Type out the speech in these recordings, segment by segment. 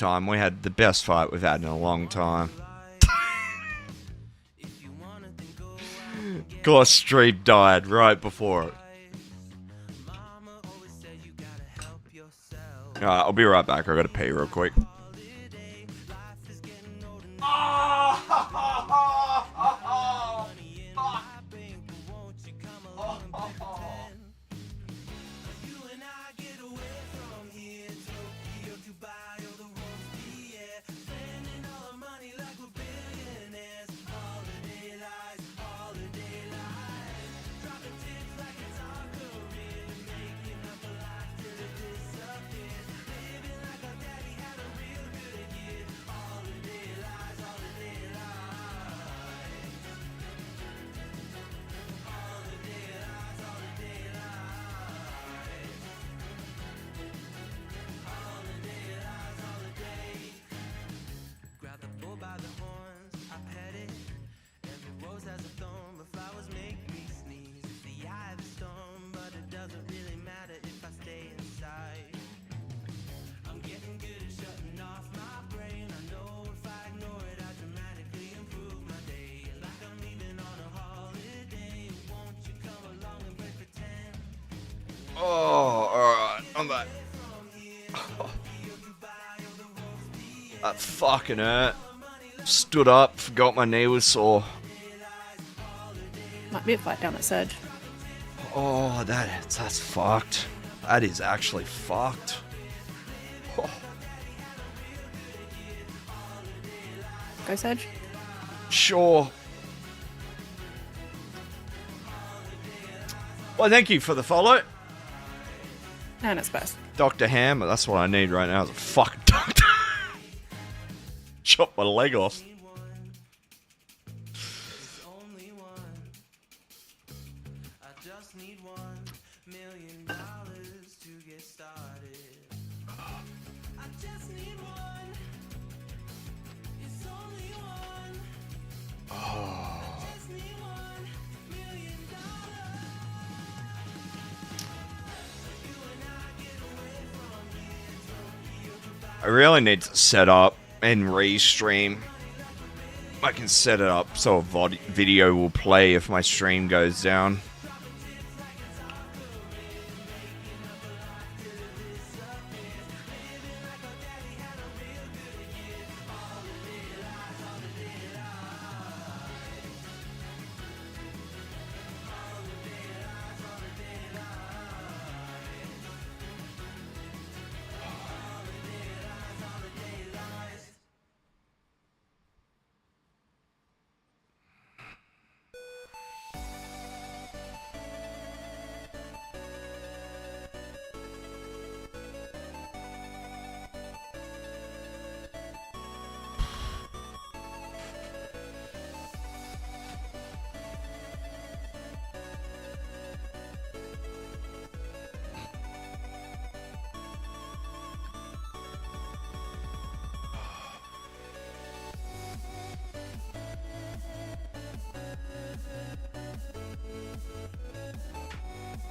time. We had the best fight we've had in a long time. Of course, stream died right before it. Alright, I'll be right back. I gotta pee real quick. Oh, alright, I'm back. That fucking hurt. Stood up, forgot my knee was sore. Might be a fight down at Surge. Oh, that's fucked. That is actually fucked. Oh. Go Surge. Sure. Well, thank you for the follow. And it's best. Dr. Hammer, that's what I need right now is a fucking doctor. Chop my leg off. I really need to set up and restream. I can set it up so a video will play if my stream goes down.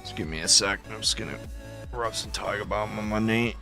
Just give me a sec. I'm just gonna rub some Tiger Balm on my knee.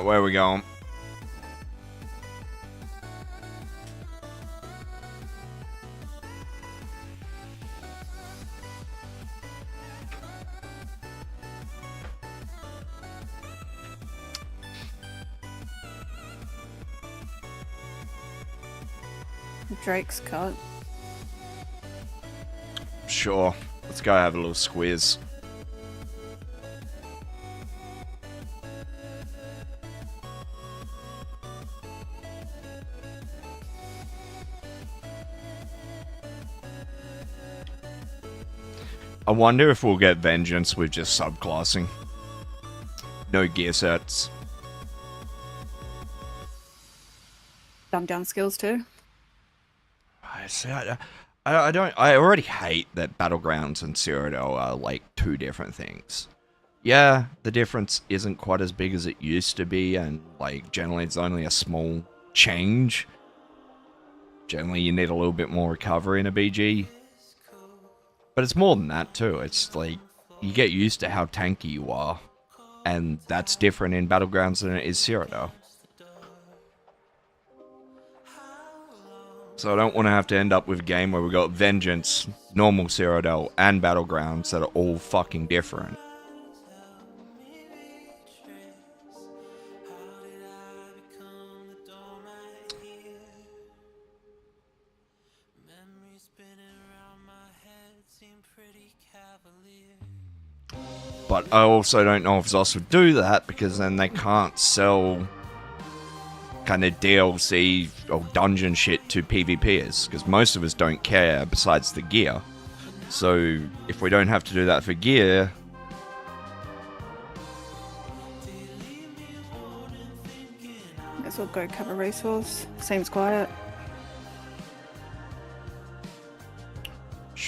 Where are we going? Drake's cut. Sure. Let's go have a little squiz. I wonder if we'll get Vengeance with just subclassing. No gear sets. Dumb down skills too. I see. I don't. I already hate that Battlegrounds and Cyrodiil are like two different things. Yeah, the difference isn't quite as big as it used to be, and like generally it's only a small change. Generally, you need a little bit more recovery in a BG. But it's more than that too. It's like you get used to how tanky you are, and that's different in Battlegrounds than it is Cyrodiil. So I don't want to have to end up with a game where we got Vengeance, normal Cyrodiil, and Battlegrounds that are all fucking different. But I also don't know if Zos would do that, because then they can't sell kind of DLC or dungeon shit to PvPers, because most of us don't care besides the gear. So if we don't have to do that for gear, Guess we'll go cover racehorse. Seems quiet.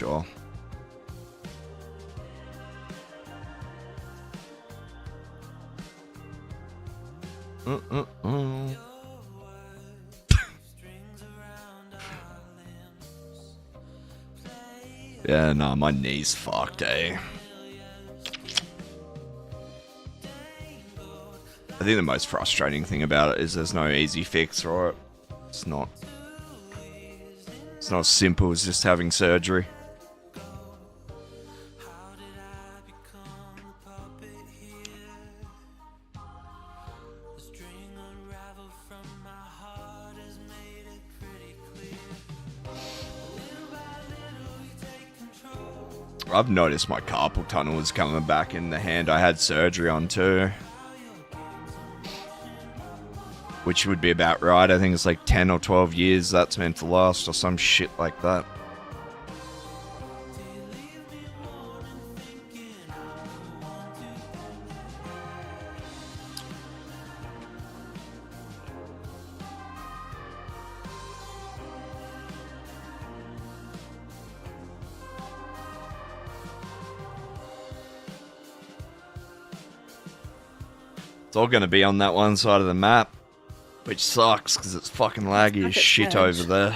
sure. Yeah, nah, my knee's fucked, eh? I think the most frustrating thing about it is there's no easy fix for it. It's not as simple as just having surgery. I've noticed my carpal tunnel is coming back in the hand I had surgery on too. Which would be about right. I think it's like 10 or 12 years that's meant to last or some shit like that. It's all going to be on that one side of the map, which sucks because it's fucking laggy as shit over there.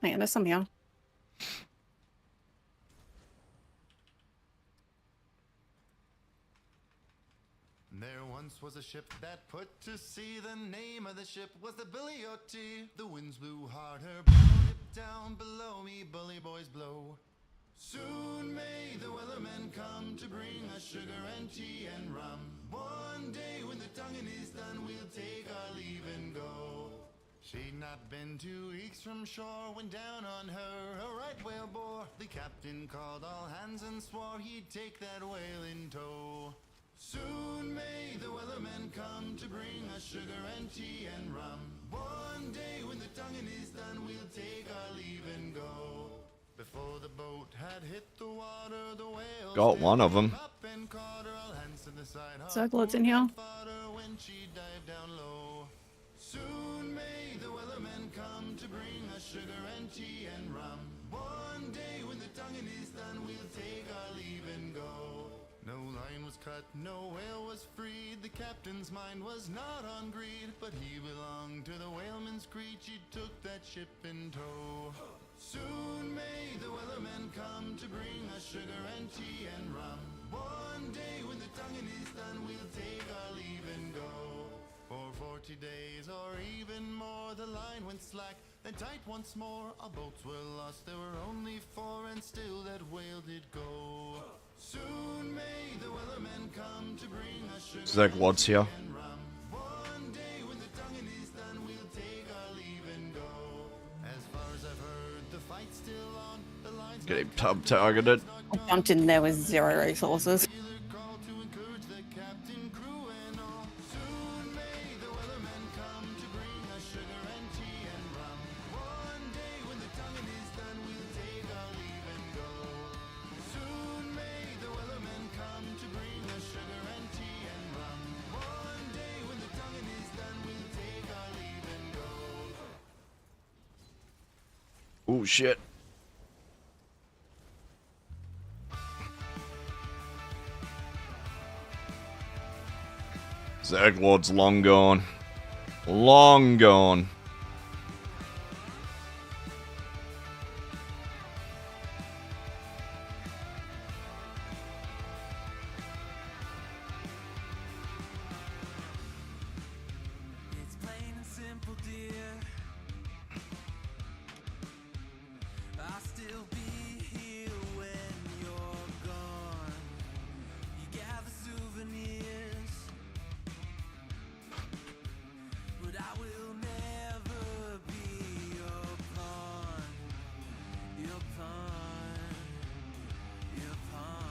Wait, there's some here. There once was a ship that put to sea. The name of the ship was the Billy O.T. The winds blew hard, her bow dipped down below me. Bully boys blow. Soon may the weathermen come to bring us sugar and tea and rum. One day when the tonguing is done, we'll take our leave and go. She'd not been 2 weeks from shore when down on her a right whale bore. The captain called all hands and swore he'd take that whale in tow. Soon may the weathermen come to bring us sugar and tea and rum. One day when the tonguing is done, we'll take our leave and go. Before the boat had hit the water, the whale Got one of them. Zerglord's in here. When she dived down low. Soon may the weathermen come to bring us sugar and tea and rum. One day when the tonguing is done, we'll take our leave and go. No line was cut, no whale was freed. The captain's mind was not on greed, but he belonged to the whaleman's creed. She took that ship in tow. Soon may the weathermen come to bring us sugar and tea and rum. One day when the tonguing is done, we'll take our leave and go. For 40 days or even more, the line went slack, then tight once more. Our boats were lost, there were only 4, and still that whale did go. Soon may the weathermen come to bring us sugar Zerglord's here. and rum. One day when the tonguing is done, we'll take our leave and go. As far as I've heard, the fight's still on. The line's Get him targeted. I jumped in there with 0 resources. call to encourage the captain, crew, and all. Soon may the weathermen come to bring us sugar and tea and rum. One day when the tonguing is done, we'll take Oh shit. Zerglord's long gone. Long gone. It's plain and simple, dear. I'll still be here when you're gone. You gather souvenirs, but I will never be your pawn. Your pawn. Your pawn.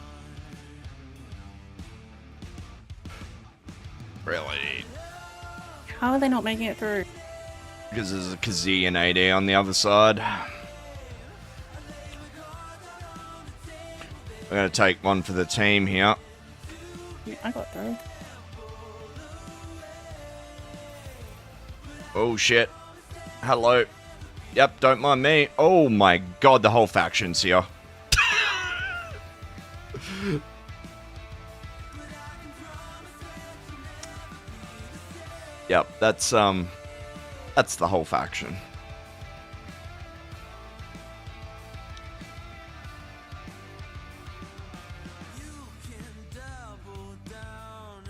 Really? How are they not making it through? Because there's a Kazee AD on the other side. We're gonna take one for the team here. Yeah, I got through. Oh shit. Hello. Yep, don't mind me. Oh my god, the whole faction's here. Yep, that's the whole faction. You can double down.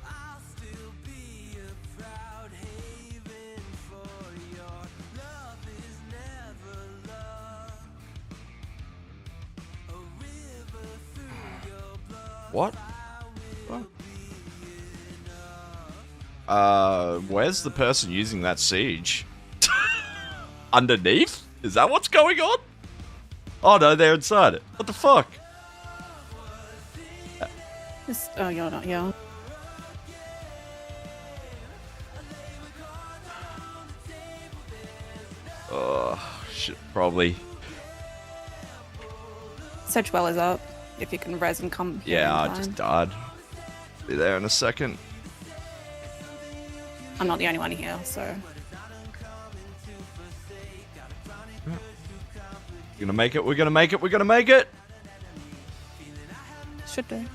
I'll still be a proud haven for your love is never love. A river through your blood. What? Where's the person using that siege? Underneath? Is that what's going on? Oh no, they're inside it. What the fuck? Oh, you're not here. Oh, shit, probably. Sedgewell is up. If you can res and come. here Yeah, in I just time. died. Be there in a second. I'm not the only one here, so. We're gonna make it, we're gonna make it, we're gonna make it! Should do.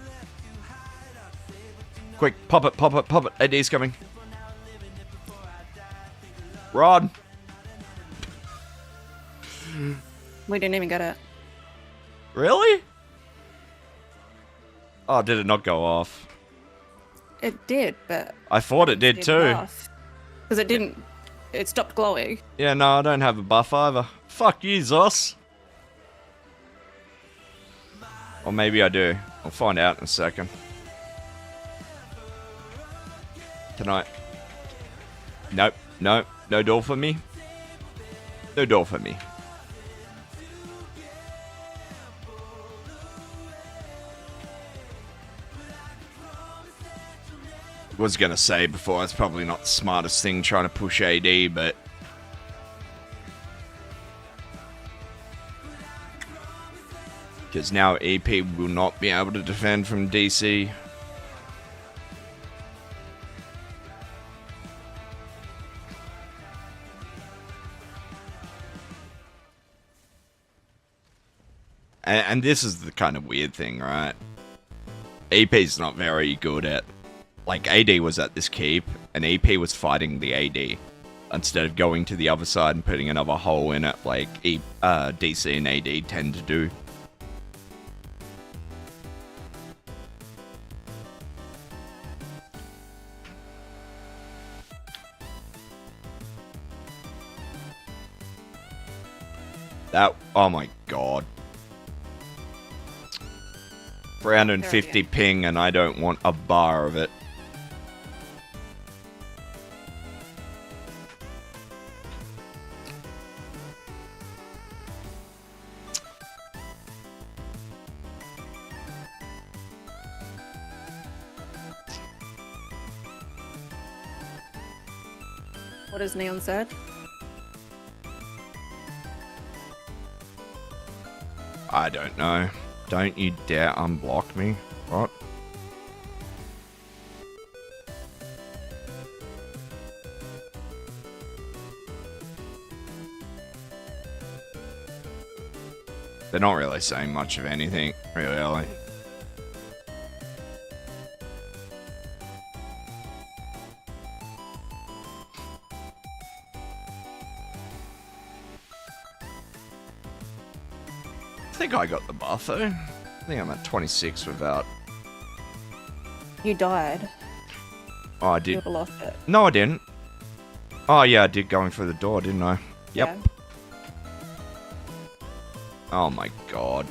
Quick, pop it, pop it, pop it. AD's coming. Rod. We didn't even get it. Really? Oh, did it not go off? It did, but. I thought it did too. Because it didn't. It stopped glowing. Yeah, no, I don't have a buff either. Fuck you, Zos. Or maybe I do. I'll find out in a second. Tonight. Nope, no, no door for me. No door for me. Was gonna say before, it's probably not the smartest thing trying to push AD, but because now EP will not be able to defend from DC. And this is the kind of weird thing, right? EP's not very good at... Like, AD was at this keep, and EP was fighting the AD. Instead of going to the other side and putting another hole in it, like DC and AD tend to do. That... Oh my god. 350 ping, and I don't want a bar of it. What has Neon said? I don't know. Don't you dare unblock me. What? They're not really saying much of anything, really. I think I got the buff though. I think I'm at 26 without. You died. Oh, I You did. would've lost it. No, I didn't. Oh, yeah, I did going through the door, didn't I? Yep. Yeah. Oh my god.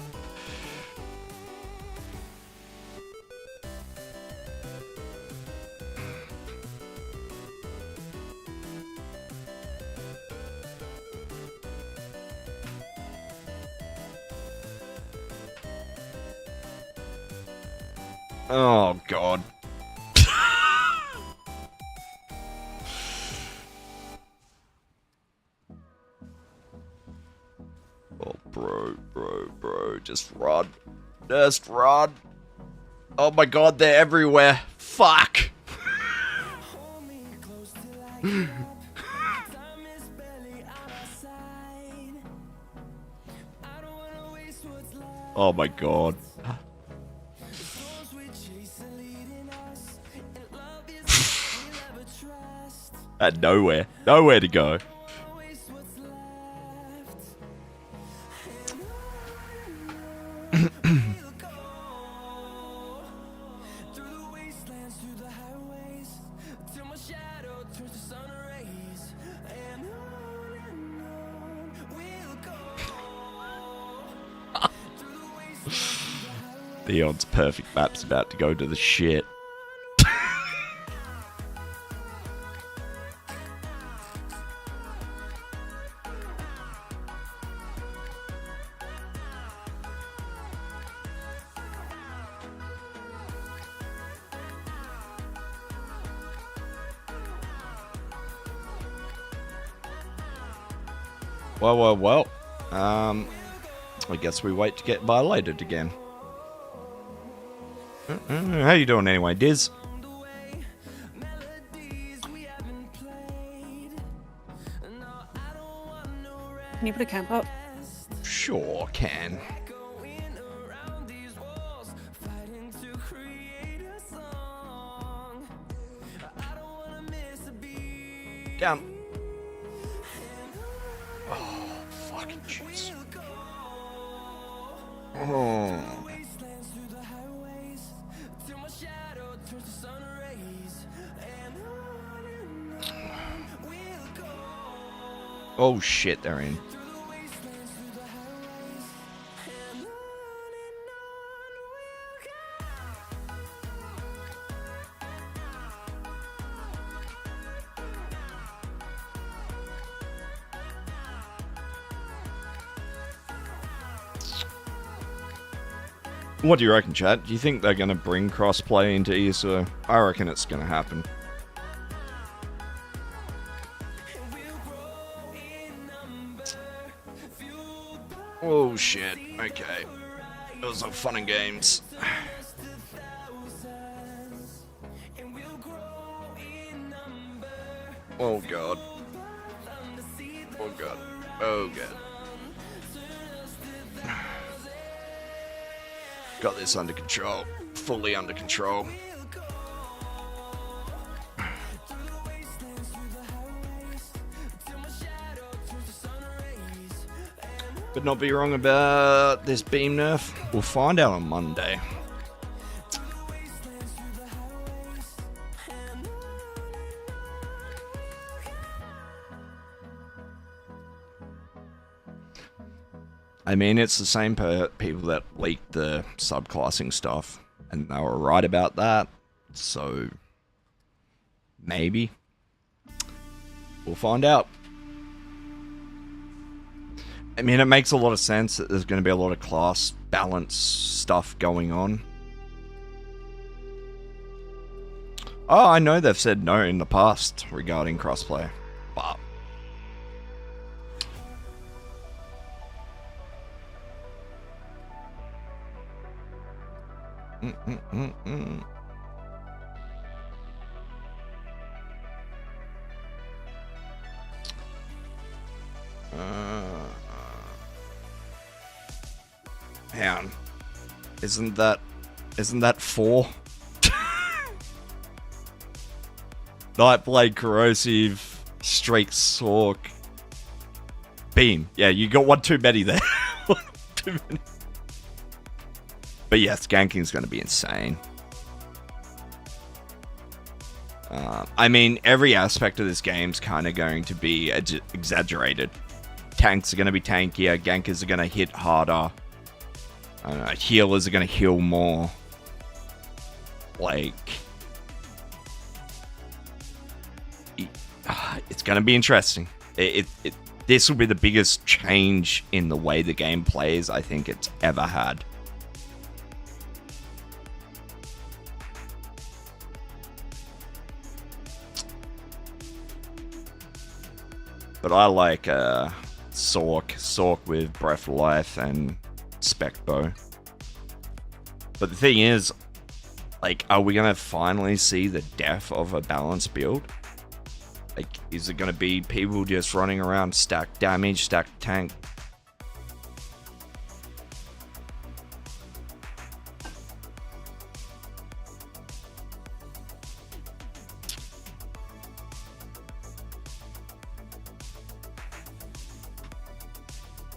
Oh god. Oh, bro, just run. Just run. Oh my god, they're everywhere. Fuck. Oh my god. At nowhere. Nowhere to go. Theon's perfect map's about to go to the shit. Well. I guess we wait to get violated again. How you doing anyway, Diz? Can you put a camp up? Sure can. Down. Oh, fucking jeez. Oh. Oh shit, they're in. What do you reckon, chat? Do you think they're going to bring crossplay into ESO? I reckon it's going to happen. Oh shit, okay. Those are fun and games. Oh god. Oh god. Oh god. Got this under control. Fully under control. Could not be wrong about this beam nerf. We'll find out on Monday. I mean, it's the same people that leaked the subclassing stuff, and they were right about that, so maybe. We'll find out. I mean, it makes a lot of sense that there's going to be a lot of class balance stuff going on. Oh, I know they've said no in the past regarding crossplay, but... Isn't that 4? Nightblade, Corrosive, Streak, Sorc. Beam. Yeah, you got one too many there. Too many. But yes, ganking's going to be insane. I mean, every aspect of this game's kind of going to be exaggerated. Tanks are going to be tankier, gankers are going to hit harder, healers are going to heal more. Like, it's going to be interesting. This will be the biggest change in the way the game plays I think it's ever had. But I like Sorc with Breath of Life and Spec Bow. But the thing is, like, are we going to finally see the death of a balanced build? Like, is it going to be people just running around stack damage, stack tank?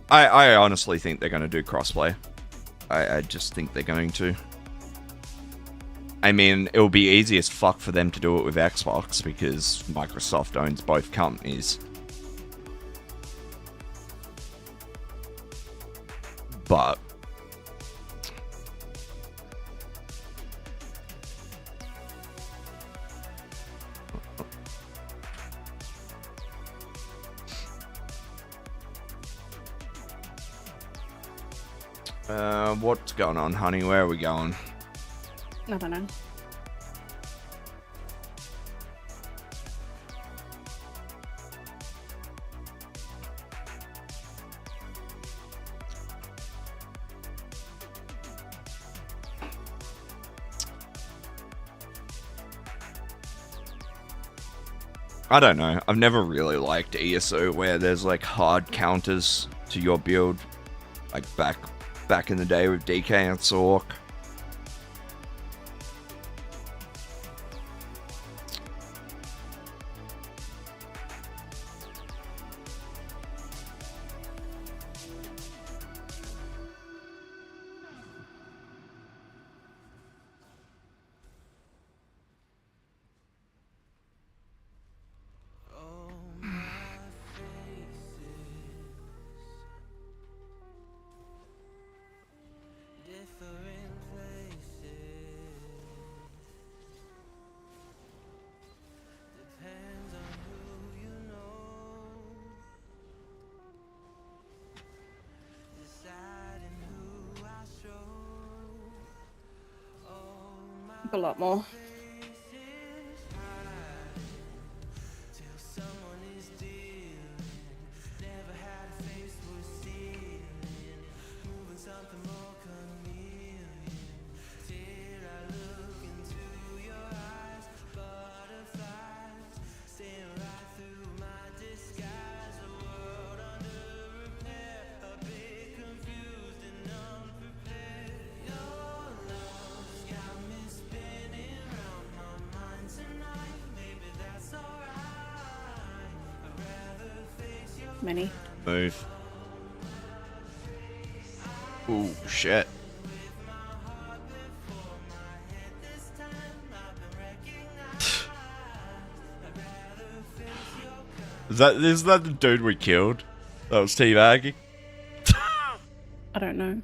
I honestly think they're going to do crossplay. I just think they're going to. I mean, it'll be easy as fuck for them to do it with Xbox because Microsoft owns both companies. But what's going on, honey? Where are we going? I don't know. I don't know. I've never really liked ESO where there's like hard counters to your build, like back in the day with DK and Sorc. A lot more. Many. Move. Ooh, shit. Is that the dude we killed? That was teabagging? I don't know.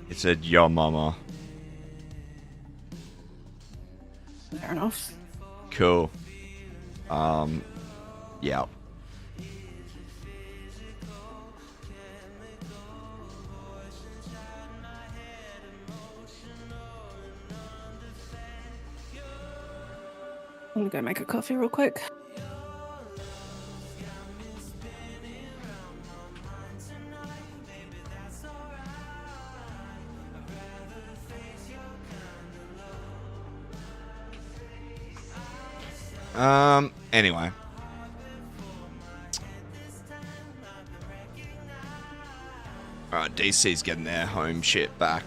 It said, yo mama. Fair enough. Cool. Yeah. I'm gonna go make a coffee real quick. Anyway. Alright, DC's getting their home shit back.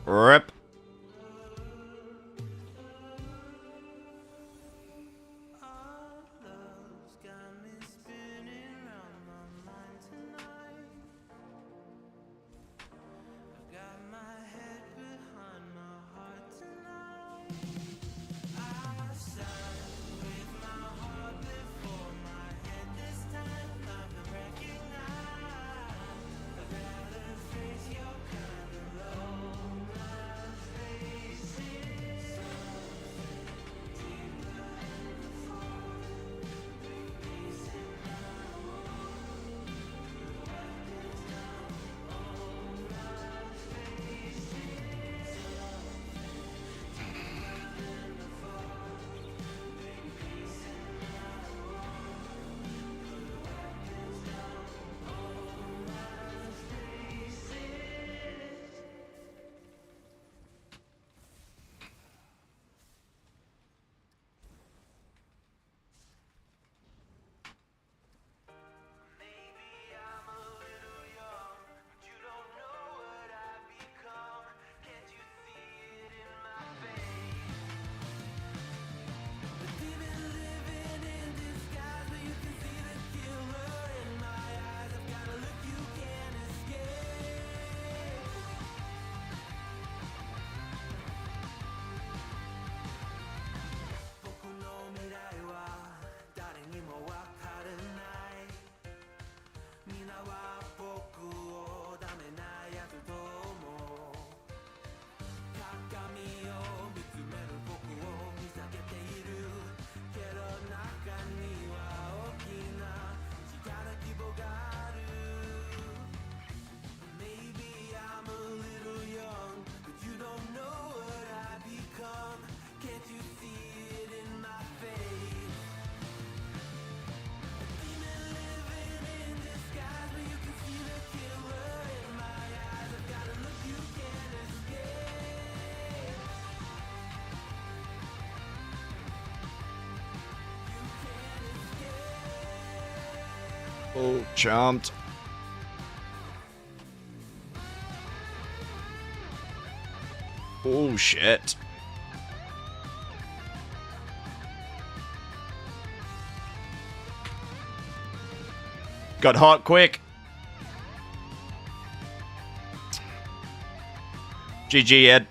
Rip. Oh, jumped. Oh, shit. Got hot quick. GG, Ed.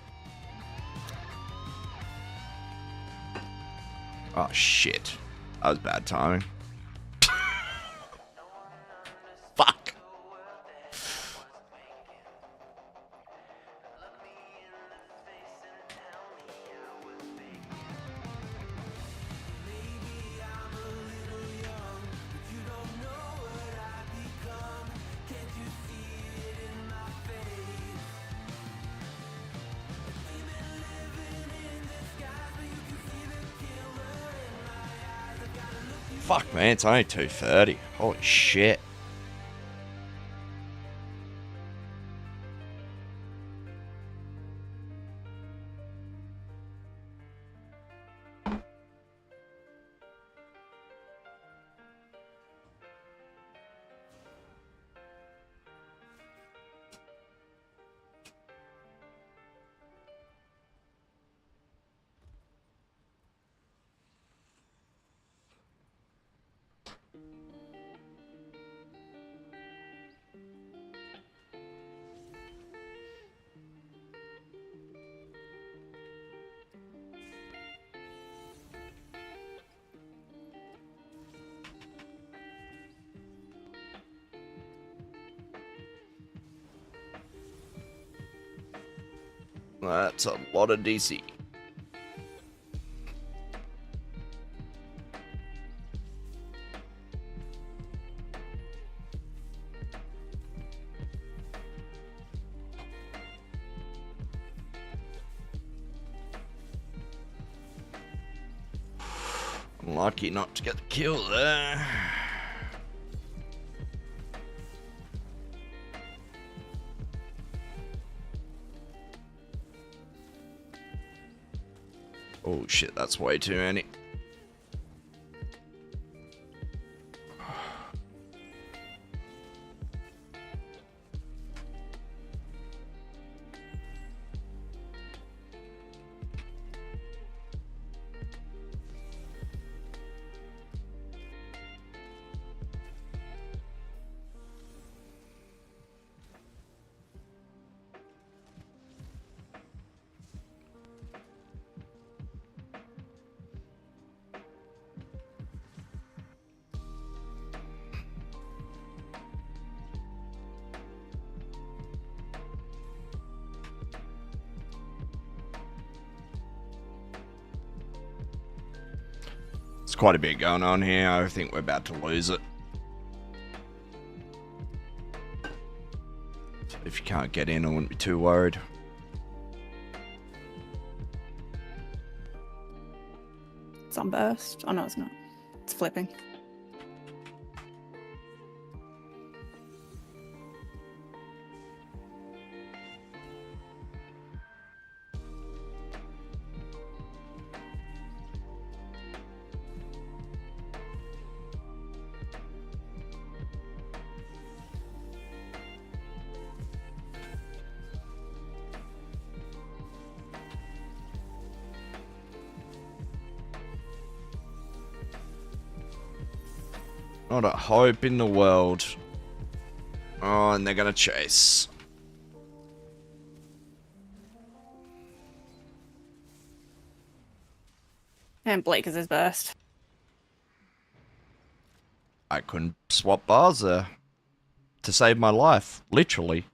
Oh, shit. That was bad timing. Fuck. Fuck, man, it's only 2:30. Holy shit. That's a lot of DC. Unlucky not to get the kill there. Oh shit, that's way too many. There's quite a bit going on here. I think we're about to lose it. If you can't get in, I wouldn't be too worried. Sunburst. Oh no, it's not. It's flipping. Not a hope in the world. Oh, and they're gonna chase. And Blake is his burst. I couldn't swap bars there to save my life, literally.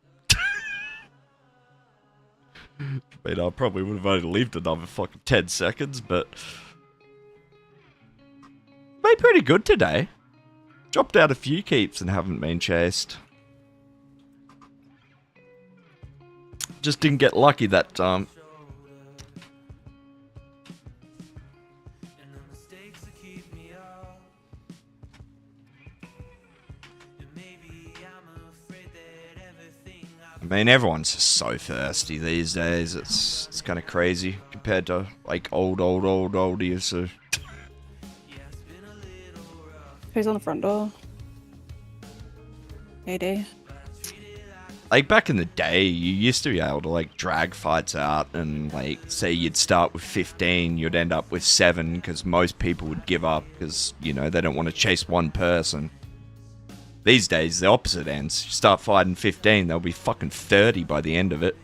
I mean, I probably would have only lived another fucking 10 seconds, but made pretty good today. Dropped out a few keeps and haven't been chased. Just didn't get lucky that time. I mean, everyone's just so thirsty these days. It's kind of crazy compared to like old years. So. Who's on the front door? AD. Like back in the day, you used to be able to like drag fights out and like say you'd start with 15, you'd end up with 7 because most people would give up because, you know, they don't want to chase one person. These days, the opposite ends. You start fighting 15, they'll be fucking 30 by the end of it.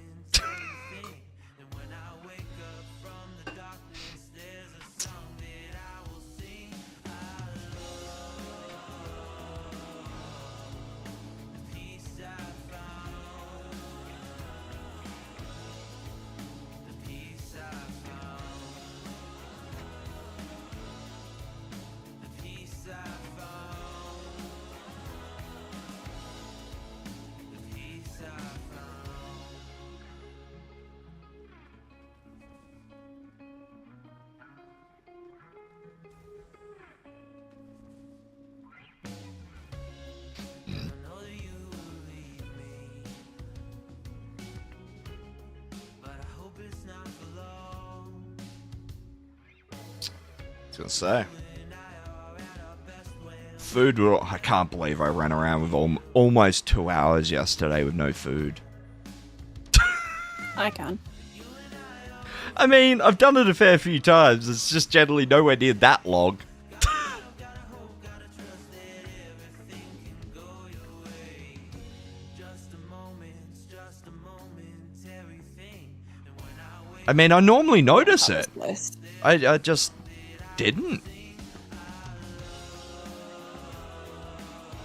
Gonna say food. I can't believe I ran around with almost 2 hours yesterday with no food. I can. I mean, I've done it a fair few times. It's just generally nowhere near that long. I mean, I normally notice it. I just didn't.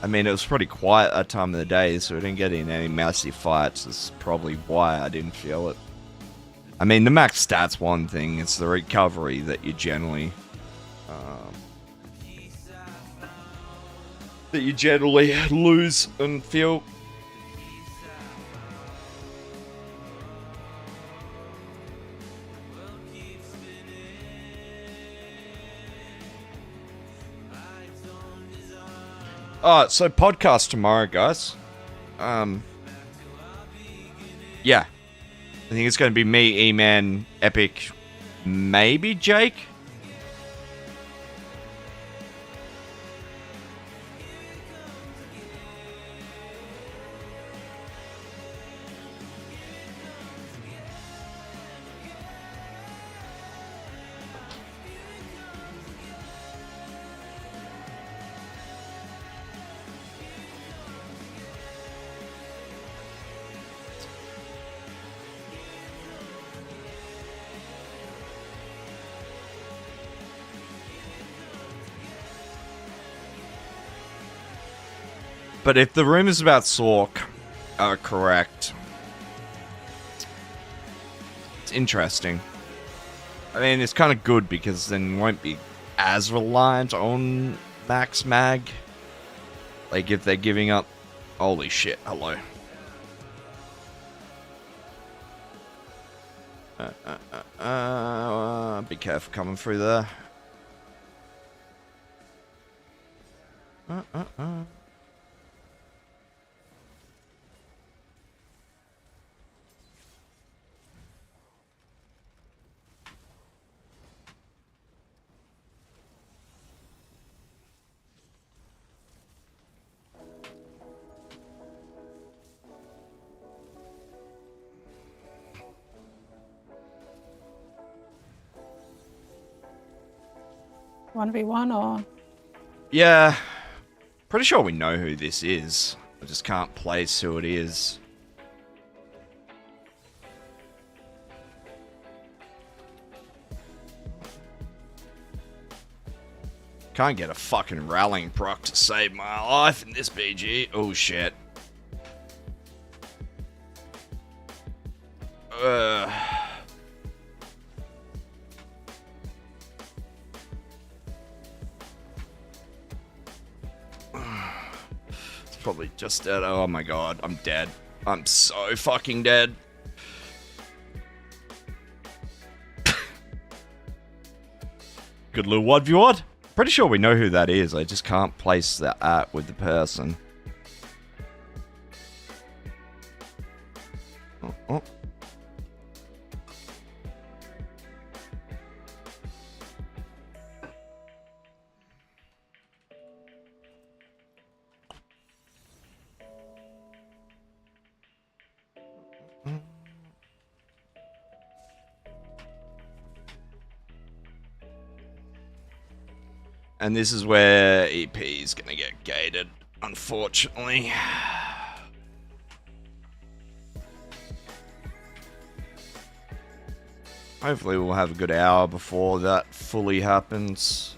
I mean, it was pretty quiet that time of the day, so I didn't get in any massive fights. That's probably why I didn't feel it. I mean, the max stats one thing, it's the recovery that you generally lose and feel. Oh, so podcast tomorrow, guys. Yeah. I think it's going to be me, E-Man, Epic, maybe Jake? But if the rumors about Sorc are correct, it's interesting. I mean, it's kind of good because then you won't be as reliant on max mag. Like if they're giving up... Holy shit, hello. Be careful coming through there. One v one or Yeah. Pretty sure we know who this is. I just can't place who it is. Can't get a fucking rallying proc to save my life in this BG. Oh shit. It's probably just dead. Oh my god, I'm dead. I'm so fucking dead. Good little 1v1. Pretty sure we know who that is. I just can't place that at with the person. Oh. And this is where EP is going to get gated, unfortunately. Hopefully we'll have a good hour before that fully happens.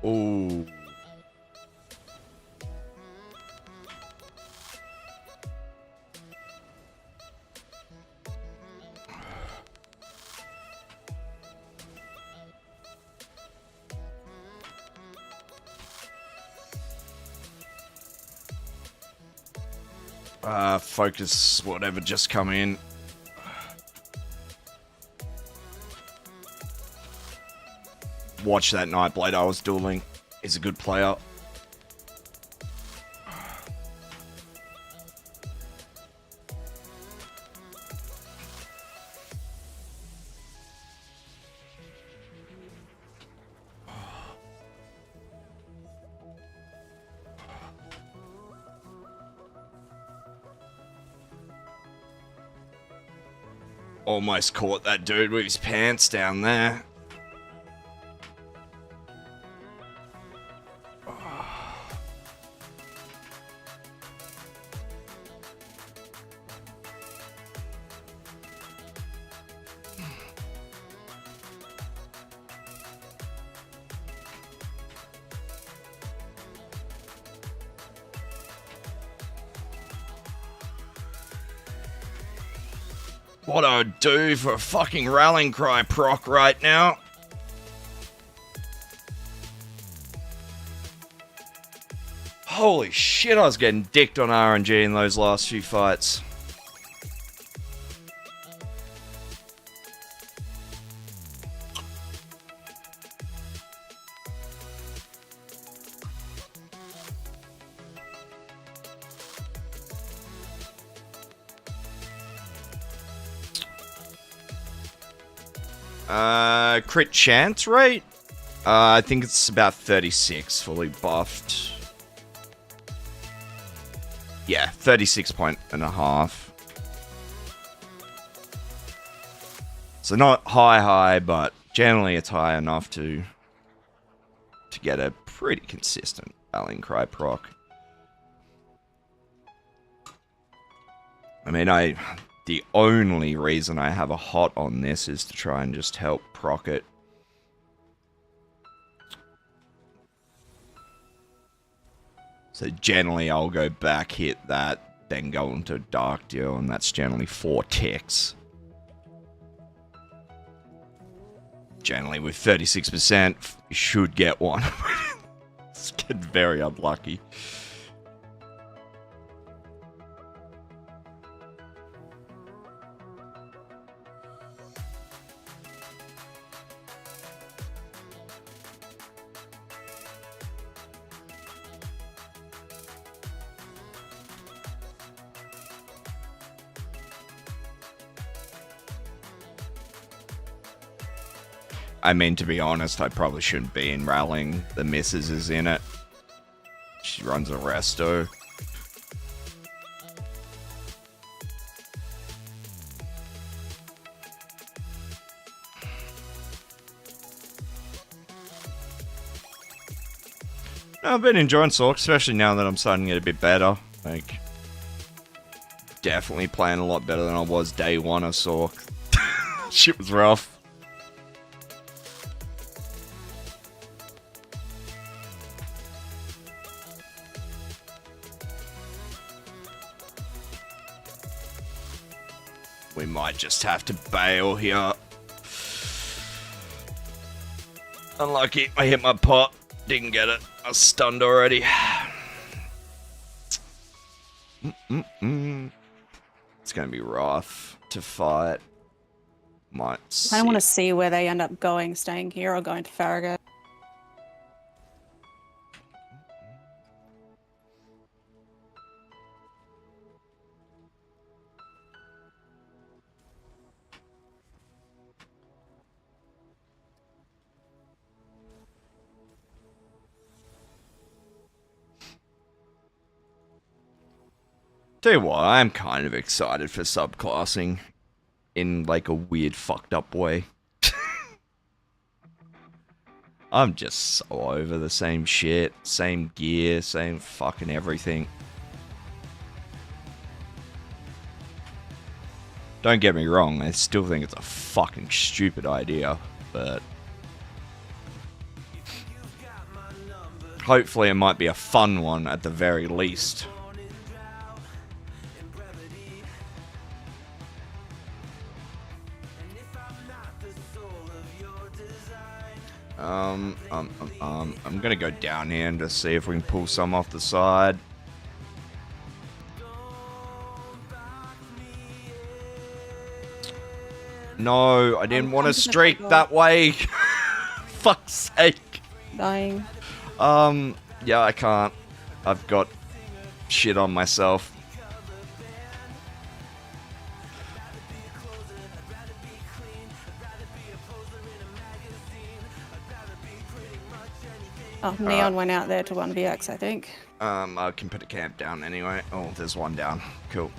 Ooh. Focus whatever just come in. Watch that Nightblade I was dueling. He's a good player. Almost caught that dude with his pants down there. What I would do for a fucking rallying cry proc right now. Holy shit, I was getting dicked on RNG in those last few fights. Crit chance rate? I think it's about 36 fully buffed. Yeah, 36.5. So not high, but generally it's high enough to get a pretty consistent rallying cry proc. I mean, the only reason I have a hot on this is to try and just help proc it. So generally I'll go back, hit that, then go into Dark Deal, and that's generally 4 ticks. Generally with 36%, you should get one. It's getting very unlucky. I mean, to be honest, I probably shouldn't be in rallying. The missus is in it. She runs a resto. I've been enjoying Sorc, especially now that I'm starting to get a bit better. Like, definitely playing a lot better than I was day one of Sorc. Shit was rough. We might just have to bail here. Unlucky, I hit my pot. Didn't get it. I was stunned already. It's going to be rough to fight. Might I don't want to see where they end up going, staying here or going to Farragut. Tell you what, I'm kind of excited for subclassing in like a weird fucked up way. I'm just so over the same shit, same gear, same fucking everything. Don't get me wrong, I still think it's a fucking stupid idea, but hopefully it might be a fun one at the very least. I'm gonna go down here and just see if we can pull some off the side. No, I didn't want to streak that way. Fuck's sake. Dying. Yeah, I can't. I've got shit on myself. Oh, Neon went out there to 1vx, I think. I can put a camp down anyway. Oh, there's one down. Cool.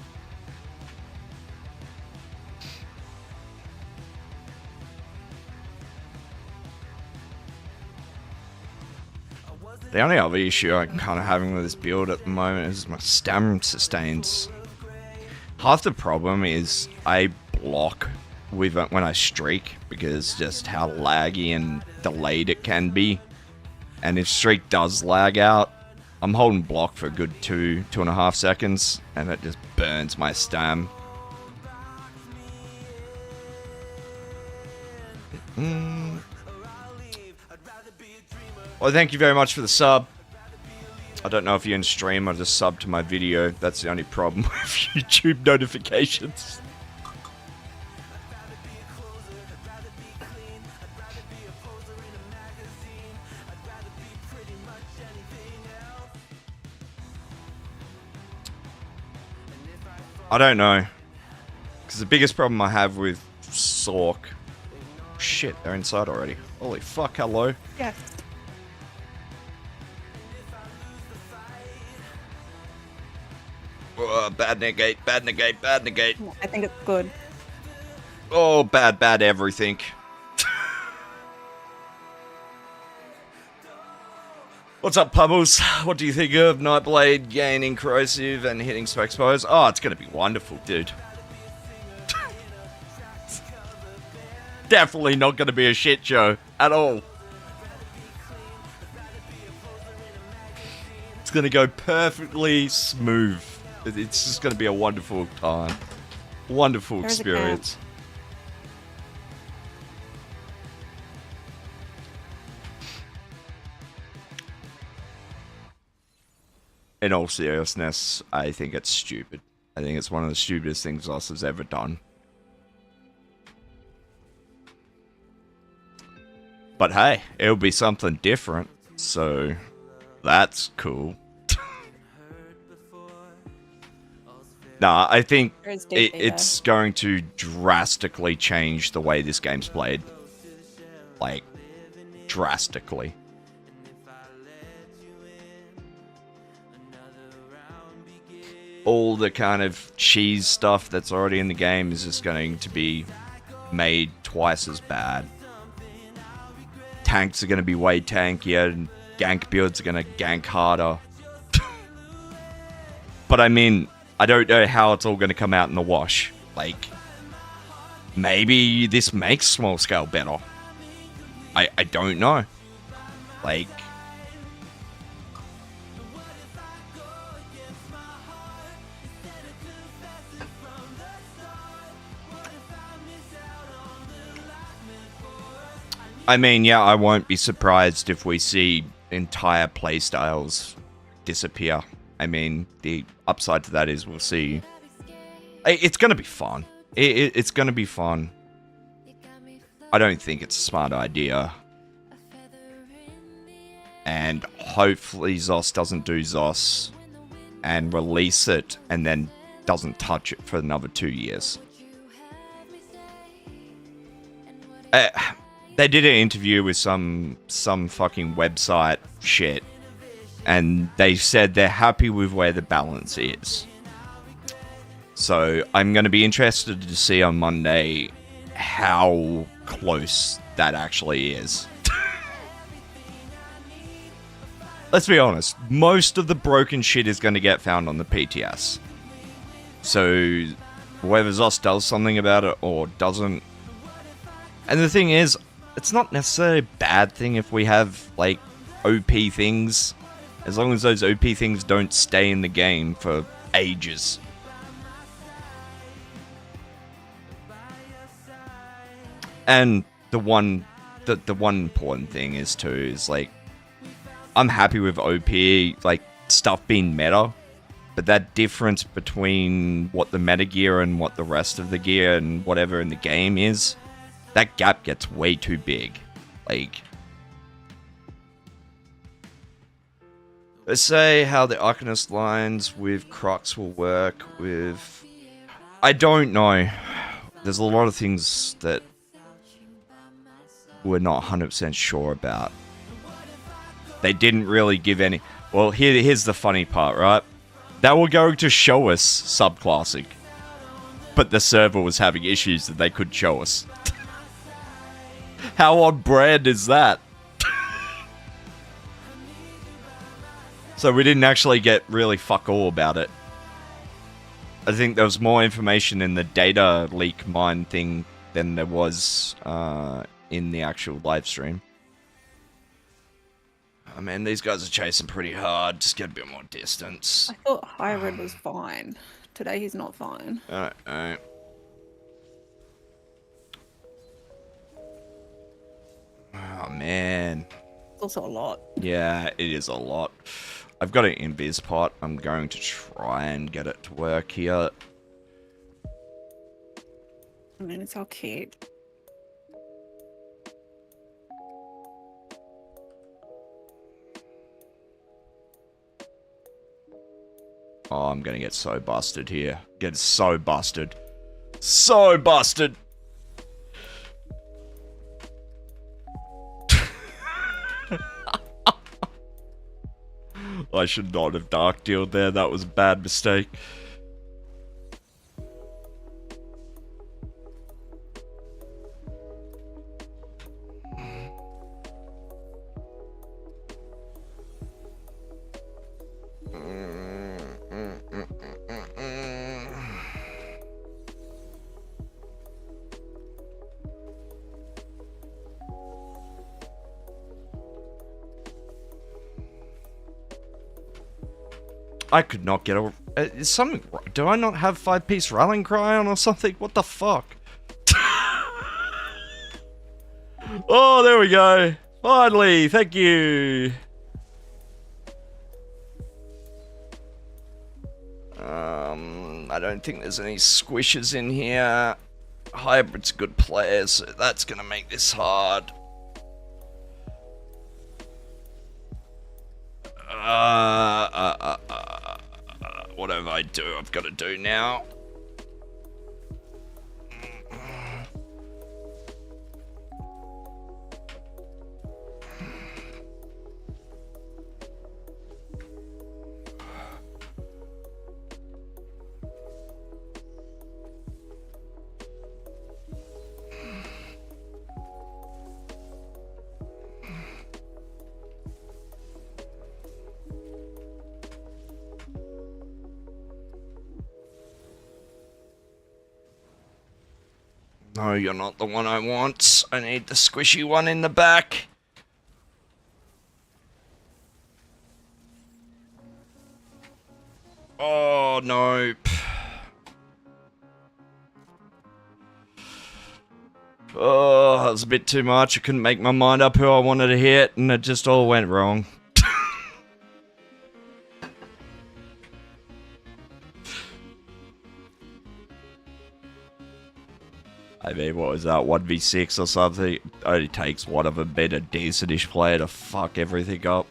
The only other issue I'm kind of having with this build at the moment is my stam sustains. Half the problem is I block with it when I streak because just how laggy and delayed it can be. And if streak does lag out, I'm holding block for a good 2.5 seconds, and it just burns my stam. Well, thank you very much for the sub. I don't know if you're in stream or just sub to my video. That's the only problem with YouTube notifications. I don't know. Because the biggest problem I have with Sorc... Shit, they're inside already. Holy fuck, hello. Yes. Oh, bad negate, bad negate, bad negate. I think it's good. Oh, bad, bad everything. What's up, Pummels? What do you think of Nightblade gaining corrosive and hitting to expose? Oh, it's gonna be wonderful, dude. Definitely not gonna be a shit show at all. It's gonna go perfectly smooth. It's just gonna be a wonderful time. Wonderful experience. In all seriousness, I think it's stupid. I think it's one of the stupidest things Zoss has ever done. But hey, it'll be something different, so that's cool. Nah, I think it's going to drastically change the way this game's played. Like, drastically. All the kind of cheese stuff that's already in the game is just going to be made twice as bad. Tanks are going to be way tankier, and gank builds are going to gank harder. But I mean, I don't know how it's all going to come out in the wash. Like, maybe this makes small scale better. I don't know. Like, I mean, yeah, I won't be surprised if we see entire playstyles disappear. I mean, the upside to that is we'll see. It's going to be fun. It's going to be fun. I don't think it's a smart idea. And hopefully Zoss doesn't do Zoss and release it and then doesn't touch it for another 2 years. They did an interview with some fucking website shit, and they said they're happy with where the balance is. So I'm going to be interested to see on Monday how close that actually is. Let's be honest, most of the broken shit is going to get found on the PTS. So whether Zoss does something about it or doesn't... And the thing is, it's not necessarily a bad thing if we have, like, OP things. As long as those OP things don't stay in the game for ages. And the one important thing is, too, is, like, I'm happy with OP, like, stuff being meta. But that difference between what the meta gear and what the rest of the gear and whatever in the game is... that gap gets way too big. Like, let's say how the Arcanist lines with Crux will work with... I don't know. There's a lot of things that we're not 100% sure about. They didn't really give any... Well, here's the funny part, right? They were going to show us subclassing. But the server was having issues that they couldn't show us. How on brand is that? So we didn't actually get really fuck all about it. I think there was more information in the data leak mine thing than there was in the actual live stream. I mean, these guys are chasing pretty hard. Just get a bit more distance. I thought High Red was fine. Today he's not fine. Alright. Oh, man. It's also a lot. Yeah, it is a lot. I've got an invis pot. I'm going to try and get it to work here. I mean, it's all cute. Oh, I'm gonna get so busted here. Get so busted. So busted! I should not have dark dealed there. That was a bad mistake. I could not get a... Is something... Do I not have 5-piece rallying cry on or something? What the fuck? Oh, there we go. Finally, thank you. I don't think there's any squishes in here. Hybrid's a good player, so that's gonna make this hard. Whatever I do, I've got to do now. No, you're not the one I want. I need the squishy one in the back. Oh, nope. Oh, that was a bit too much. I couldn't make my mind up who I wanted to hit, and it just all went wrong. I mean, what was that, 1v6 or something? It only takes one of them being a decentish player to fuck everything up.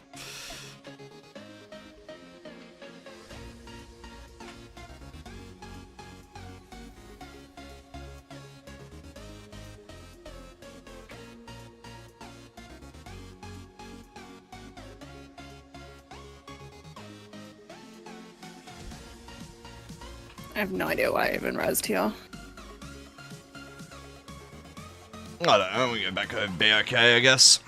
I have no idea why I even rezzed here. I don't know, we go back over be okay, I guess.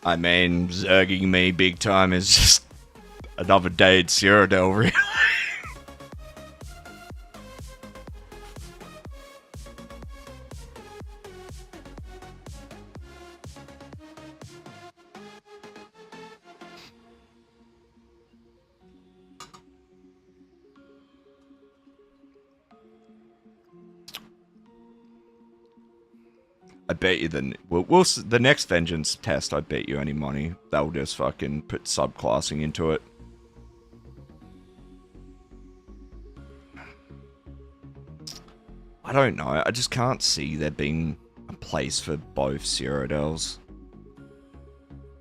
I mean, zerging me big time is just another day at Cyrodiil, really. I bet you the next Vengeance test, I bet you any money, they'll just fucking put subclassing into it. I don't know, I just can't see there being a place for both Cyrodiils.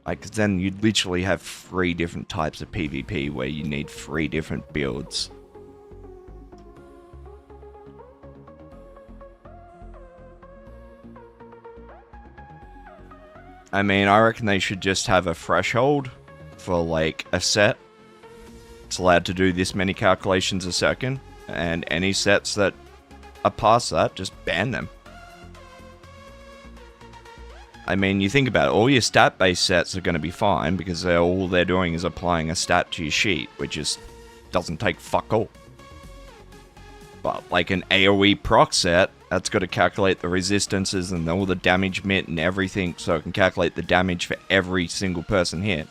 Like, 'cause then you'd literally have 3 different types of PvP where you need 3 different builds. I mean, I reckon they should just have a threshold for, like, a set. It's allowed to do this many calculations a second, and any sets that are past that, just ban them. I mean, you think about it, all your stat-based sets are going to be fine, because all they're doing is applying a stat to your sheet, which is doesn't take fuck all. But, like an AoE proc set, that's got to calculate the resistances and all the damage mitt and everything, so it can calculate the damage for every single person hit.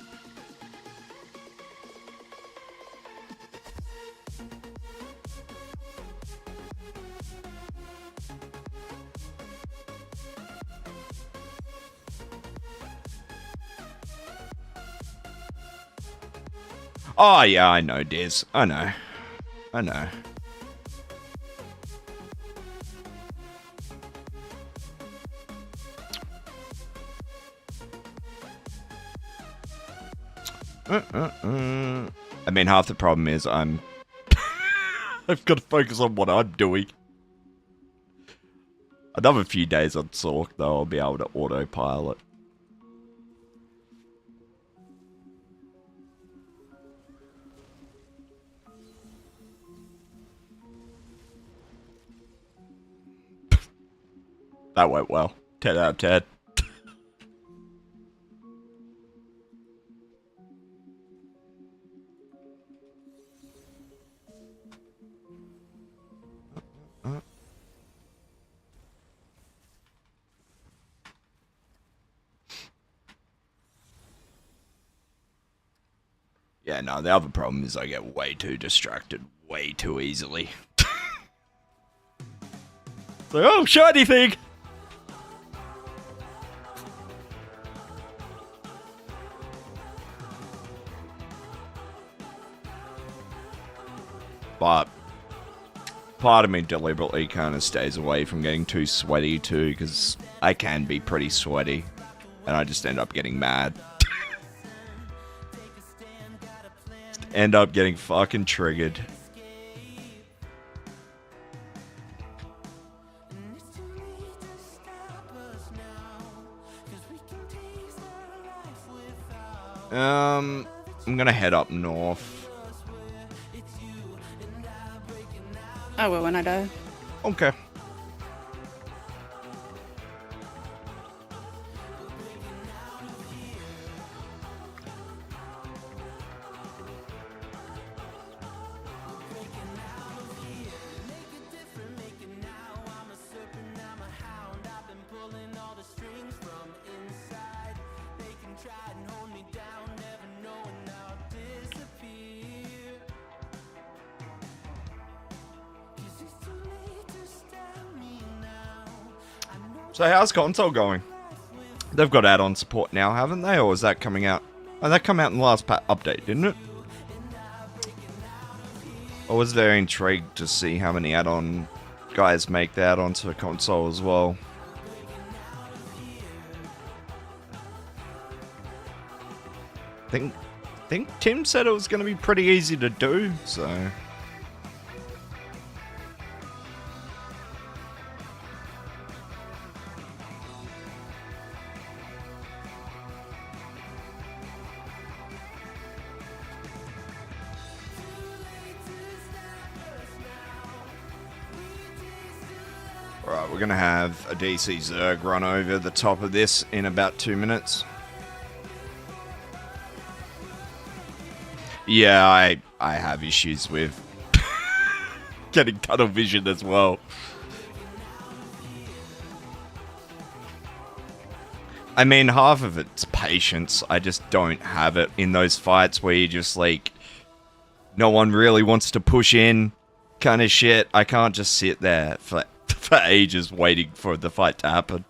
Oh, yeah, I know, Diz. I know. I know. I mean, half the problem is I've got to focus on what I'm doing. Another few days on Sorc, though, I'll be able to autopilot. That went well. 10 out of 10. Yeah, no, the other problem is I get way too distracted way too easily. It's like, oh, shiny thing! But part of me deliberately kind of stays away from getting too sweaty too, because I can be pretty sweaty, and I just end up getting mad. End up getting fucking triggered. I'm gonna head up north. I will when I die. Okay. So how's console going? They've got add-on support now, haven't they? Or is that coming out? Oh, that come out in the last update, didn't it? I was very intrigued to see how many add-on guys make the add-ons for console as well. Think Tim said it was going to be pretty easy to do, so... Alright, we're going to have a DC Zerg run over the top of this in about 2 minutes. Yeah, I have issues with getting tunnel vision as well. I mean, half of it's patience. I just don't have it in those fights where you just like, no one really wants to push in kind of shit. I can't just sit there for ages waiting for the fight to happen.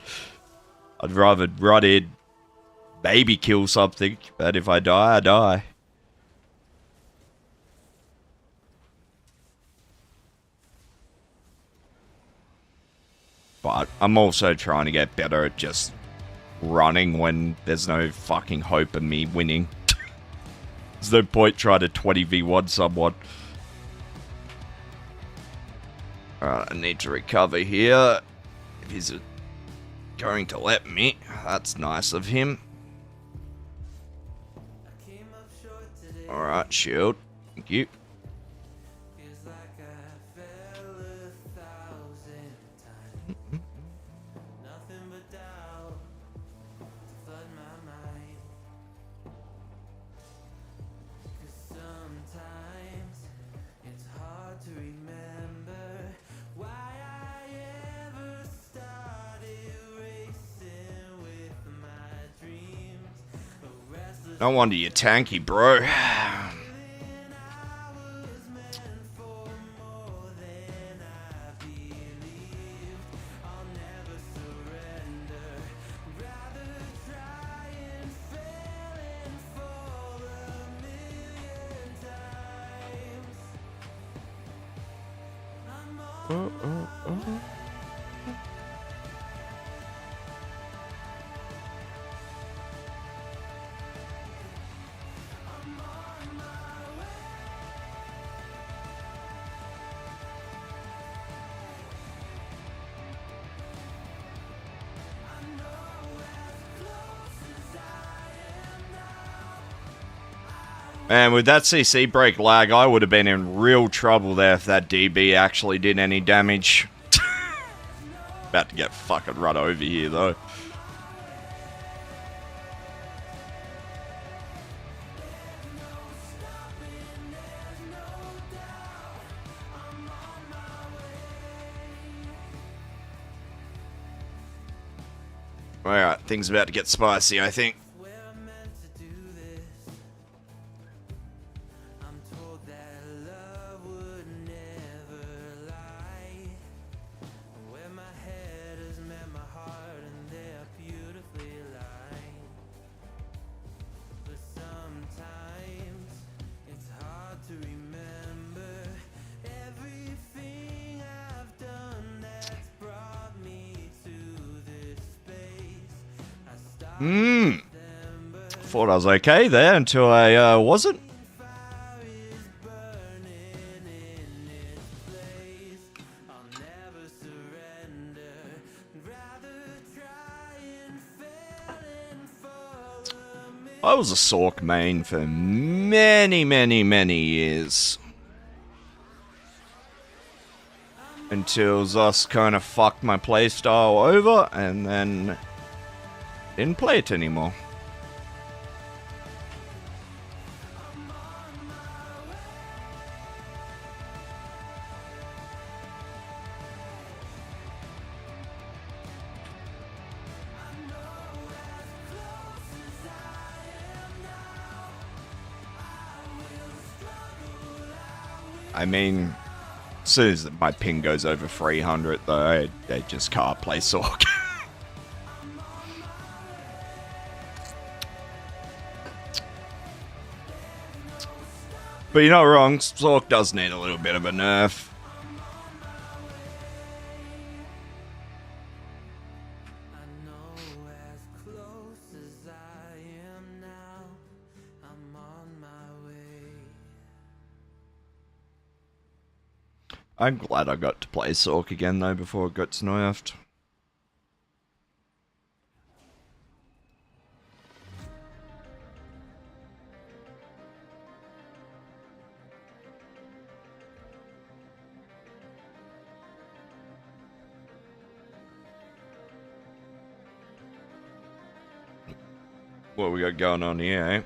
I'd rather run in, maybe kill something, but if I die, I die. But I'm also trying to get better at just running when there's no fucking hope of me winning. There's no point trying to 20v1 someone. Alright, I need to recover here. If he's going to let me. That's nice of him. Alright, shield. Thank you. No wonder you're tanky, bro. Man, with that CC break lag, I would have been in real trouble there if that DB actually did any damage. About to get fucking run over here, though. Alright, things about to get spicy, I think. Thought I was okay there until I wasn't. I was a Sorc main for many years. Until Zos kind of fucked my playstyle over and then didn't play it anymore. I mean, as soon as my ping goes over 300, though, I just can't play Sorc. But you're not wrong, Sorc does need a little bit of a nerf. I'm glad I got to play Sorc again, though, before it got nerfed. What we got going on here, eh?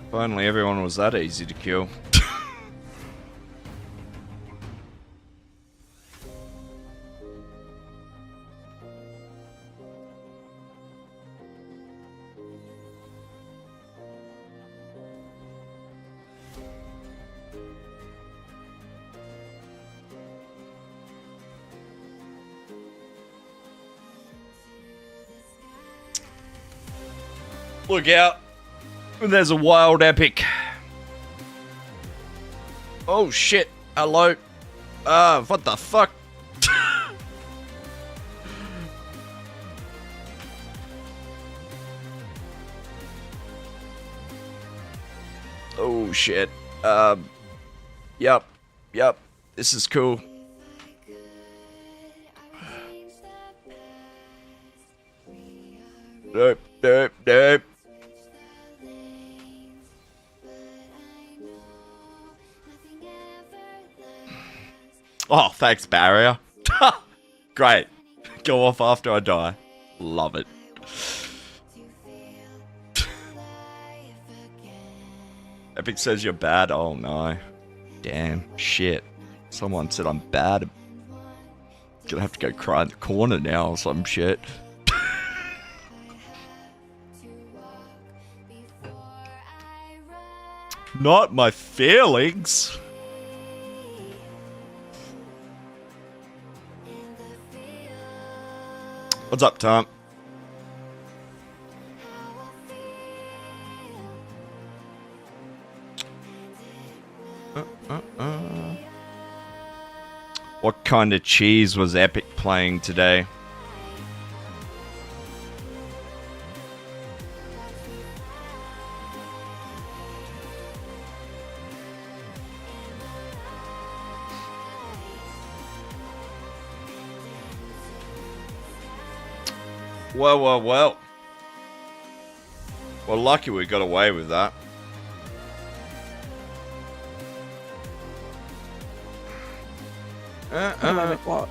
Finally, everyone was that easy to kill. Look out. There's a wild epic. Oh shit. Hello. What the fuck? Oh shit. Yep. This is cool. Nope. Oh, thanks, barrier. Great. Go off after I die. Love it. Epic says you're bad. Oh no. Damn. Shit. Someone said I'm bad. Gonna have to go cry in the corner now or some shit. Not my feelings. What's up, Tom? What kind of cheese was Epic playing today? Well. Well, lucky we got away with that. What?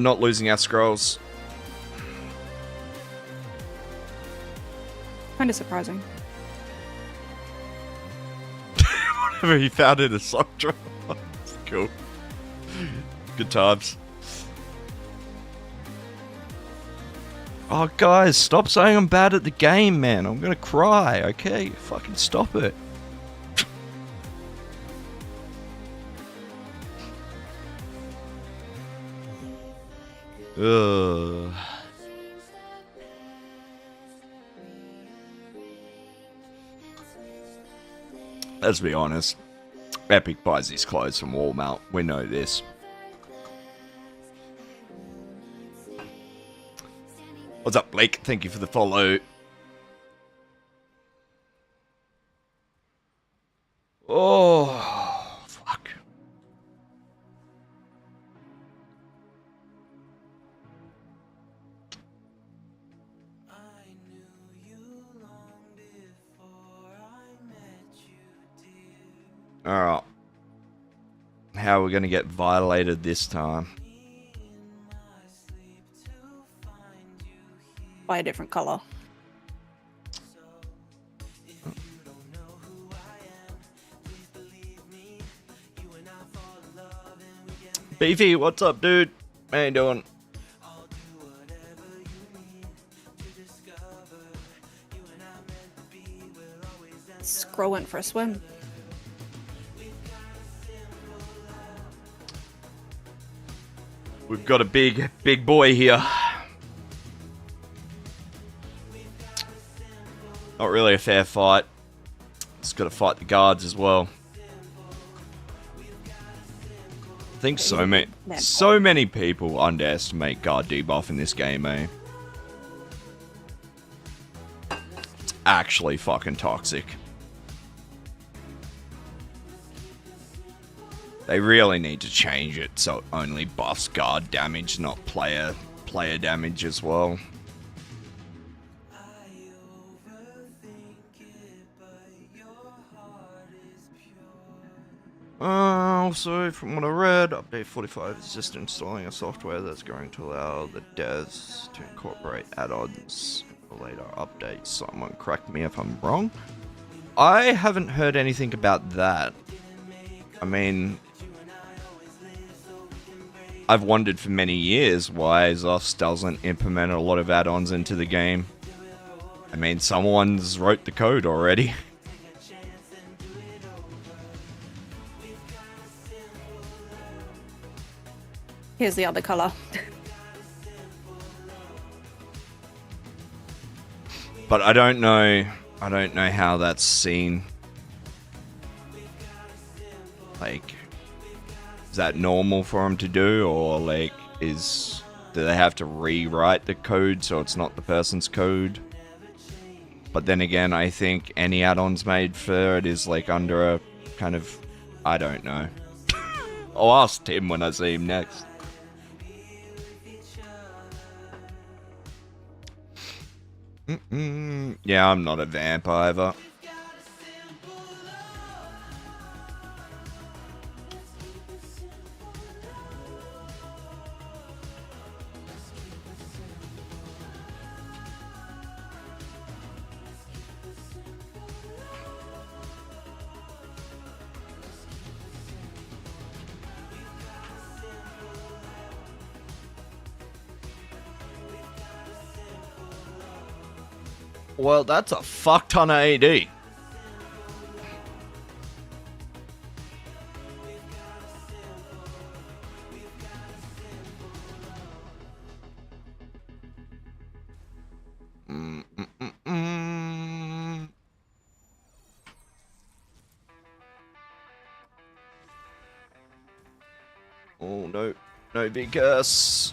Not losing our scrolls. Kind of surprising. Whatever he found in a sock drawer. That's cool. Good times. Oh, guys, stop saying I'm bad at the game, man. I'm gonna cry, okay? Fucking stop it. Ugh. Let's be honest. Epic buys his clothes from Walmart. We know this. What's up, Blake? Thank you for the follow. Oh, fuck. Alright. How are we going to get violated this time? By a different color. Beefy, what's up, dude? How you doing? Scroll went for a swim. We've got a big boy here. Not really a fair fight. Just got to fight the guards as well. I think so many people underestimate guard debuff in this game, eh? It's actually fucking toxic. They really need to change it so it only buffs guard damage, not player damage as well. Also, from what I read, update 45 is just installing a software that's going to allow the devs to incorporate add-ons for later updates. Someone correct me if I'm wrong. I haven't heard anything about that. I mean, I've wondered for many years why Zos doesn't implement a lot of add-ons into the game. I mean, someone's wrote the code already. Here's the other color. But I don't know how that's seen. Like, is that normal for them to do, or like, do they have to rewrite the code so it's not the person's code? But then again, I think any add-ons made for it is like under a kind of, I don't know. I'll ask Tim when I see him next. Yeah, I'm not a vamp either. Well, that's a fuck ton of AD. Oh, no. No big curse.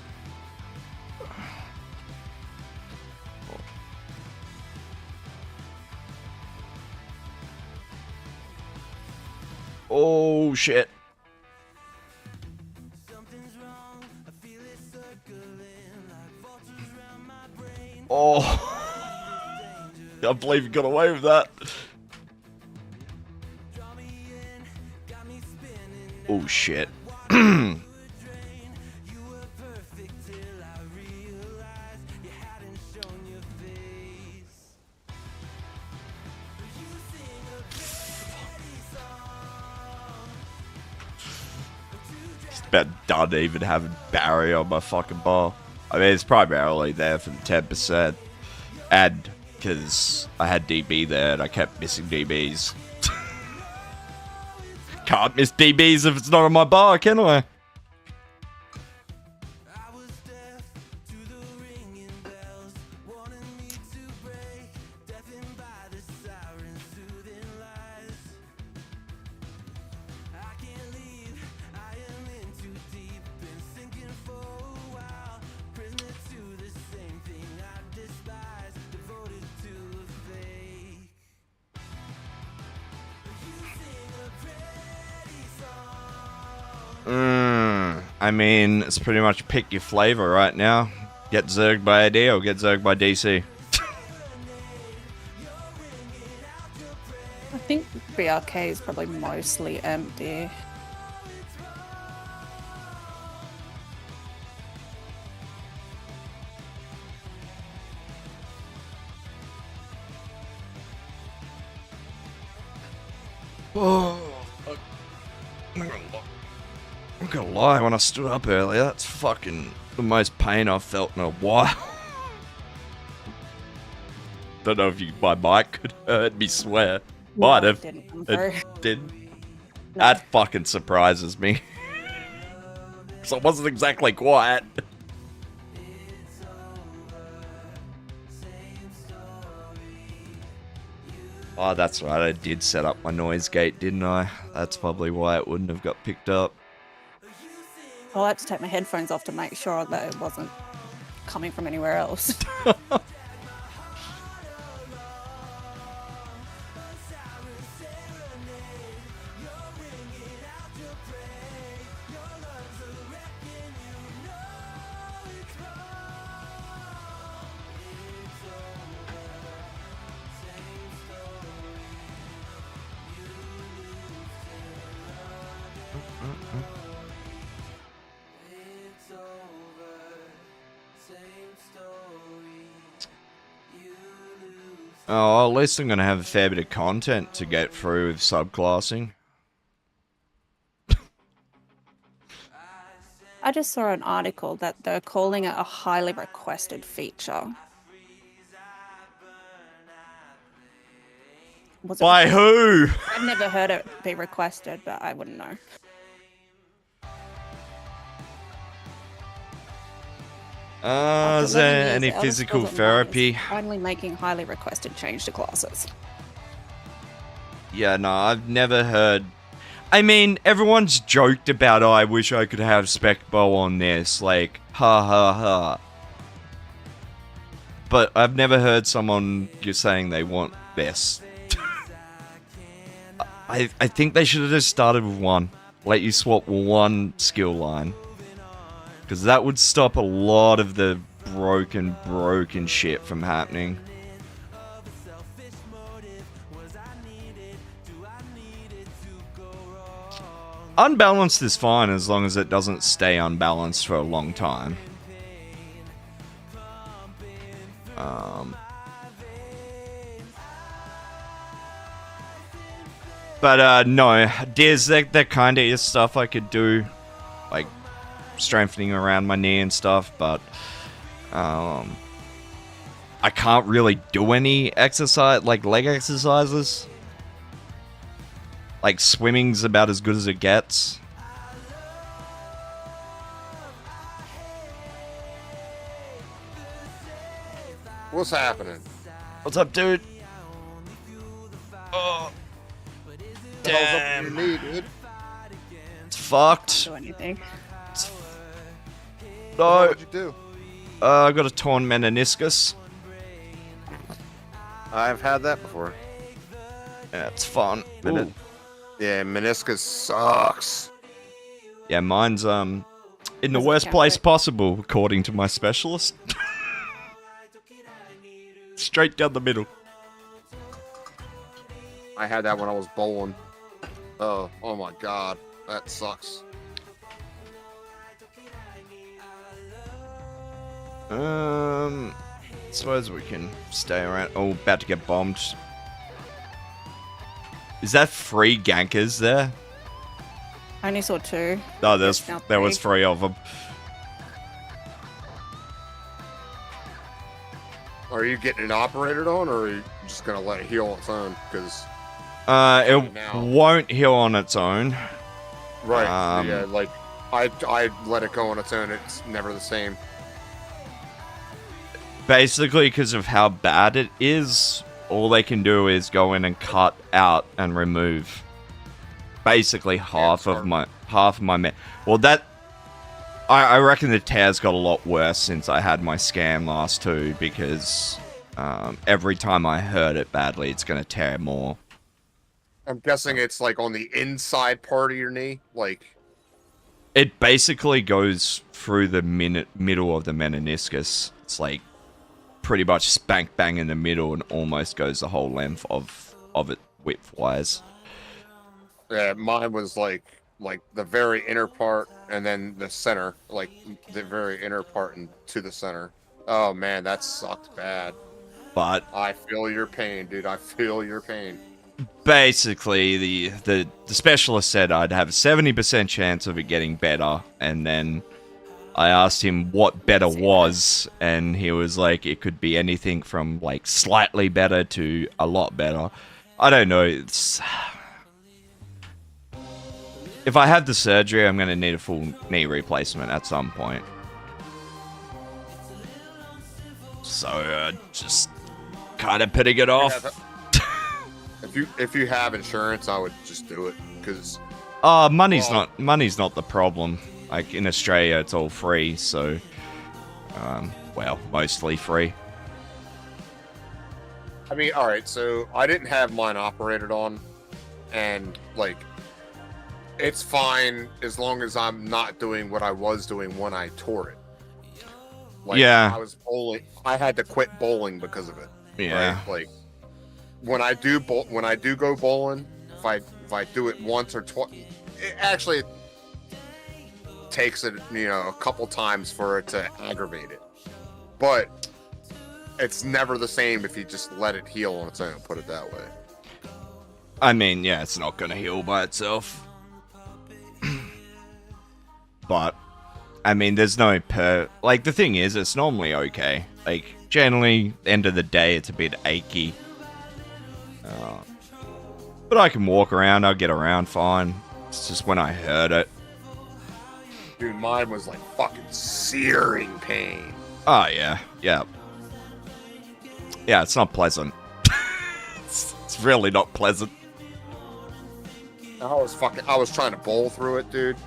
Oh, shit. Oh. I can't believe you got away with that. Oh, shit. About done even having barrier on my fucking bar. I mean, it's primarily there for the 10%. And because I had DB there and I kept missing DBs. Can't miss DBs if it's not on my bar, can I? I mean, it's pretty much pick your flavor right now. Get zerged by AD or get zerged by DC. I think BRK is probably mostly empty. Oh, I'm gonna lie, when I stood up earlier, that's fucking the most pain I've felt in a while. Don't know if my mic could hurt me, swear. Might have. It did. No. That fucking surprises me. So it wasn't exactly quiet. Oh, that's right, I did set up my noise gate, didn't I? That's probably why it wouldn't have got picked up. Well, I had to take my headphones off to make sure that it wasn't coming from anywhere else. Oh, at least I'm going to have a fair bit of content to get through with subclassing. I just saw an article that they're calling it a highly requested feature. By who? I've never heard it be requested, but I wouldn't know. Is there any physical therapy? Finally making highly requested change to classes. Yeah, no, I've never heard. I mean, everyone's joked about, oh, I wish I could have spec bow on this. Like, ha ha ha. but I've never heard someone just saying they want this. I think they should have just started with one. Let you swap one skill line. Because that would stop a lot of the broken shit from happening. Unbalanced is fine as long as it doesn't stay unbalanced for a long time. But no, there's that kind of stuff I could do, like strengthening around my knee and stuff, but I can't really do any exercise, like leg exercises. Like swimming's about as good as it gets. What's happening? What's up, dude? Oh, What the hell's up with your knee, dude? it's fucked. Do anything. No, What'd you do? I got a torn meniscus. I've had that before. Yeah, it's fun. Ooh. Yeah, meniscus sucks. Yeah, mine's in the Does it worst count, place right? possible, according to my specialist. Straight down the middle. I had that when I was bowling. Oh my god, that sucks. Suppose we can stay around. Oh, about to get bombed. Is that 3 gankers there? I only saw 2. No, There's now there was 3 of them. Are you getting it operated on, or are you just gonna let it heal on its own? Because It now. won't heal on its own. right, yeah, like I let it go on its own. It's never the same. Basically, because of how bad it is, all they can do is go in and cut out and remove. Basically, half of my well, that I reckon the tears got a lot worse since I had my scan last too, because every time I hurt it badly, it's gonna tear more. I'm guessing it's like on the inside part of your knee, like. It basically goes through the middle of the meniscus. It's like pretty much spank bang in the middle and almost goes the whole length of it width-wise. Yeah, mine was like the very inner part and then the center, like the very inner part and to the center. Oh man, that sucked bad. But I feel your pain, dude. I feel your pain. basically, the specialist said I'd have a 70% chance of it getting better, and then I asked him what better was, and he was like, it could be anything from like slightly better to a lot better. I don't know. If I have the surgery, I'm going to need a full knee replacement at some point. So, just kind of putting it off. If you have insurance, I would just do it because Money's not the problem. Like in Australia, it's all free, so well, mostly free. I mean, all right. So I didn't have mine operated on, and like, it's fine as long as I'm not doing what I was doing when I tore it. Like, Yeah. I was bowling. I had to quit bowling because of it. Yeah. Right? Like when I do go bowling, if I do it once or twice, it actually takes it, a couple times for it to aggravate it. But it's never the same if you just let it heal on its own, put it that way. I mean, yeah, it's not going to heal by itself. But, I mean, there's no like, the thing is, it's normally okay. Like, generally, end of the day, it's a bit achy. But I can walk around, I'll get around fine. It's just when I hurt it. Dude, mine was like fucking searing pain. Oh, yeah. Yeah, it's not pleasant. It's really not pleasant. I was trying to bowl through it, dude.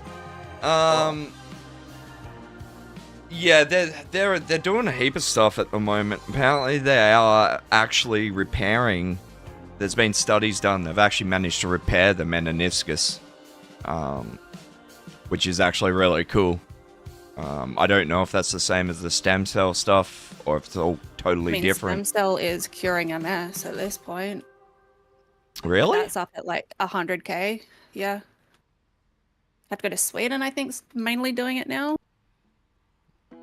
Yeah, they're doing a heap of stuff at the moment. Apparently, they are actually repairing. There's been studies done. They've actually managed to repair the meniscus, which is actually really cool. I don't know if that's the same as the stem cell stuff or if it's all totally different. Stem cell is curing MS at this point. Really? That's up at like 100k. Yeah. Have to go to Sweden, I think, mainly doing it now.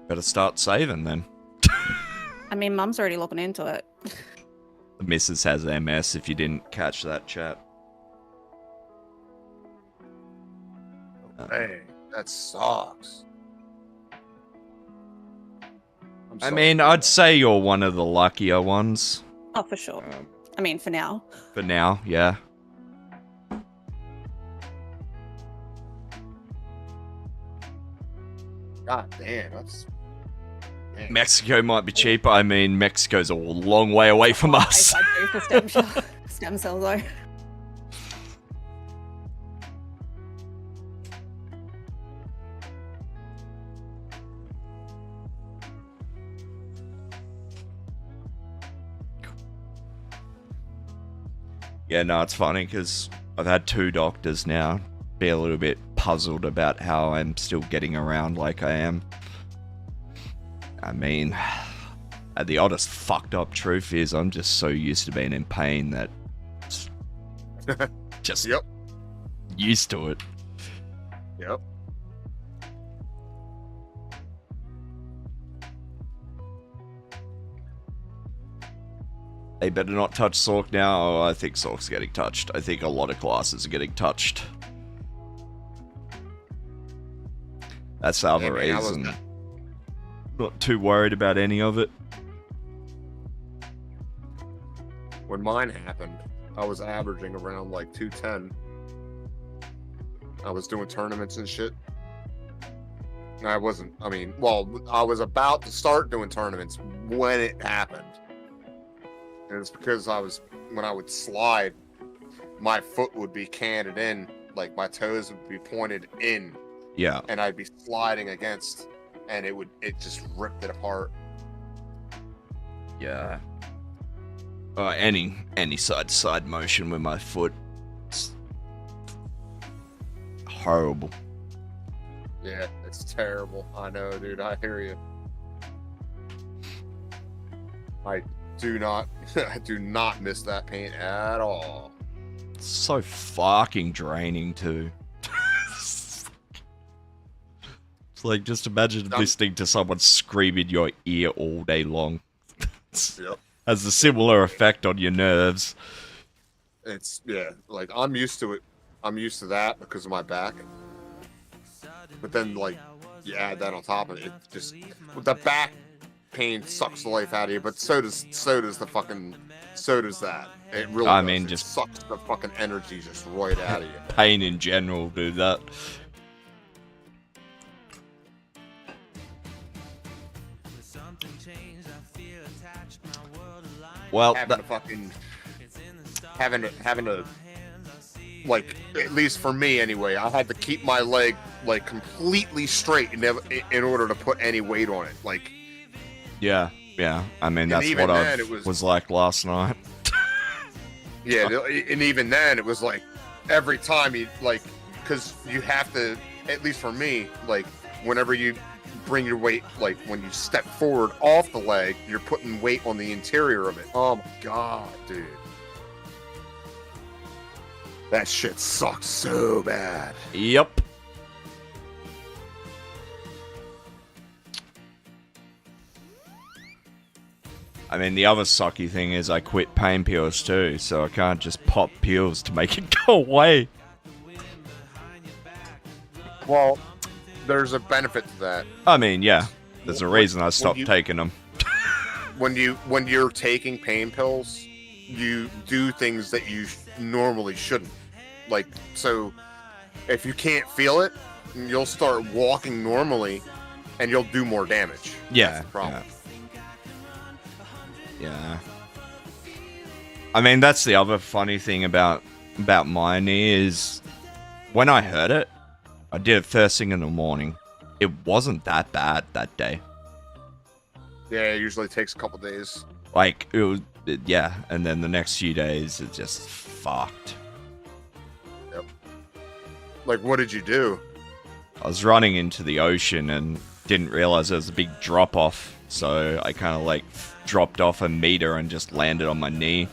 Better start saving then. I mean, Mum's already looking into it. The missus has MS if you didn't catch that, chat. Hey, that sucks. I mean, I'd say you're one of the luckier ones. Oh, for sure. I mean, for now. For now, yeah. God damn, that's... Man. Mexico might be cheaper. I mean, Mexico's a long way away from us. I do for stem cells, though. Yeah, no, it's funny because I've had 2 doctors now. Be a little bit puzzled about how I'm still getting around like I am. I mean, the honest fucked up truth is I'm just so used to being in pain that just Yep. used to it. Yep. They better not touch Sorc now. Oh, I think Sorc's getting touched. I think a lot of classes are getting touched. That's the other Yeah, man, reason. Not too worried about any of it. When mine happened, I was averaging around like 210. I was doing tournaments and shit. And I wasn't, I mean, well, I was about to start doing tournaments when it happened. And it's because when I would slide, my foot would be canted in, like my toes would be pointed in. Yeah. And I'd be sliding against, and it just ripped it apart. Yeah. Any side to side motion with my foot. It's horrible. Yeah, it's terrible. I know, dude. I hear you. I do not miss that pain at all. It's so fucking draining too. It's like, just imagine listening to someone scream in your ear all day long. Yep. Has a similar effect on your nerves. It's, yeah, like, I'm used to it. I'm used to that because of my back. But then, like, you add that on top of it, just, the back pain sucks the life out of you, but so does that. It really I does. mean, it just sucks the fucking energy just right out of you. Pain in general do that. Well, having to like, at least for me anyway, I had to keep my leg like completely straight in order to put any weight on it. Like, yeah. I mean, that's what I was like last night. Yeah, and even then, it was like every time you, like, because you have to, at least for me, like, whenever you bring your weight, like, when you step forward off the leg, you're putting weight on the interior of it. Oh my god, dude. That shit sucks so bad. Yep. I mean, the other sucky thing is I quit pain pills too, so I can't just pop pills to make it go away. Well, there's a benefit to that. I mean, yeah. There's a reason I stopped taking them. When you're taking pain pills, you do things that you normally shouldn't. Like, so if you can't feel it, you'll start walking normally and you'll do more damage. Yeah. That's the problem. Yeah. I mean, that's the other funny thing about my knee is when I hurt it, I did it first thing in the morning. it wasn't that bad that day. Yeah, it usually takes a couple days. Like, it was, yeah, and then the next few days, it just fucked. Yep. Like, what did you do? I was running into the ocean and didn't realize there was a big drop off, so I kind of like dropped off a meter and just landed on my knee.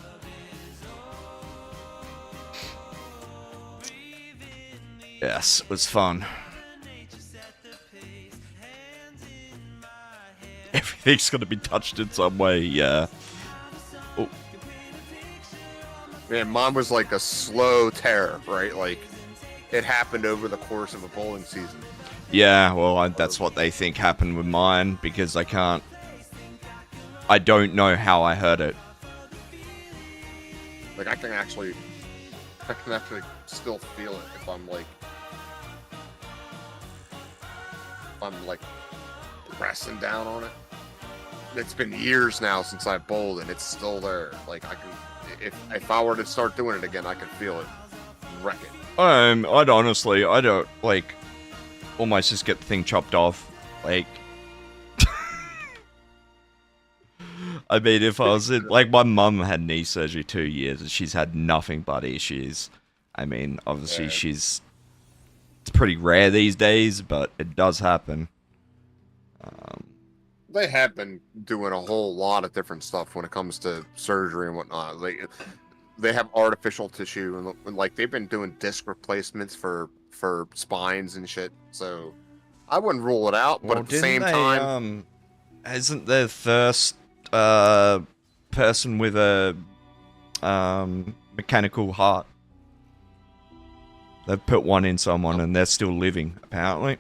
Yes, it was fun. Everything's gonna be touched in some way, yeah. Oh. Man, mine was like a slow tear, right? Like, it happened over the course of a bowling season. Yeah, well, that's what they think happened with mine, because I don't know how I heard it. Like, I can actually still feel it if I'm like pressing down on it. It's been years now since I bowled, and it's still there. Like, I can, if I were to start doing it again, I could feel it wreck it. I'd honestly, I don't, like, almost just get the thing chopped off. Like, I mean, if I was in, like, my mum had knee surgery 2 years, and she's had nothing but issues. I mean, obviously, Yeah. it's pretty rare these days, but it does happen. They have been doing a whole lot of different stuff when it comes to surgery and whatnot. They have artificial tissue, and like they've been doing disc replacements for spines and shit. So I wouldn't rule it out, but at the same time, isn't the first person with a mechanical heart? They've put one in someone, and they're still living, apparently.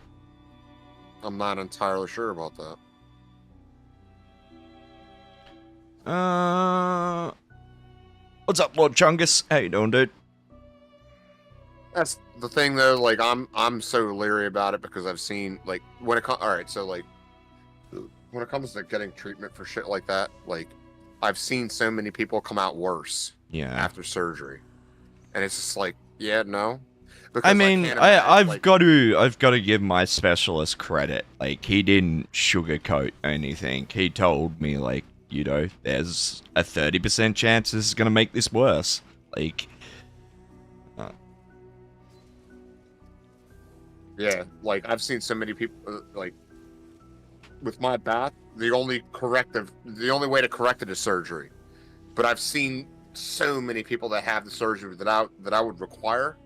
I'm not entirely sure about that. What's up, Lord Chungus? How you doing, dude? That's the thing, though. Like, I'm so leery about it because I've seen, like, when it comes. All right, so like, when it comes to getting treatment for shit like that, like, I've seen so many people come out worse Yeah. after surgery, and it's just like, yeah, no. Because I mean, can't imagine, I've like, got to give my specialist credit. Like, he didn't sugarcoat anything. He told me, like, you know, there's a 30% chance this is gonna make this worse. Like, yeah, like I've seen so many people like with my back. The only way to correct it is surgery. But I've seen so many people that have the surgery that I would require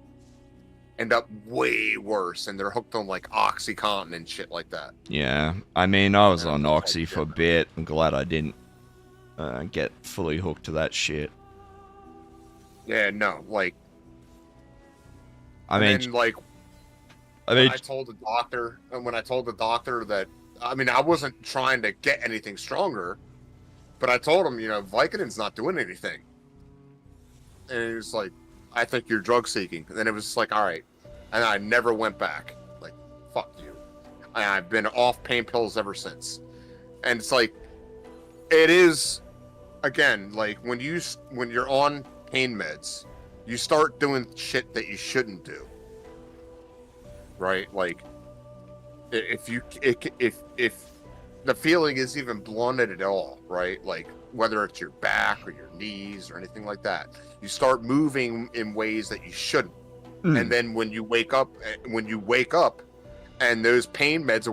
end up way worse, and they're hooked on like OxyContin and shit like that. yeah. I mean, I was Yeah, on that's Oxy like for a bit. I'm glad I didn't get fully hooked to that shit. Yeah, no, like I mean, and then, like when I told the doctor that, I mean, I wasn't trying to get anything stronger, but I told him, you know, Vicodin's not doing anything. And he was like, I think you're drug seeking. And then it was just like, all right. And I never went back. Like, fuck you. I've been off pain pills ever since. And it's like, it is, again, like when you're on pain meds, you start doing shit that you shouldn't do. Right? Like, if the feeling is even blunted at all, right? Like, whether it's your back or your knees or anything like that, you start moving in ways that you shouldn't. And then when you wake up and those pain meds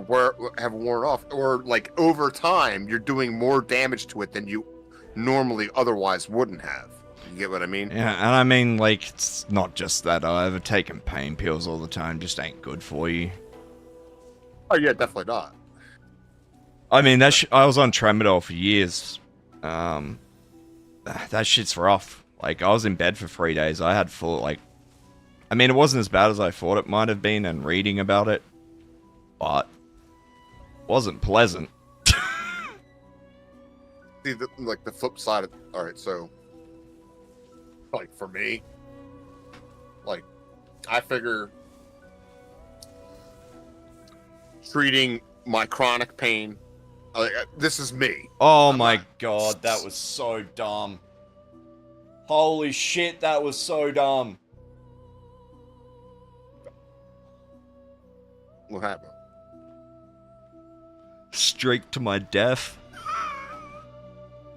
have worn off, or like over time, you're doing more damage to it than you normally otherwise wouldn't have. You get what I mean? yeah, and I mean, like, it's not just that I've taken pain pills all the time. Just ain't good for you. Oh yeah, definitely not. I mean, I was on Tramadol for years. That shit's rough. Like, I was in bed for 3 days. I had full, like, I mean, it wasn't as bad as I thought it might have been, and reading about it, but it wasn't pleasant. See, the flip side of, all right, so like for me, like I figure treating my chronic pain, this is me. Oh I'm my not- god, that was so dumb. Holy shit, that was so dumb. What happened? Streak to my death.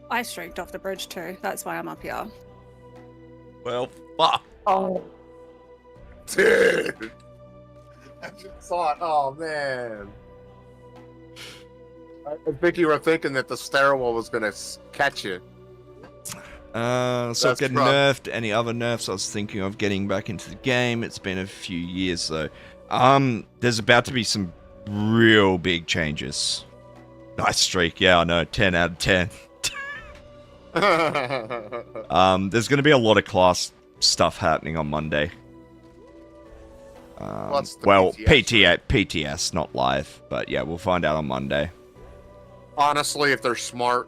I streaked off the bridge too. That's why I'm up here. Well, fuck. Oh. Dude. I just saw it. Oh, man. I think you were thinking that the stairwell was going to catch you. So get rough. nerfed. Any other nerfs I was thinking of getting back into the game. It's been a few years though. There's about to be some real big changes. Nice streak, yeah, I know, 10 out of 10. There's going to be a lot of class stuff happening on Monday. What's the Well, PTS? PTS, not live, but yeah, we'll find out on Monday. Honestly, if they're smart,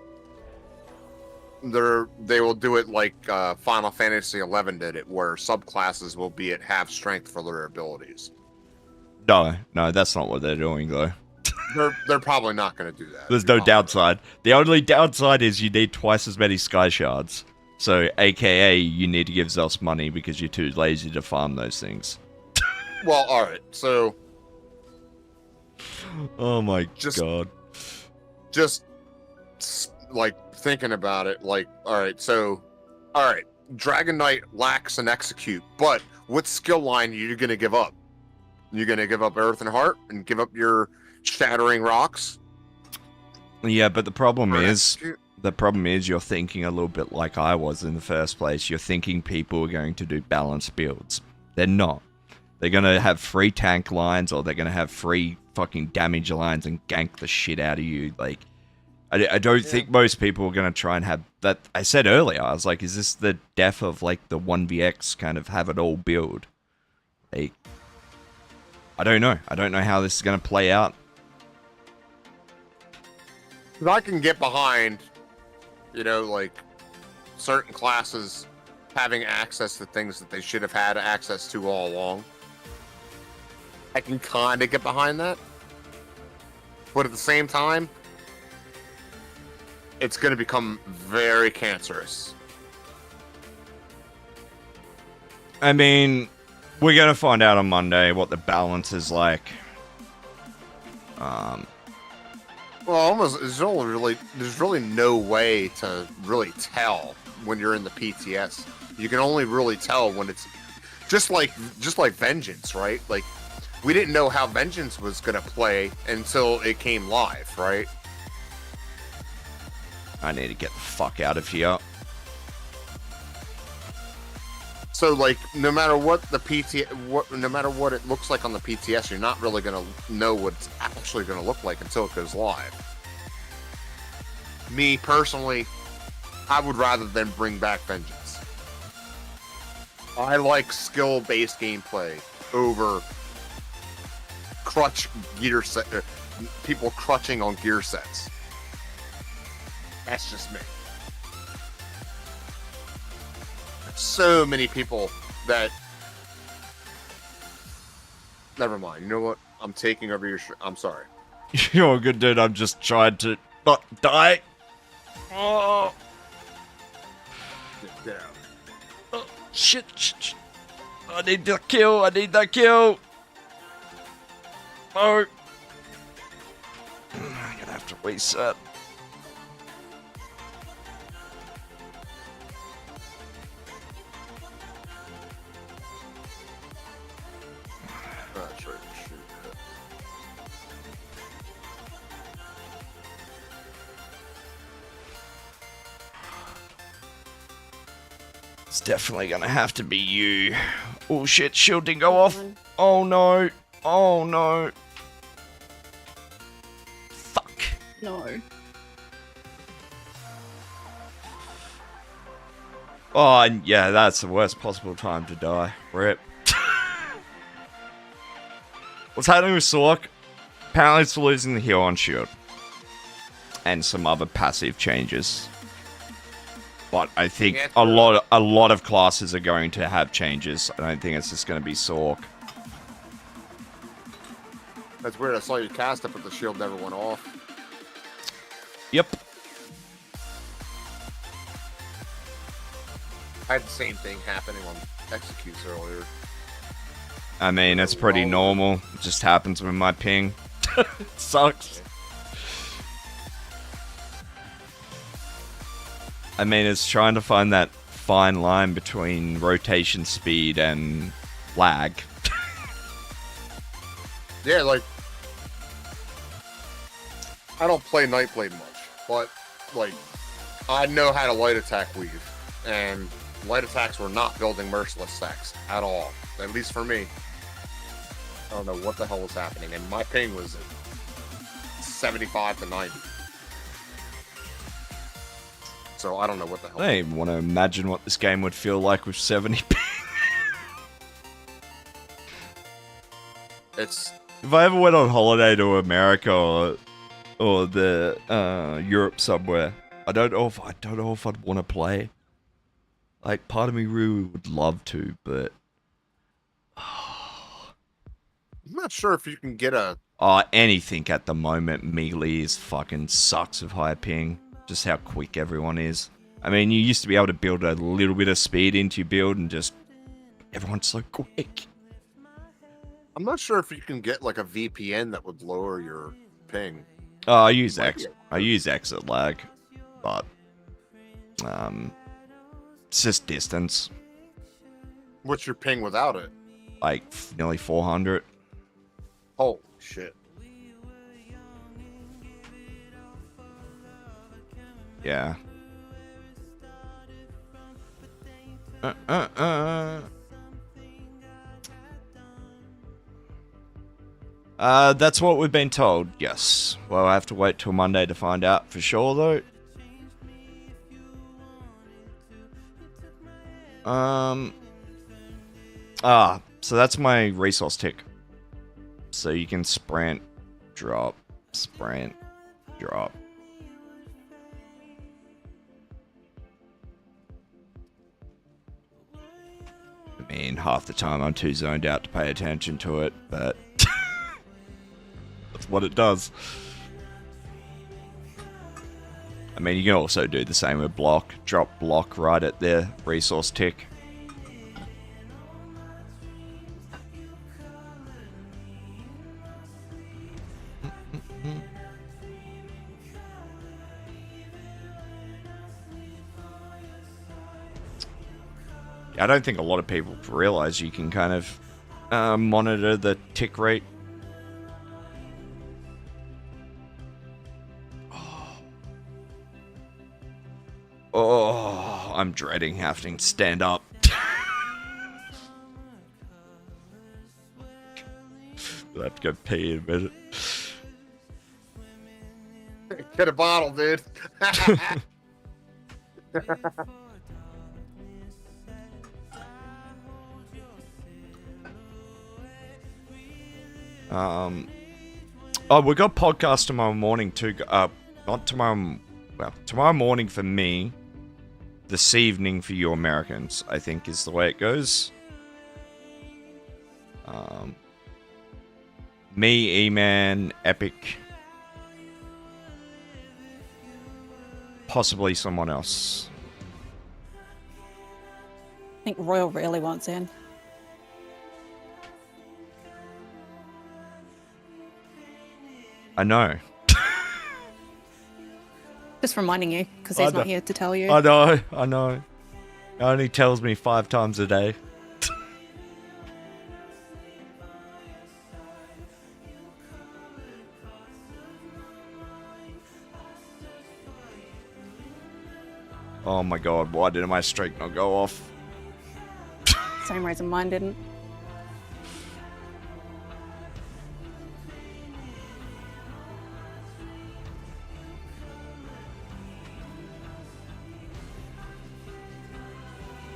they will do it like Final Fantasy XI did it, where subclasses will be at half strength for their abilities. No, that's not what they're doing though. They're probably not going to do that. There's no downside. The only downside is you need twice as many sky shards. So, AKA, you need to give Zeus money because you're too lazy to farm those things. Well, all right. So, Oh my Just- god. just like thinking about it, like, all right, Dragon Knight lacks an execute, but what skill line are you going to give up? You're going to give up Earth and Heart and give up your Shattering Rocks? Yeah, but the problem for an is, execute? you're thinking a little bit like I was in the first place. You're thinking people are going to do balanced builds. They're not. They're going to have free tank lines, or they're going to have free fucking damage lines and gank the shit out of you. Like, I don't think most people are going to try and have that. I said earlier, I was like, is this the death of like the 1vx kind of have it all build? Like, I don't know. I don't know how this is going to play out. 'Cause I can get behind, like certain classes having access to things that they should have had access to all along. I can kind of get behind that. But at the same time, it's going to become very cancerous. I mean, we're going to find out on Monday what the balance is like. Well, almost there's really no way to really tell when you're in the PTS. You can only really tell when it's just like Vengeance, right? Like, we didn't know how Vengeance was gonna play until it came live, right? I need to get the fuck out of here. So, like, no matter what no matter what it looks like on the PTS, you're not really gonna know what it's actually gonna look like until it goes live. Me personally, I would rather than bring back Vengeance. I like skill-based gameplay over people crutching on gear sets. That's just me. So many people that... Never mind. You know what? I'm taking over your... I'm sorry. You're a good dude. I'm just trying to not die. Oh, Get out. oh shit. I need that kill. Oh. I'm gonna have to reset. That's right. Shoot. It's definitely gonna have to be you. Oh shit, shield didn't go off. Oh no. Oh no. Fuck. No. Oh, and yeah, that's the worst possible time to die. Rip. What's happening with Sorc? Apparently it's losing the heal on shield. And some other passive changes. But I think Yeah, a lot of classes are going to have changes. I don't think it's just going to be Sorc. That's weird. I saw you cast it, but the shield never went off. Yep. I had the same thing happening on executes earlier. I mean, it's pretty normal. It just happens with my ping. It sucks. I mean, it's trying to find that fine line between rotation speed and lag. Yeah, like, I don't play Nightblade much, but, like, I know how to light attack weave, and light attacks were not building merciless stacks at all, at least for me. I don't know what the hell was happening, and my ping was 75 to 90. So I don't know what the hell. I don't even want to imagine what this game would feel like with 70. It's If I ever went on holiday to America or the Europe somewhere, I don't know if I'd want to play. Like, part of me really would love to, but I'm not sure if you can get a. Anything at the moment, melee is fucking sucks with high ping. Just how quick everyone is. I mean, you used to be able to build a little bit of speed into your build, and just everyone's so quick. I'm not sure if you can get like a VPN that would lower your ping. I use exit lag, but it's just distance. What's your ping without it? Like nearly 400. Holy shit. Yeah. That's what we've been told, yes. Well, I have to wait till Monday to find out for sure, though. So that's my resource tick. So you can sprint, drop, sprint, drop. I mean, half the time I'm too zoned out to pay attention to it, but that's what it does. I mean, you can also do the same with block. Drop block right at the resource tick. I don't think a lot of people realize you can kind of monitor the tick rate. Oh, I'm dreading having to stand up. I'll have to go pee in a minute. Get a bottle, dude. We got podcast tomorrow morning too. Not tomorrow. Well, tomorrow morning for me. This evening for you Americans, I think is the way it goes. Me, E-Man, Epic, possibly someone else. I think Royal really wants in. I know. Just reminding you, because he's not here to tell you. I know. He only tells me 5 times a day. Oh my god, why did my streak not go off? Same reason mine didn't.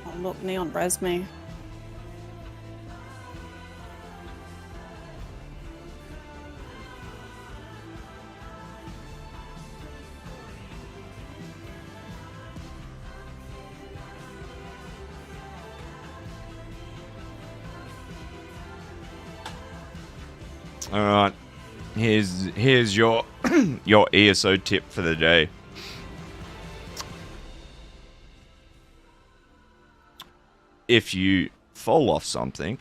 Oh look, Neon res me. All right, here's your your ESO tip for the day. If you fall off something,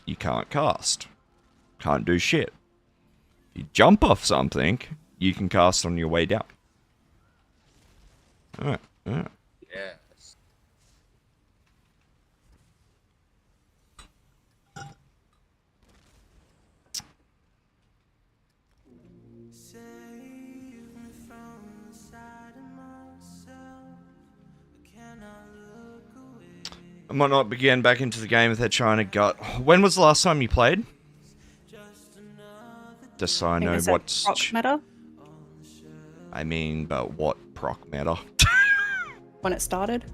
you can't cast, can't do shit. If you jump off something, you can cast on your way down. All right, Yeah. Yes. I might not begin back into the game if they're trying to gut. When was the last time you played? Just so I know It's a what's. proc meta I mean, but what proc meta? when it started,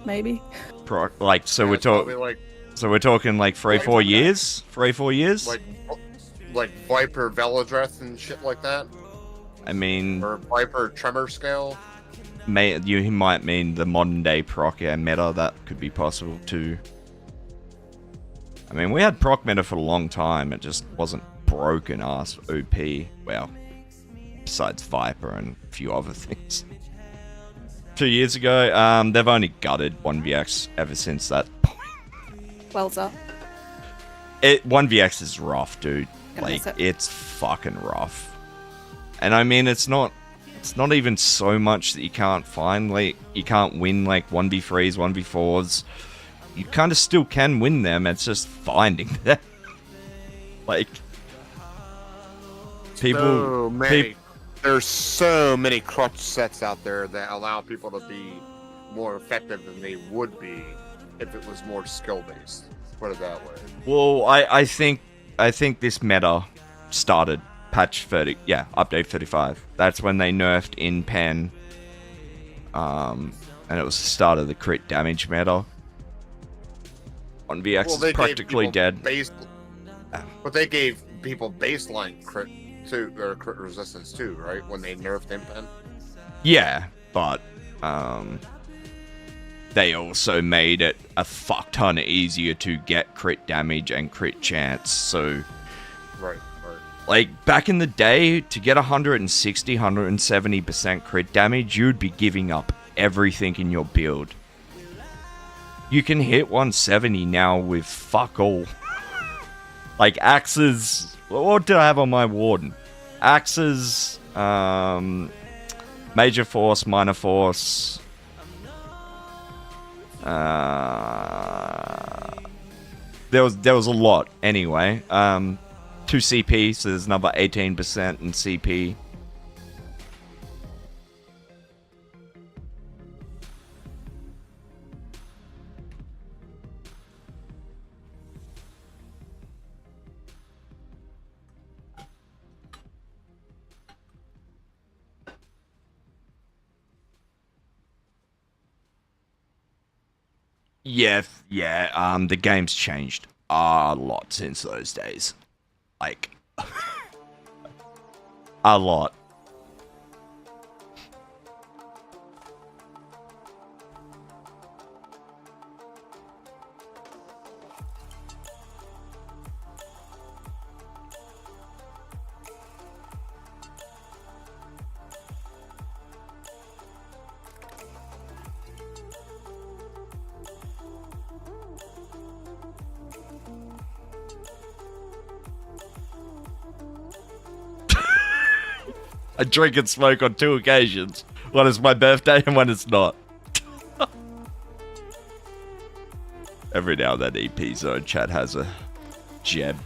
maybe. Proc, like, so Yeah, we're it's probably talking. like So we're talking like 3-4 years. 3-4 years. like Viper Velodreth and shit like that, I mean, or Viper Tremor Scale. you might mean the modern day proc meta. That could be possible too. I mean, we had proc meta for a long time. It just wasn't broken ass OP. Well, besides Viper and a few other things. 2 years ago, they've only gutted 1vx ever since that point. Wells up. 1vx is rough, dude. Gonna Like, miss it. it's fucking rough. And I mean, it's not even so much that you can't find, like, you can't win, like, 1v3s, 1v4s. You kind of still can win them, it's just finding them. Like, people... There's so many crutch sets out there that allow people to be more effective than they would be if it was more skill-based. Put it that way. Well, I think this meta started patch 30, yeah, update 35. That's when they nerfed in pen, and it was the start of the crit damage meta. 1vx is practically dead. But they gave people baseline crit too, or crit resistance too, right? When they nerfed in pen. Yeah, but they also made it a fuck ton easier to get crit damage and crit chance. So, Right. like, back in the day, to get 160, 170% crit damage, you'd be giving up everything in your build. You can hit 170 now with fuck all. Like, axes... What did I have on my Warden? Axes, Major Force, Minor Force... there was a lot anyway. 2 CP, so there's another 18% in CP. Yeah, the game's changed a lot since those days. Like, a lot. I drink and smoke on 2 occasions. One is my birthday and one is not. Every now and then EP Zone chat has a gem.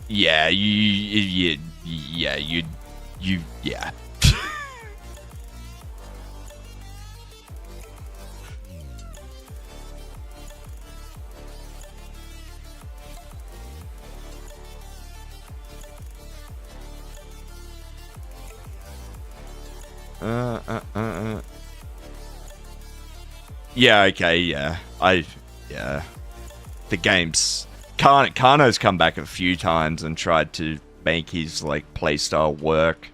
Yeah, yeah. Yeah, okay, yeah. The game's... Kano's come back a few times and tried to make his, like, playstyle work.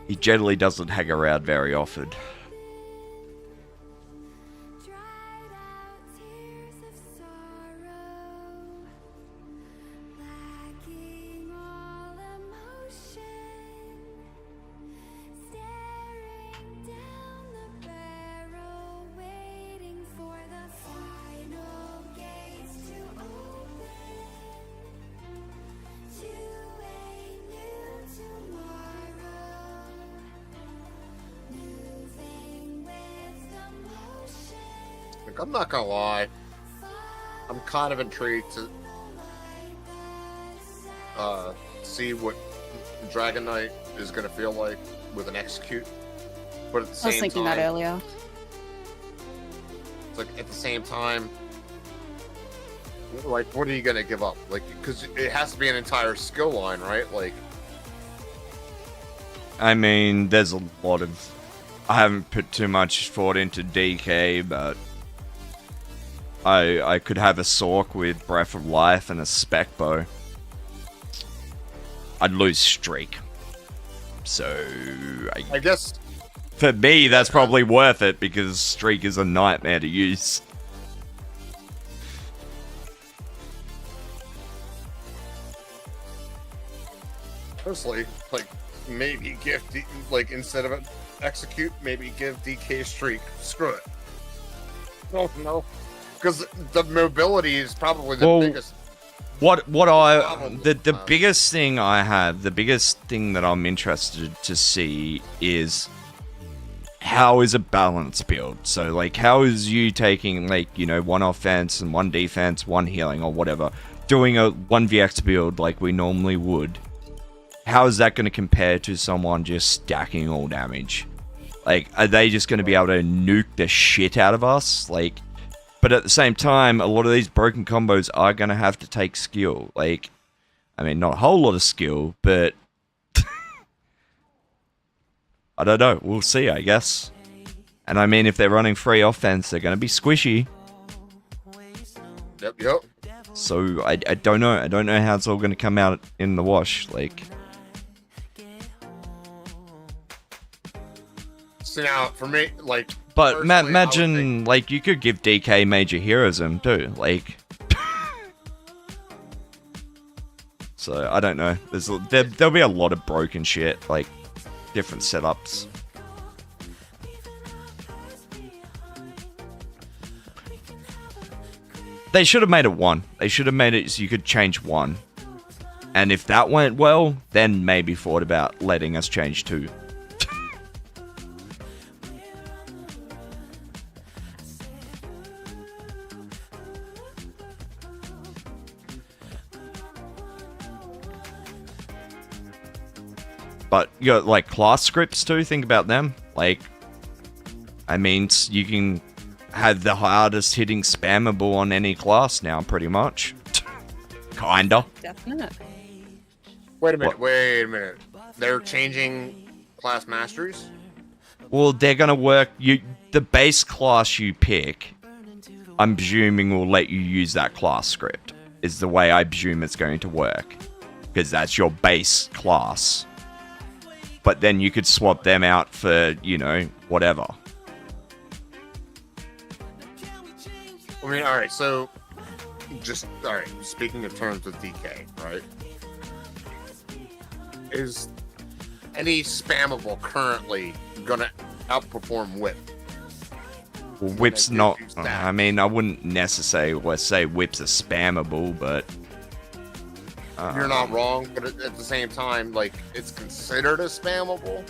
He generally doesn't hang around very often. Look, I'm not gonna lie. I'm kind of intrigued to see what Dragon Knight is gonna feel like with an execute. But at the I same was thinking time, that earlier. it's like at the same time, like, what are you gonna give up? Like, because it has to be an entire skill line, right? Like, I mean, there's a lot of... I haven't put too much thought into DK, but... I could have a Sorc with Breath of Life and a Spec Bow. I'd lose Streak. So... I guess... For me, that's probably worth it, because Streak is a nightmare to use. Personally, like, maybe give like, instead of an execute, maybe give DK Streak. Screw it. No. Because the mobility is probably the biggest. The biggest thing I have, the biggest thing that I'm interested to see is how is a balance build? So, like, how is you taking, like, you know, one offense and one defense, one healing or whatever, doing a 1vx build like we normally would? How is that going to compare to someone just stacking all damage? Like, are they just going to be able to nuke the shit out of us? Like, but at the same time, a lot of these broken combos are going to have to take skill. Like, I mean, not a whole lot of skill, but... I don't know. We'll see, I guess. And I mean, if they're running free offense, they're going to be squishy. Yep. So, I don't know. I don't know how it's all going to come out in the wash. Like... So now, for me, like... But personally, imagine, like, you could give DK major heroism, too. Like... So, I don't know. There'll be a lot of broken shit. Like, different setups. They should have made it 1. They should have made it so you could change 1. And if that went well, then maybe thought about letting us change 2. But you got, like, class scripts too, think about them. Like, I mean, you can have the hardest hitting spammable on any class now, pretty much. Kinda. Definite. Wait a minute. They're changing class masteries? Well, they're gonna work, the base class you pick, I'm presuming will let you use that class script, is the way I presume it's going to work. Because that's your base class. But then you could swap them out for, you know, whatever. I mean, alright, so... Alright, speaking in terms of DK, right? Is any spammable currently gonna outperform Whip? Well, Whip's not... I mean, I wouldn't necessarily say Whip's a spammable, but... You're not wrong, but at the same time, like, it's considered a spammable?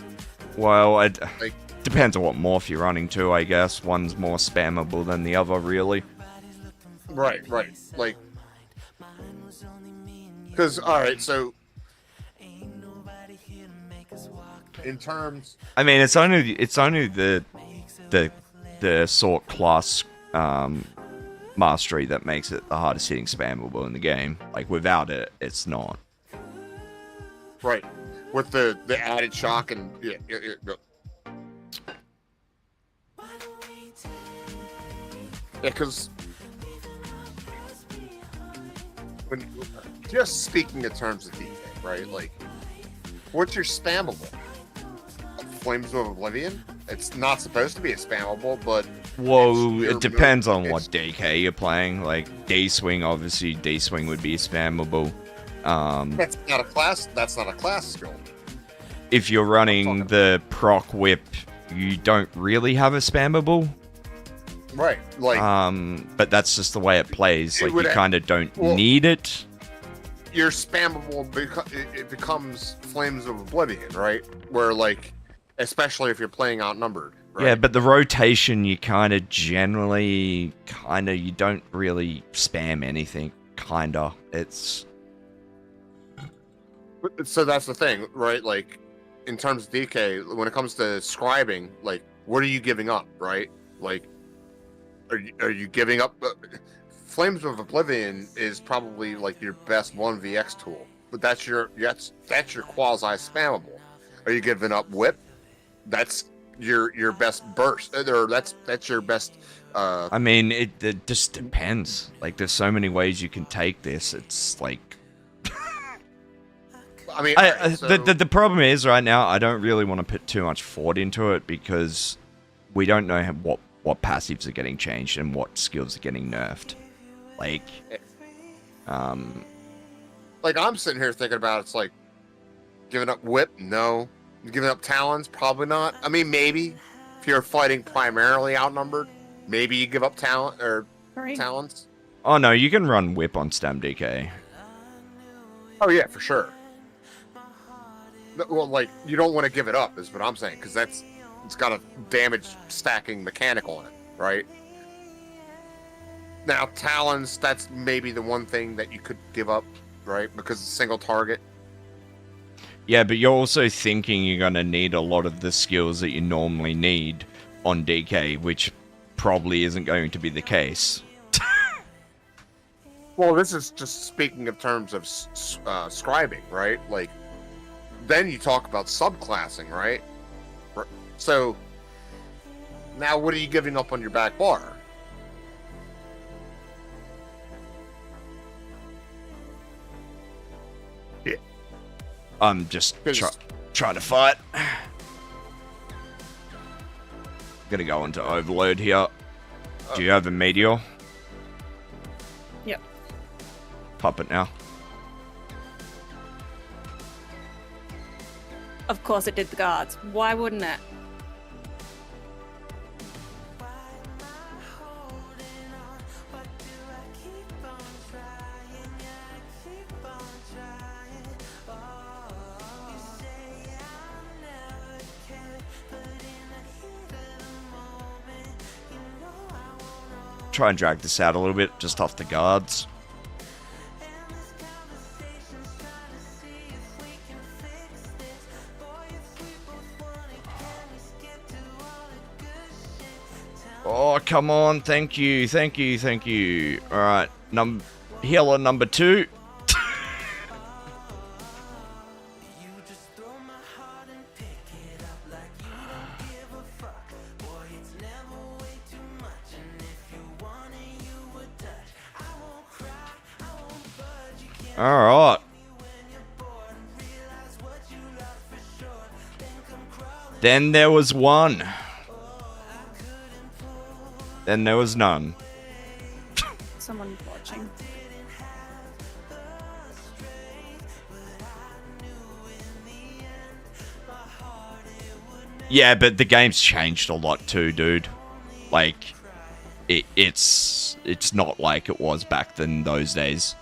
Well, it depends on what morph you're running to, I guess. One's more spammable than the other, really. Right. Like... Because, alright, so... In terms... I mean, it's only the Sorc class mastery that makes it the hardest hitting spammable in the game. Like, without it, it's not. Right. With the added shock and... Yeah. Because... Just speaking in terms of DK, right? Like, what's your spammable? Flames of Oblivion? It's not supposed to be a spammable, but... Whoa, it depends on what DK you're playing. Like, D-Swing, obviously, D-Swing would be spammable. That's not a class skill. If you're running the proc whip, you don't really have a spammable. Right, like... but that's just the way it plays. Like, you kind of don't well, need it. Your spammable, it becomes Flames of Oblivion, right? Where, like, especially if you're playing outnumbered, Right? Yeah, but the rotation, you kind of generally, you don't really spam anything, It's... So that's the thing, right? Like, in terms of DK, when it comes to scribing, like, what are you giving up, right? Like, are you giving up? Flames of Oblivion is probably like your best 1vx tool, but that's your quasi spammable. Are you giving up Whip? That's your best burst, or that's your best. I mean, it just depends. Like, there's so many ways you can take this. It's like... I mean, alright, so... the problem is, right now, I don't really want to put too much thought into it because we don't know what passives are getting changed and what skills are getting nerfed. Like, like, I'm sitting here thinking about it's like giving up Whip, no. Giving up Talons, probably not. I mean, maybe if you're fighting primarily outnumbered, maybe you give up Talons. Oh no, you can run Whip on Stam DK. Oh yeah, for sure. Well, like, you don't want to give it up, is what I'm saying, because it's got a damage stacking mechanical in it, right? Now, Talons, that's maybe the one thing that you could give up, right? Because it's a single target. Yeah, but you're also thinking you're going to need a lot of the skills that you normally need on DK, which probably isn't going to be the case. Well, this is just speaking of terms of scribing, right? Like, then you talk about subclassing, right? So, now what are you giving up on your back bar? Yeah. I'm just trying to fight. Gonna go into Overload here. Do you have a Meteor? Yep. Pop it now. Of course it did the guards. Why wouldn't it? Try and drag this out a little bit, just off the guards. Oh, come on. Thank you. Thank you. Thank you. All right. Healer number 2. All right. Then there was one. Then there was none. Someone watching. Yeah, but the game's changed a lot too, dude. Like, it's not like it was back in those days.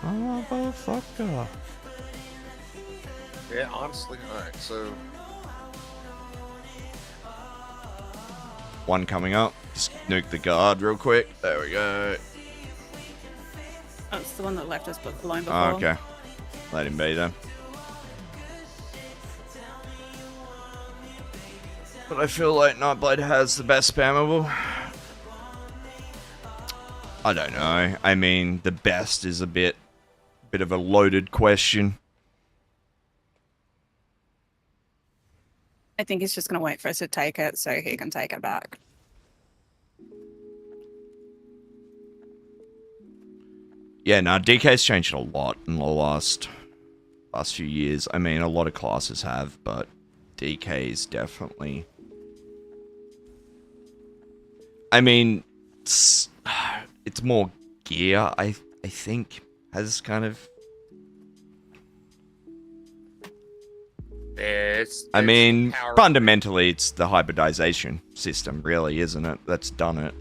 Oh, motherfucker. Yeah, honestly, alright, so... One coming up. Just nuke the guard real quick. There we go. Oh, it's the one that left us alone before. Oh, okay. Let him be then. But I feel like Nightblade has the best spammable. I don't know. I mean, the best is a bit of a loaded question. I think he's just going to wait for us to take it so he can take it back. Yeah, no, DK's changed a lot in the last few years. I mean, a lot of classes have, but DK's definitely... I mean, it's more gear, I think, has kind of... I mean, power- fundamentally, it's the hybridization system, really, isn't it? That's done it.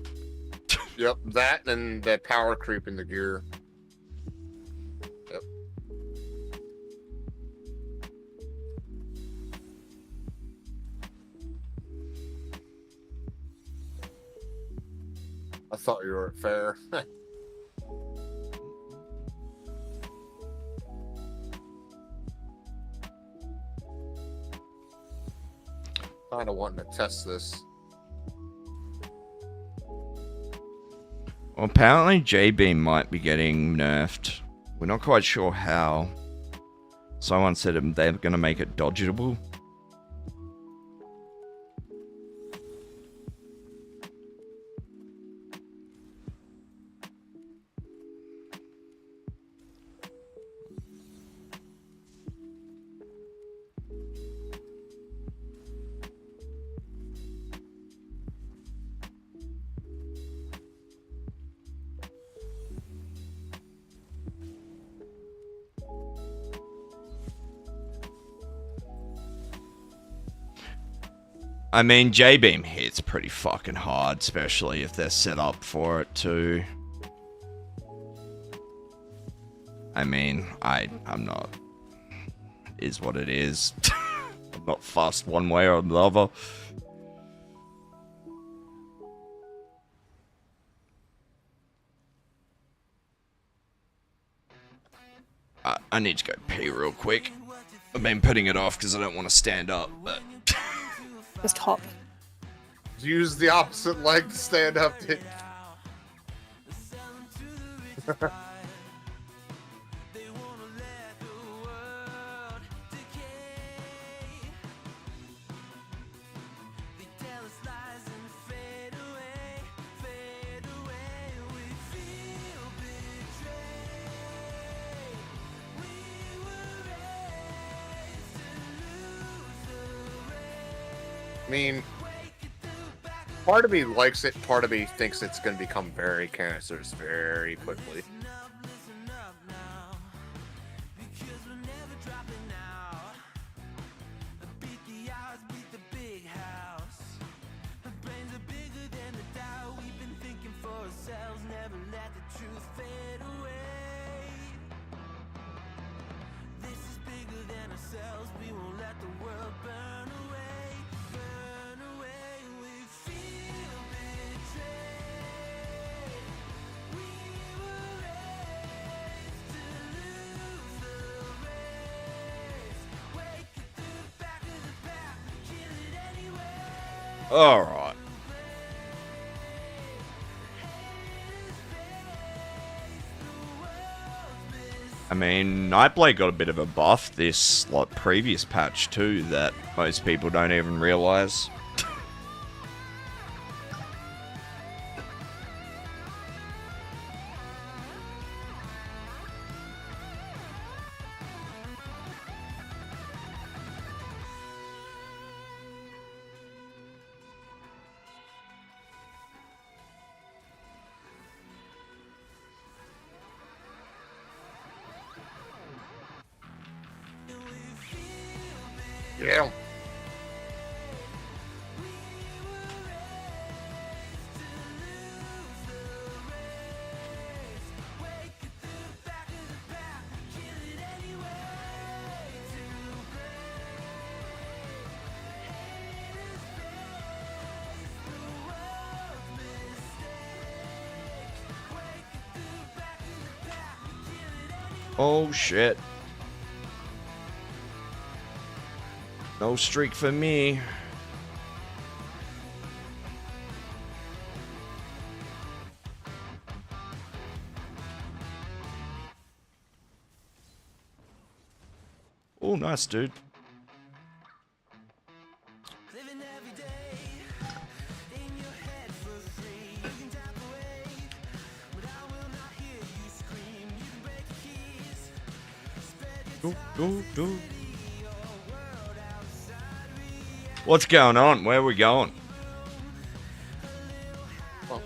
Yep, that and the power creep in the gear. Yep. I thought you were fair. Kind of wanting to test this. Well, apparently J-Beam might be getting nerfed. We're not quite sure how. Someone said they're going to make it dodgeable. I mean, J-Beam hits pretty fucking hard, especially if they're set up for it too. I mean, I'm not... Is what it is. I'm not fussed one way or the other. I need to go pee real quick. I've been putting it off because I don't want to stand up, but... Just hop. Use the opposite leg to stand up. I mean, part of me likes it, part of me thinks it's going to become very cancerous very quickly. Alright. I mean, Nightblade got a bit of a buff this previous patch too that most people don't even realise. Yeah. Oh shit. No streak for me. Oh, nice, dude. Do. What's going on? Where are we going? Well,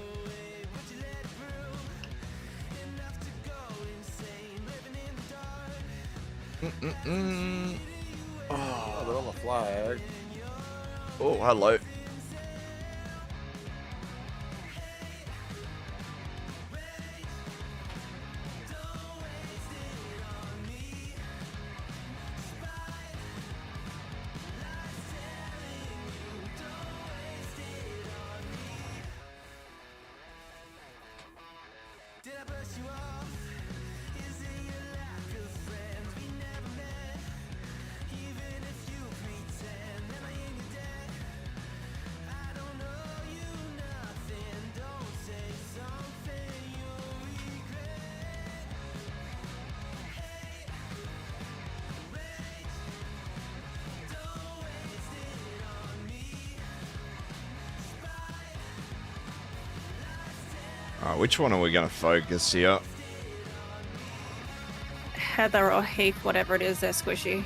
Oh, they're on the flag. Oh, hello. Alright, which one are we going to focus here? Heather or Heath, whatever it is, they're squishy.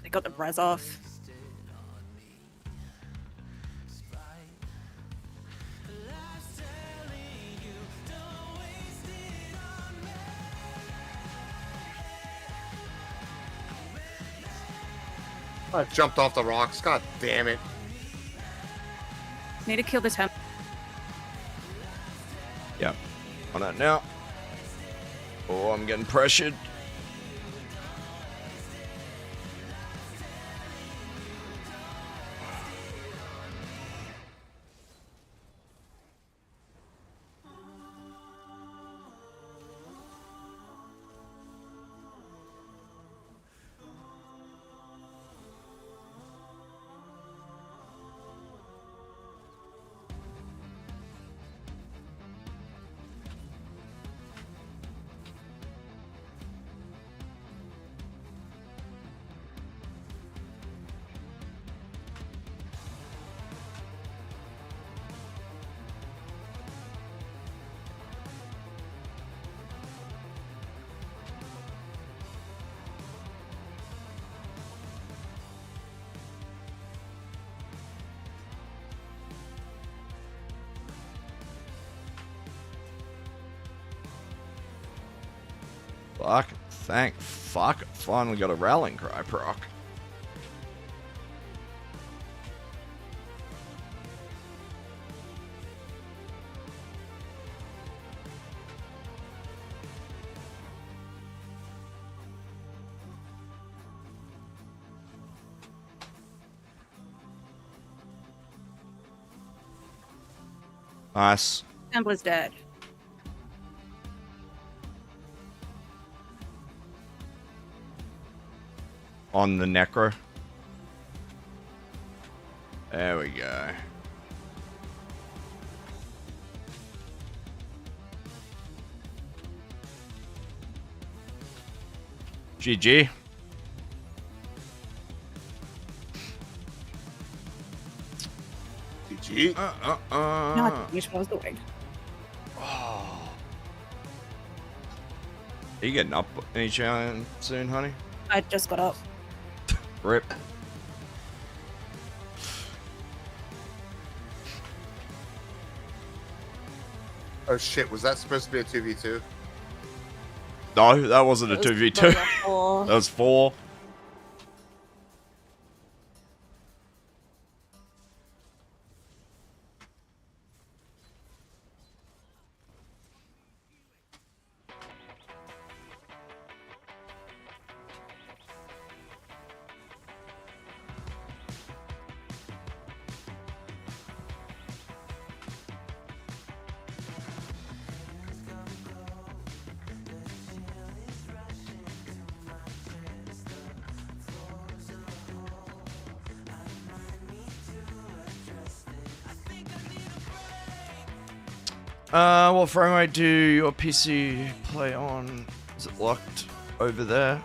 They got the res off. I jumped off the rocks. God damn it. Need to kill the temp. Yep. On that now. Oh, I'm getting pressured. Fuck. Thank fuck. Finally got a rallying cry proc. Nice. Templa's dead. On the necro. There we go. GG. GG. Not which was the wing. Oh. Are you getting up any chance soon, honey? I just got up. Rip. Oh shit, was that supposed to be a 2v2? No, that wasn't a 2v2. That was 4. What frame rate do your PC play on? Is it locked over there?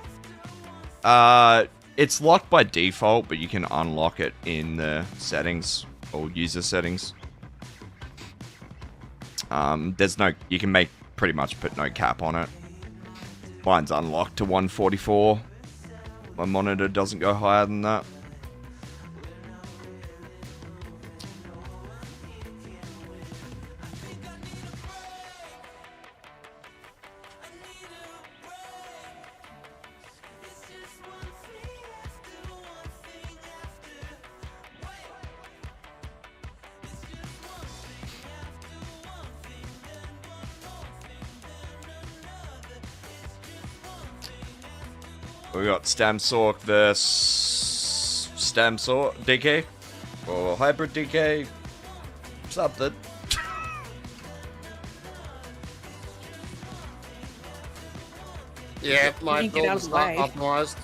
It's locked by default, but you can unlock it in the settings or user settings. There's no, you can pretty much put no cap on it. Mine's unlocked to 144. My monitor doesn't go higher than that. We got Stam Sorc versus Stam Sorc DK or Hybrid DK something. Yeah, my You can get out build of is the not way. optimized.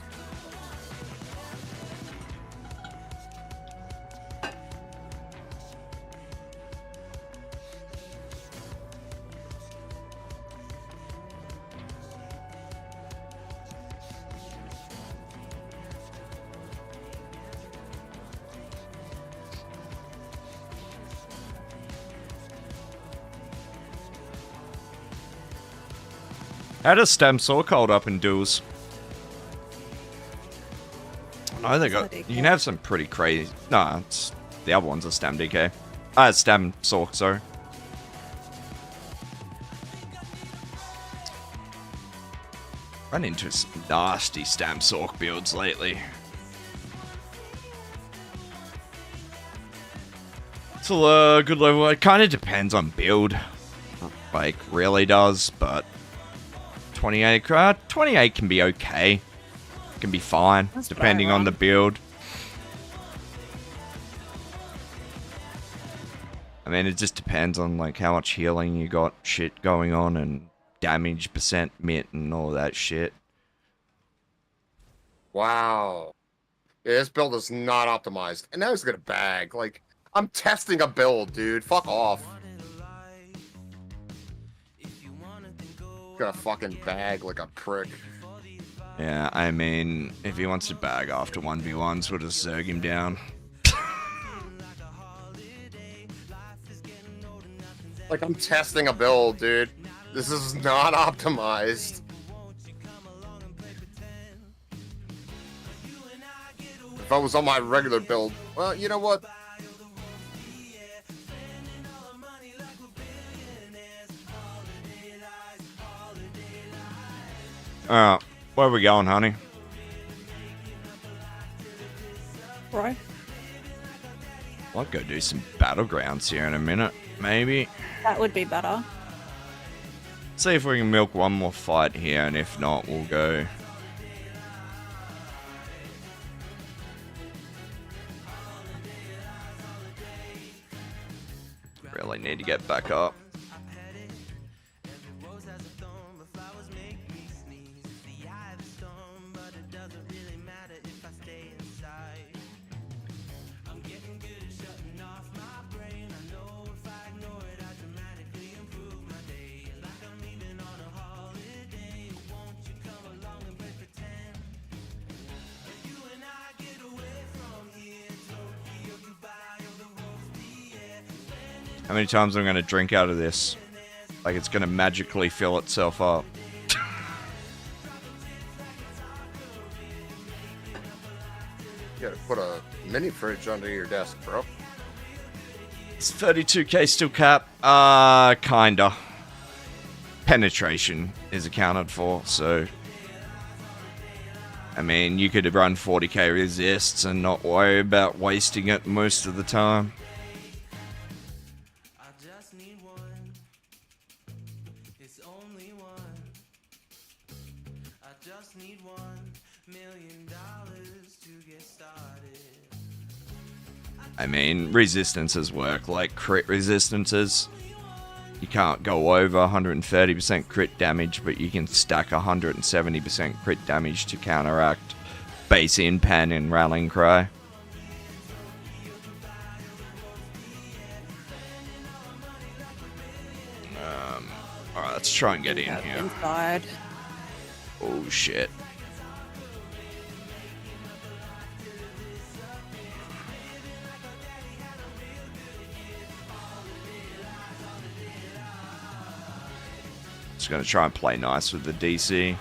How does Stam Sorc hold up in duels? I think It's not you can have some pretty crazy. No, it's the other one's a Stam DK. Stam Sorc, sorry. Run into some nasty Stam Sorc builds lately. It's a good level. It kind of depends on build. Like, really does, but 28 can be okay. Can be fine, That's what I depending on run. the build. I mean, it just depends on like how much healing you got, shit going on, and damage percent mit and all that shit. Wow. Yeah, this build is not optimized. And now he's gonna bag. Like, I'm testing a build, dude. Fuck off. Gonna fucking bag like a prick. Yeah, I mean, if he wants to bag after 1v1s, we'll just zerg him down. Like, I'm testing a build, dude. This is not optimized. If I was on my regular build, well, you know what? Alright, where are we going, honey? Right. I'll go do some battlegrounds here in a minute, maybe. That would be better. See if we can milk one more fight here, and if not, we'll go. Really need to get back up. How many times I'm going to drink out of this? Like it's going to magically fill itself up. You gotta put a mini fridge under your desk, bro. It's 32k still cap. Kinda. Penetration is accounted for, so. I mean, you could run 40k resists and not worry about wasting it most of the time. I mean, resistances work like crit resistances. You can't go over 130% crit damage, but you can stack 170% crit damage to counteract base in-pan and rallying cry. Alright, let's try and get in Go here. Inside. Oh shit. Just gonna try and play nice with the DC.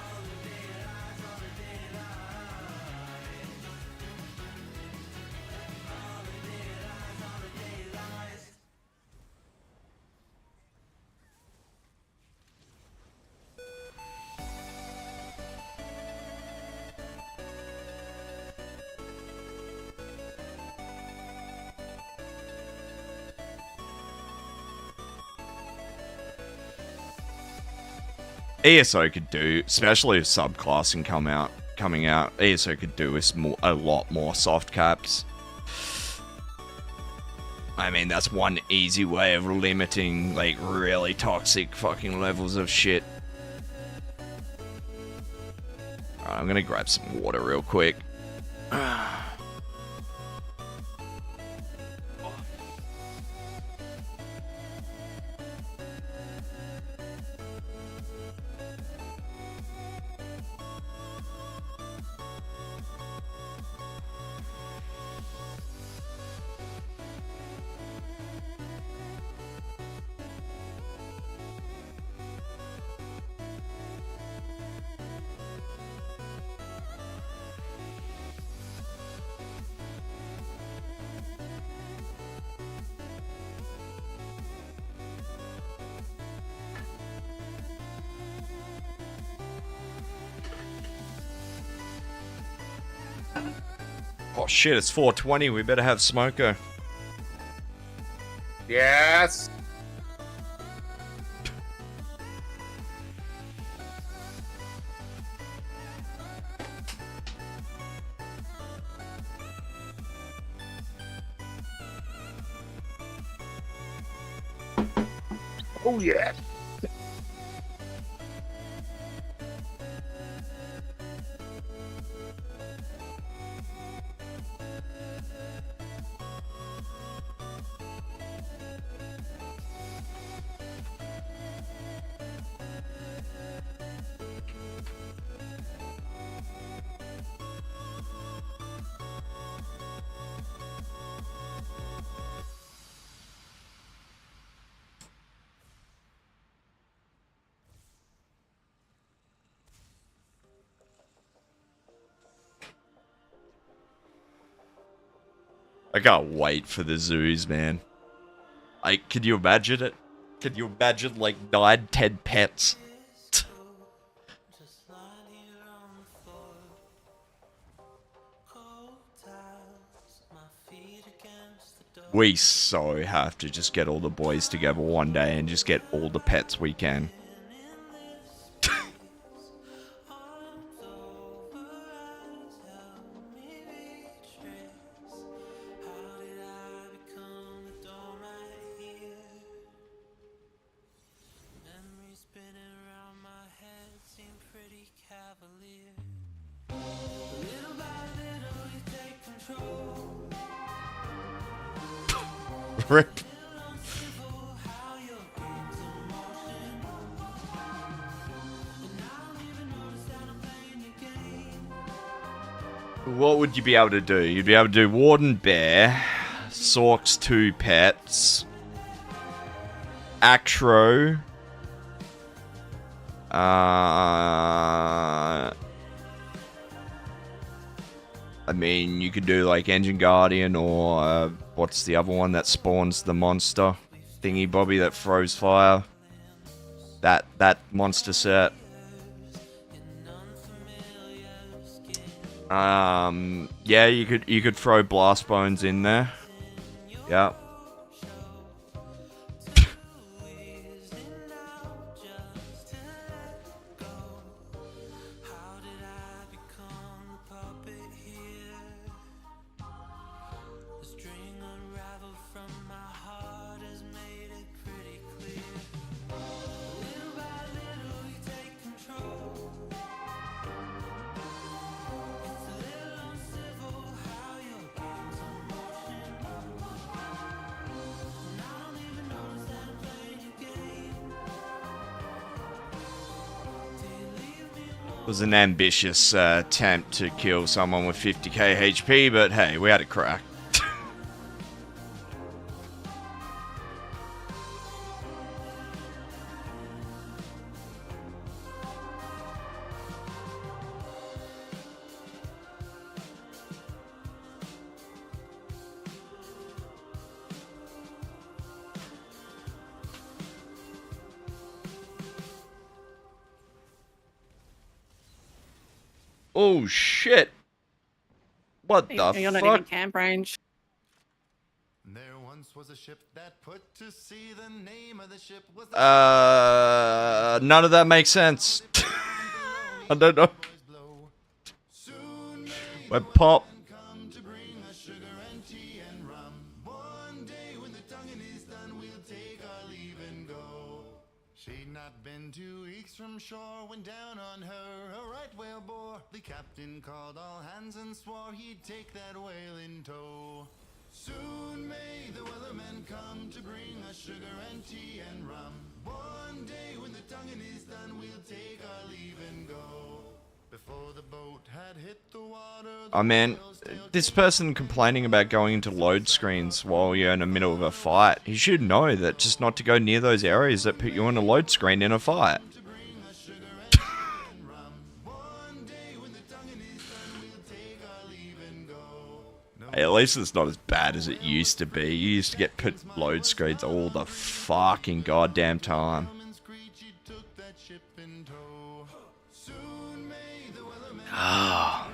ESO could do, especially if subclassing coming out, ESO could do with a lot more soft caps. I mean, that's one easy way of limiting, like, really toxic fucking levels of shit. Alright, I'm gonna grab some water real quick. Oh shit, it's 4:20, we better have Smoko. Yes. Oh yeah. I can't wait for the zoos, man. Like, can you imagine it? Can you imagine, like, 9, 10 pets? We so have to just get all the boys together one day and just get all the pets we can. Rip. What would you be able to do? You'd be able to do Warden Bear, Sorc's 2 pets, Actro, I mean, you could do like Engine Guardian or what's the other one that spawns the monster thingy bobby that throws fire? That monster set. Yeah, you could throw Blast Bones in there. Yeah. It was an ambitious attempt to kill someone with 50k HP, but hey, we had a crack. Oh shit! What the You're not fuck? even camp range. There once once was a ship that put to sea. The name of the ship was None of that makes sense. I don't know. Soon may Web pop. come to bring us sugar and tea and rum. One day when the tonguing is done, we'll take our leave and go. She'd not been 2 weeks from shore when down on her a right whale bore. The captain called all hands and swore he'd take that whale in tow. Soon may the weathermen come to bring us sugar and tea and rum. One day when the tonguing is done, we'll take our leave and go. Before the boat had hit the water, Oh man, this person complaining about going into load screens while you're in the middle of a fight, he should know that just not to go near those areas that put you on a load screen in a fight. Hey, at least it's not as bad as it used to be. You used to get put load screens all the fucking goddamn time. Ah.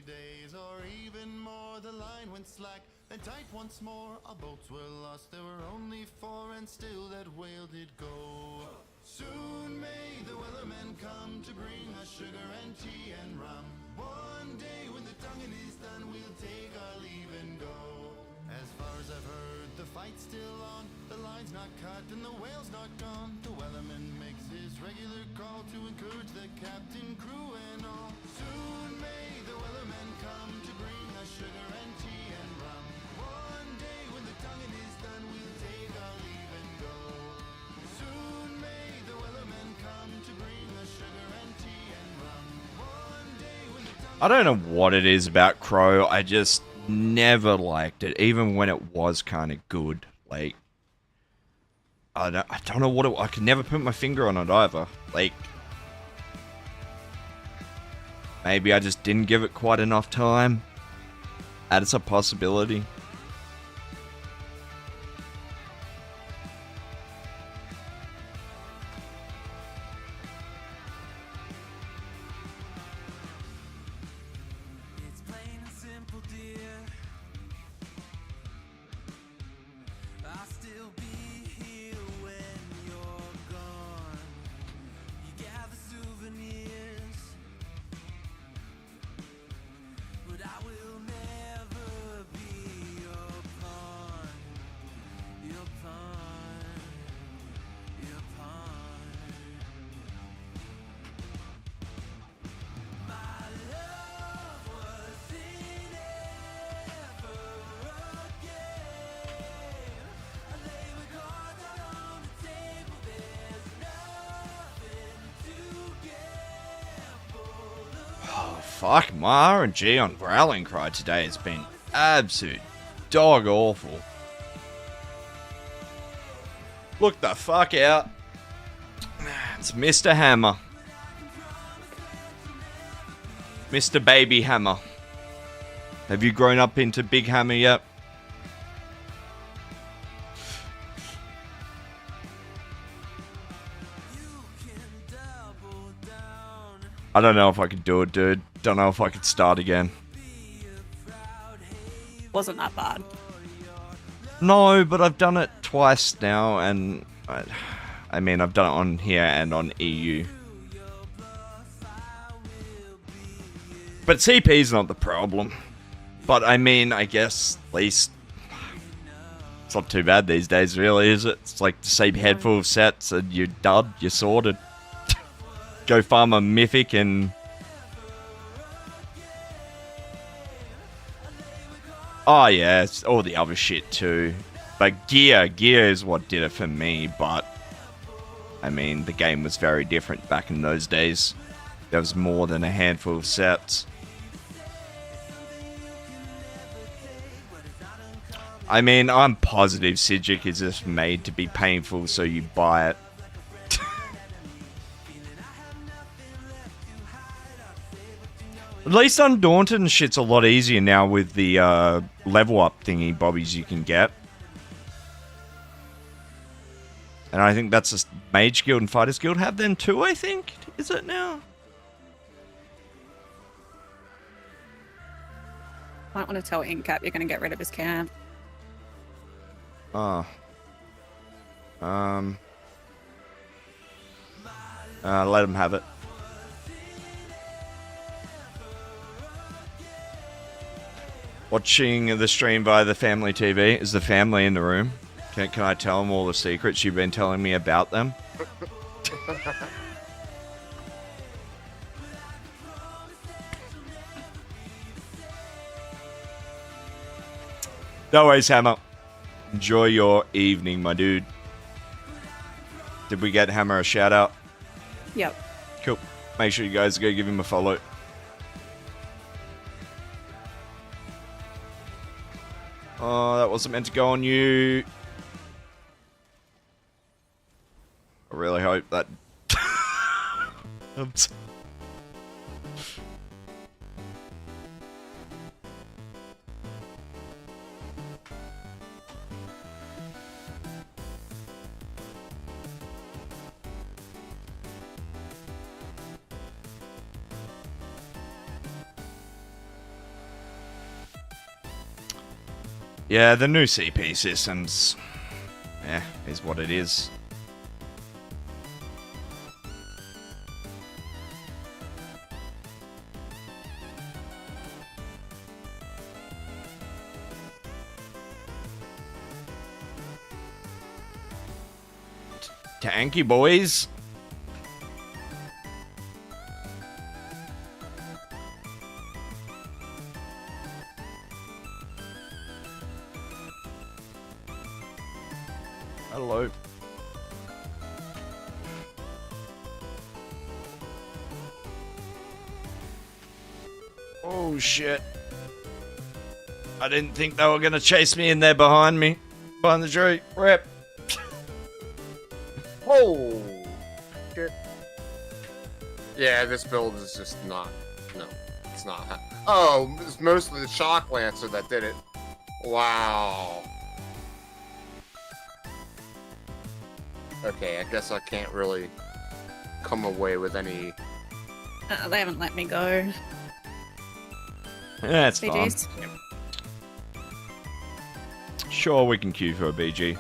Days or even more, the line went slack and tight once more. Our boats were lost, there were only 4, and still that whale did go. Soon may the weathermen come to bring us sugar and tea and rum. One day when the tonguing is done, we'll take our leave and go. As far as I've heard, the fight's still on. The line's not cut and the whale's not gone. The weatherman makes his regular call to encourage the captain, crew, and all. Soon may the weathermen come to bring us sugar and tea and rum. One day when the tonguing is done, we'll take our leave and go. Soon may the weathermen come to bring us sugar and tea and rum. One day when the tonguing I don't know what it is about Crow. I just never liked it, even when it was kind of good. Like, I don't know what it. I could never put my finger on it either. Like, maybe I just didn't give it quite enough time. That is a possibility. It's plain and simple, dear. I'll still be here when you're gone. You gather souvenirs, but I will never be your pawn. Your pawn. Your pawn. My love was in ever again. I lay my cards out on the table. There's nothing to gamble. Oh, fuck. My RNG on Growling Cry today has been absolute dog awful. Look the fuck out. It's Mr. Hammer. Mr. Baby Hammer. Have you grown up into Big Hammer yet? I don't know if I could do it, dude. Don't know if I could start again. Wasn't that bad. No, but I've done it twice now, and I mean, I've done it on here and on EU. But CP's not the problem. But I mean, I guess at least it's not too bad these days, really, is it? It's like the same head full of sets, and you're done, you're sorted. Go farm a mythic and. Oh yeah, it's all the other shit too. But gear is what did it for me, but I mean, the game was very different back in those days. There was more than a handful of sets. I mean, I'm positive Sijic is just made to be painful, so you buy it. At least Undaunted and shit's a lot easier now with the level up thingy bobbies you can get. And I think that's a Mage Guild and Fighters Guild have them too, I think. Is it now? Might want to tell Incap you're going to get rid of his camp. Oh. Let him have it. Watching the stream via the family TV. Is the family in the room? Can I tell them all the secrets you've been telling me about them? No worries, Hammer. Enjoy your evening, my dude. Did we get Hammer a shout out? Yep. Cool. Make sure you guys go give him a follow. Oh, that wasn't meant to go on you. I really hope that... Oops. Yeah, the new CP systems, is what it is. Tanky boys. Hello. Oh shit. I didn't think they were gonna chase me in there behind me. Behind the tree. Rip. Oh shit. Yeah, this build is just not. No, it's not. Oh, it's mostly the shock lancer that did it. Wow. Okay, I guess I can't really come away with any. They haven't let me go. Yeah, it's fine. BGs. Sure, we can queue for a BG.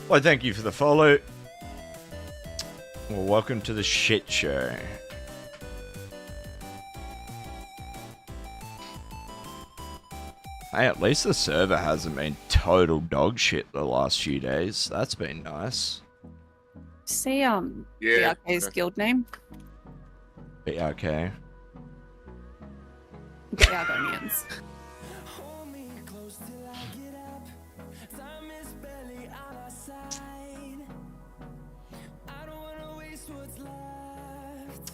Well, thank you for the follow. Well, welcome to the shit show. Hey, at least the server hasn't been total dog shit the last few days. That's been nice. See, Yeah. BRK's guild name? BRK. Get Argonians. Hold me close till I get up. Time is barely on our side. I don't wanna waste what's left.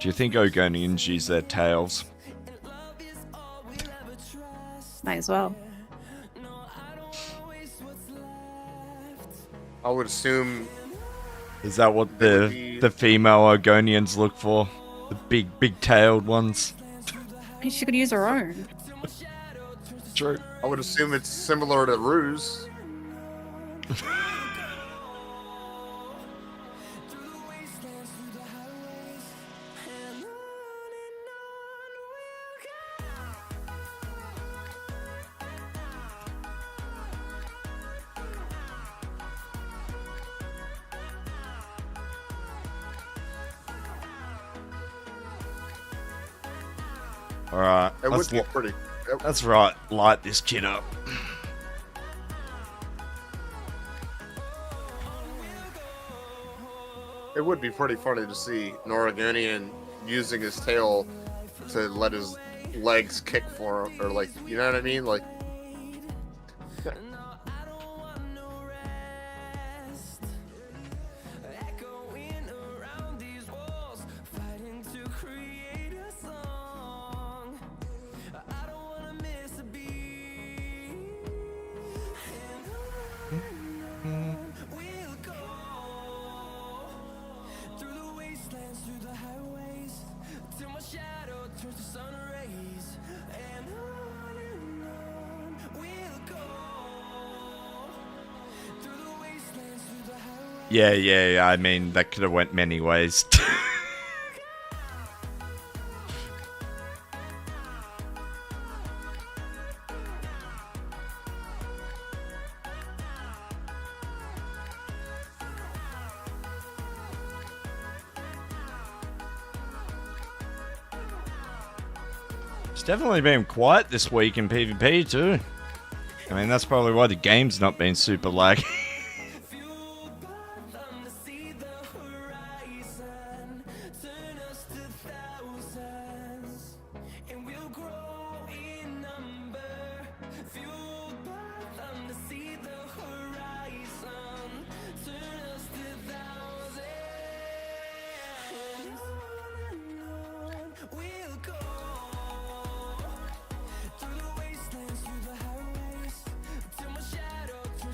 Do you think Ogonians use their tails? Love is all we'll ever trust. Might as well. No, I don't wanna waste what's left. I would assume. Is that what They would be- the female Ogonians look for? The big tailed ones? She could use her own. True. I would assume it's similar to Ruse. Alright. It would be pretty. That's right. Light this kid up. It would be pretty funny to see an Oregonian using his tail to let his legs kick for him, or like, you know what I mean? Like, Echoing around these walls, fighting to create a song. I don't wanna miss a beat. And on we'll go through the wastelands, through the highways, till my shadow turns to sun rays. And on Yeah. I mean, that could have went many ways. It's definitely been quiet this week in PvP too. I mean, that's probably why the game's not been super laggy.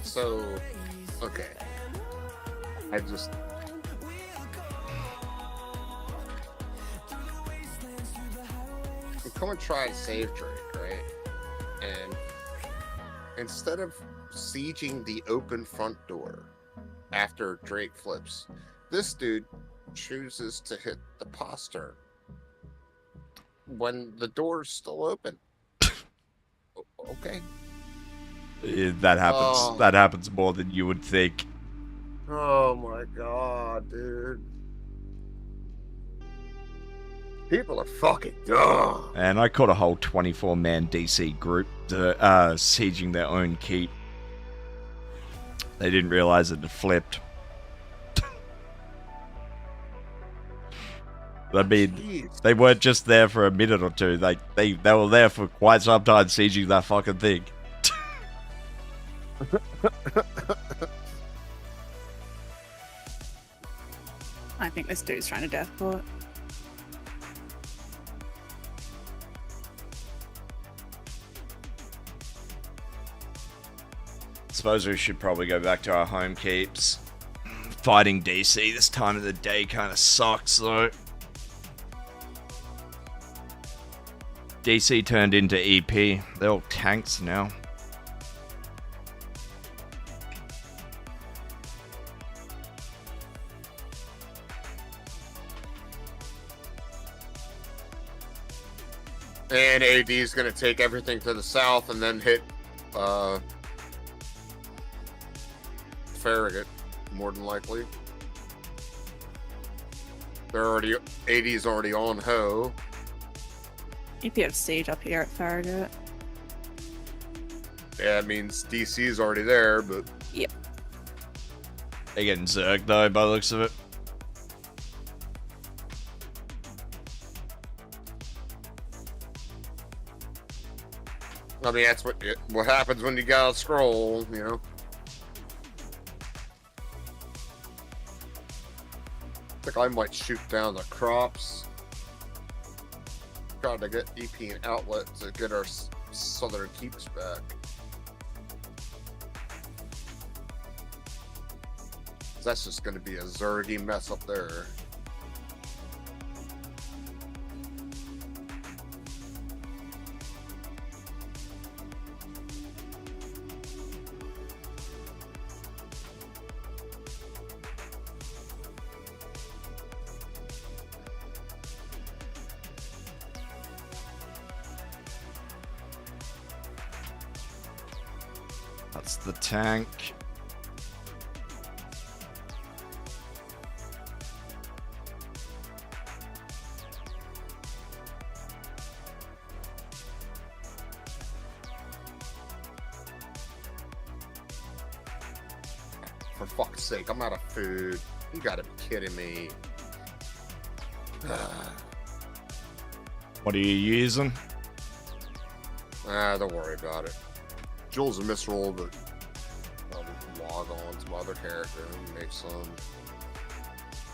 So, okay. I'm coming to try and save Drake, right? And instead of sieging the open front door after Drake flips, this dude chooses to hit the postern when the door's still open. Okay. That happens. Oh. That happens more than you would think. Oh my god, dude. People are fucking dumb. And I caught a whole 24-man DC group sieging their own keep. They didn't realize it had flipped. I mean, Jeez. they weren't just there for a minute or two. They were there for quite some time sieging that fucking thing. I think this dude's trying to death port. Suppose we should probably go back to our home keeps. Fighting DC this time of the day kind of sucks though. DC turned into EP. They're all tanks now. And AD's gonna take everything to the south and then hit Farragut, more than likely. AD's already on Ho. EP have siege up here at Farragut. Yeah, it means DC's already there, but Yep. They're getting zerged though by the looks of it. I mean that's what happens when you gotta scroll, you know. I think I might shoot down the crops. Try to get EP an outlet to get our southern keeps back. That's just going to be a zergy mess up there. That's the tank. For fuck's sake, I'm out of food. You gotta be kidding me. What are you using? Don't worry about it. Jules a misroll, but I'll just log on to my other character and make some.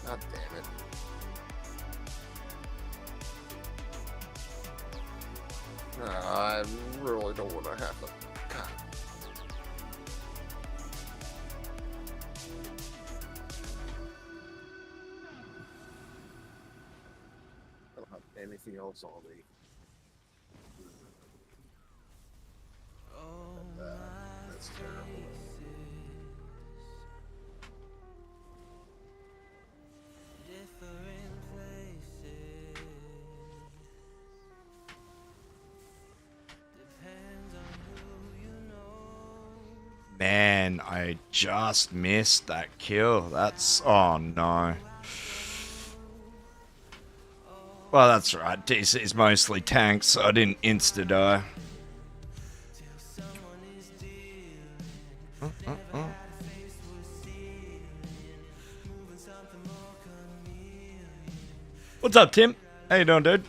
God damn it. I really don't want to have to. God. I don't have anything else on me. That's terrible. and I just missed that kill. That's... Oh, no. Well, that's right. DC's mostly tanks, so I didn't insta-die. What's up, Tim? How you doing, dude?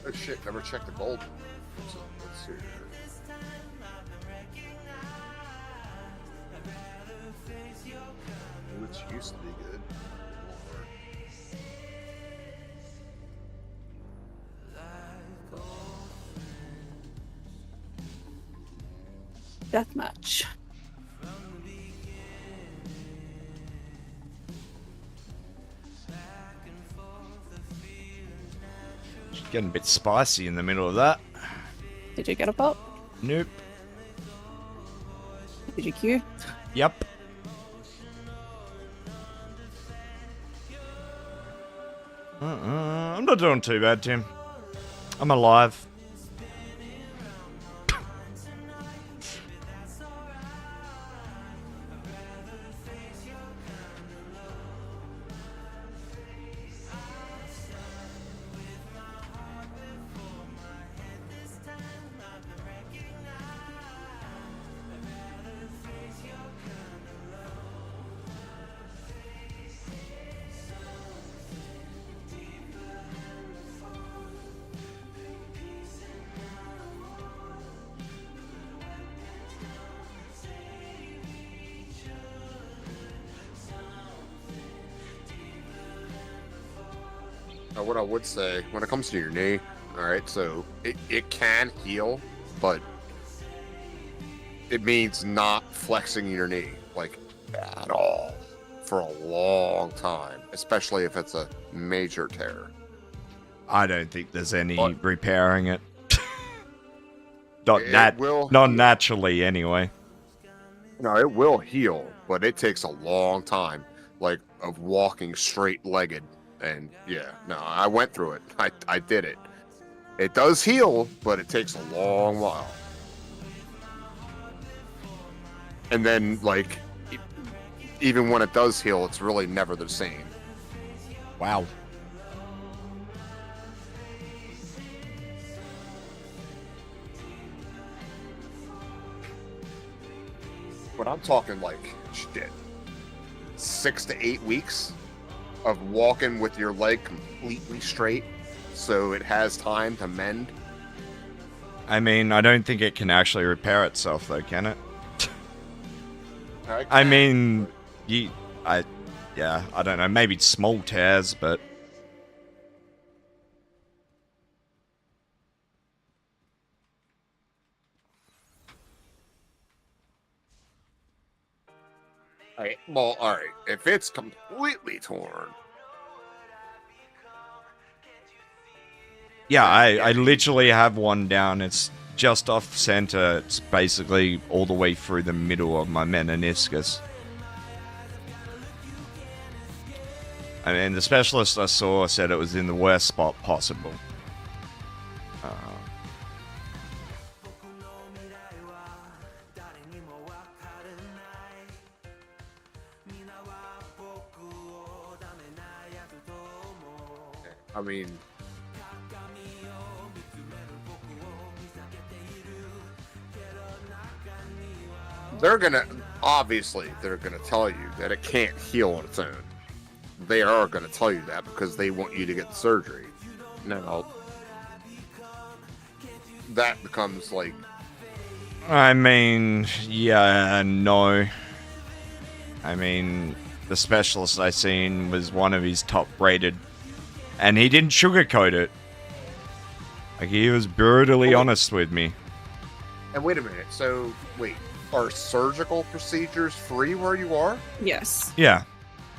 Oh shit, never checked the gold. Let's see. Which used to be good. Deathmatch. Getting a bit spicy in the middle of that. Did you get a pop? Nope. Did you queue? Yep. I'm not doing too bad, Tim. I'm alive. What I would say, when it comes to your knee, alright, so it can heal, but it means not flexing your knee, like, at all, for a long time, especially if it's a major tear. I don't think there's any But- repairing it. It will not heal. naturally, anyway. No, it will heal, but it takes a long time, like, of walking straight-legged. And yeah, no, I went through it. I did it. It does heal, but it takes a long while. And then, like, even when it does heal, it's really never the same. Wow. But I'm talking, like, shit, 6 to 8 weeks of walking with your leg completely straight so it has time to mend. I mean, I don't think it can actually repair itself, though, can it? Right? I mean, yeah, I don't know. Maybe small tears, but Alright, well, alright. If it's completely torn, yeah, I literally have one down. It's just off center. It's basically all the way through the middle of my meniscus. I mean, the specialist I saw said it was in the worst spot possible. I mean, they're gonna tell you that it can't heal on its own. They are gonna tell you that because they want you to get the surgery. Now, that becomes like, I mean, yeah, no. I mean, the specialist I seen was one of his top rated, and he didn't sugarcoat it. Like, he was brutally honest with me. and wait a minute. So, wait, are surgical procedures free where you are? Yes. Yeah.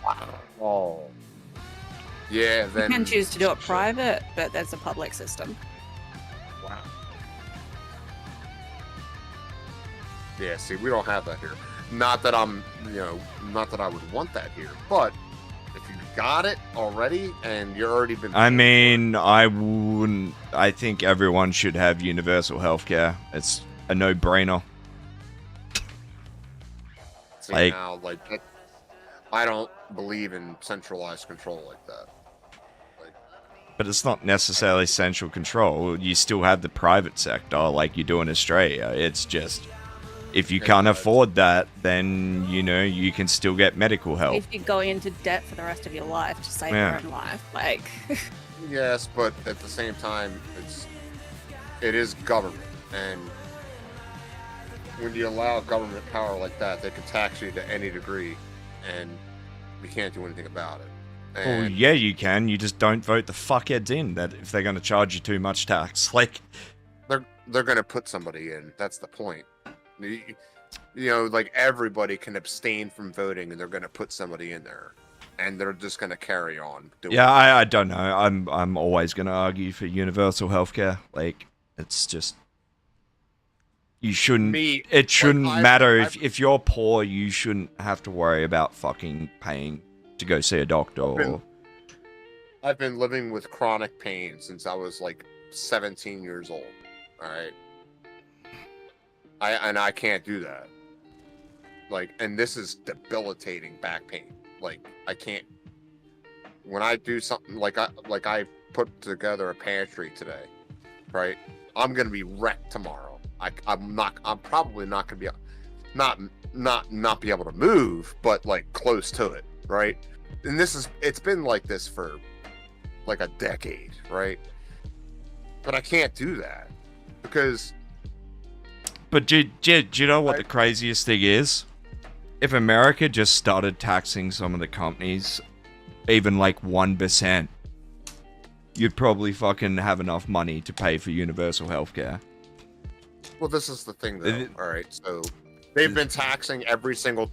Wow. Oh. Yeah, You then. can choose to do it private, but that's a public system. Wow. Yeah, see, we don't have that here. Not that I'm, not that I would want that here, but if you got it already and you're already been. I mean, I wouldn't. I think everyone should have universal healthcare. It's a no-brainer. See, like- now, I don't believe in centralized control like that. But it's not necessarily central control. You still have the private sector like you do in Australia. It's just, if you can't afford that, then, you can still get medical help. If you go into debt for the rest of your life to save your own life, like. Yes, but at the same time, it is government, and when you allow government power like that, they can tax you to any degree, and we can't do anything about it. Well, And yeah, you can. You just don't vote the fuckheads in that if they're going to charge you too much tax. Like, they're going to put somebody in. That's the point. Like everybody can abstain from voting, and they're going to put somebody in there, and they're just going to carry on doing yeah, it. I don't know. I'm always going to argue for universal healthcare. Like, it's just, you shouldn't. It shouldn't matter if you're poor. You shouldn't have to worry about fucking paying to go see a doctor. I've been living with chronic pain since I was like 17 years old. All right. I can't do that. Like, and this is debilitating back pain. Like, I can't. When I do something like I put together a pantry today, right? I'm gonna be wrecked tomorrow. I'm probably not gonna be not be able to move, but like close to it, right? And it's been like this for like a decade, right? But I can't do that because. But do you know what the craziest thing is? If America just started taxing some of the companies, even like 1%, you'd probably fucking have enough money to pay for universal healthcare. Well, this is the thing, though. All right, so they've been taxing every single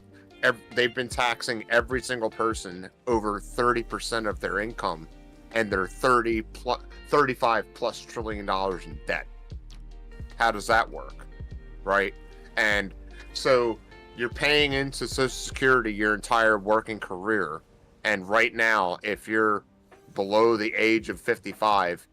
person over 30% of their income, and they're 35 plus trillion dollars in debt. How does that work, right? And so you're paying into Social Security your entire working career, and right now, if you're below the age of 55,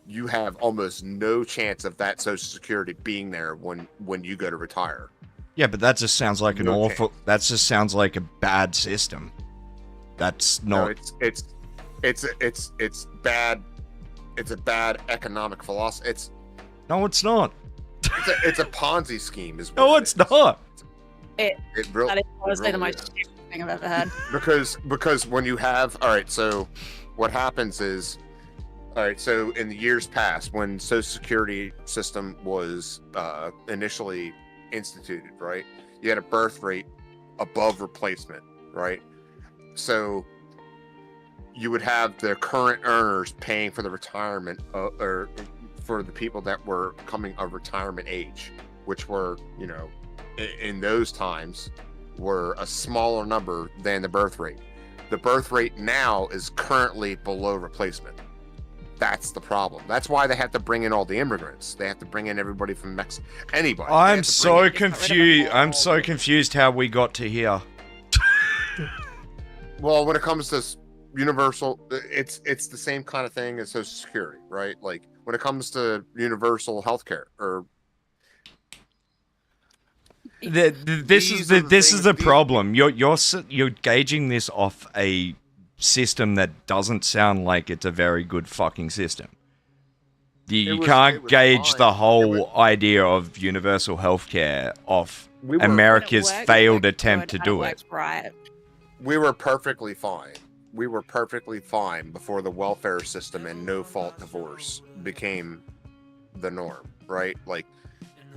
you have almost no chance of that Social Security being there when you go to retire. Yeah, but that just sounds like that just sounds like a bad system. That's not. No, it's bad. It's a bad economic philosophy. No, it's not. It's a Ponzi scheme, is what No, it it's is. not. That is honestly the really most is. stupid thing I've ever had. Because when you have, all right, so what happens is, all right, so in the years past, when Social Security system was initially instituted, right, you had a birth rate above replacement, right? So you would have the current earners paying for the retirement or for the people that were coming of retirement age, which were, in those times were a smaller number than the birth rate. The birth rate now is currently below replacement. That's the problem. That's why they have to bring in all the immigrants. They have to bring in everybody from Mexico. Anybody. I'm so confused. I'm so confused how we got to here. Well, when it comes to universal, it's the same kind of thing as Social Security, right? Like when it comes to universal healthcare or This is the problem. You're gauging this off a system that doesn't sound like it's a very good fucking system. You can't gauge the whole idea of universal healthcare off America's failed attempt to do it. Right. We were perfectly fine. We were perfectly fine before the welfare system and no-fault divorce became the norm, right? Like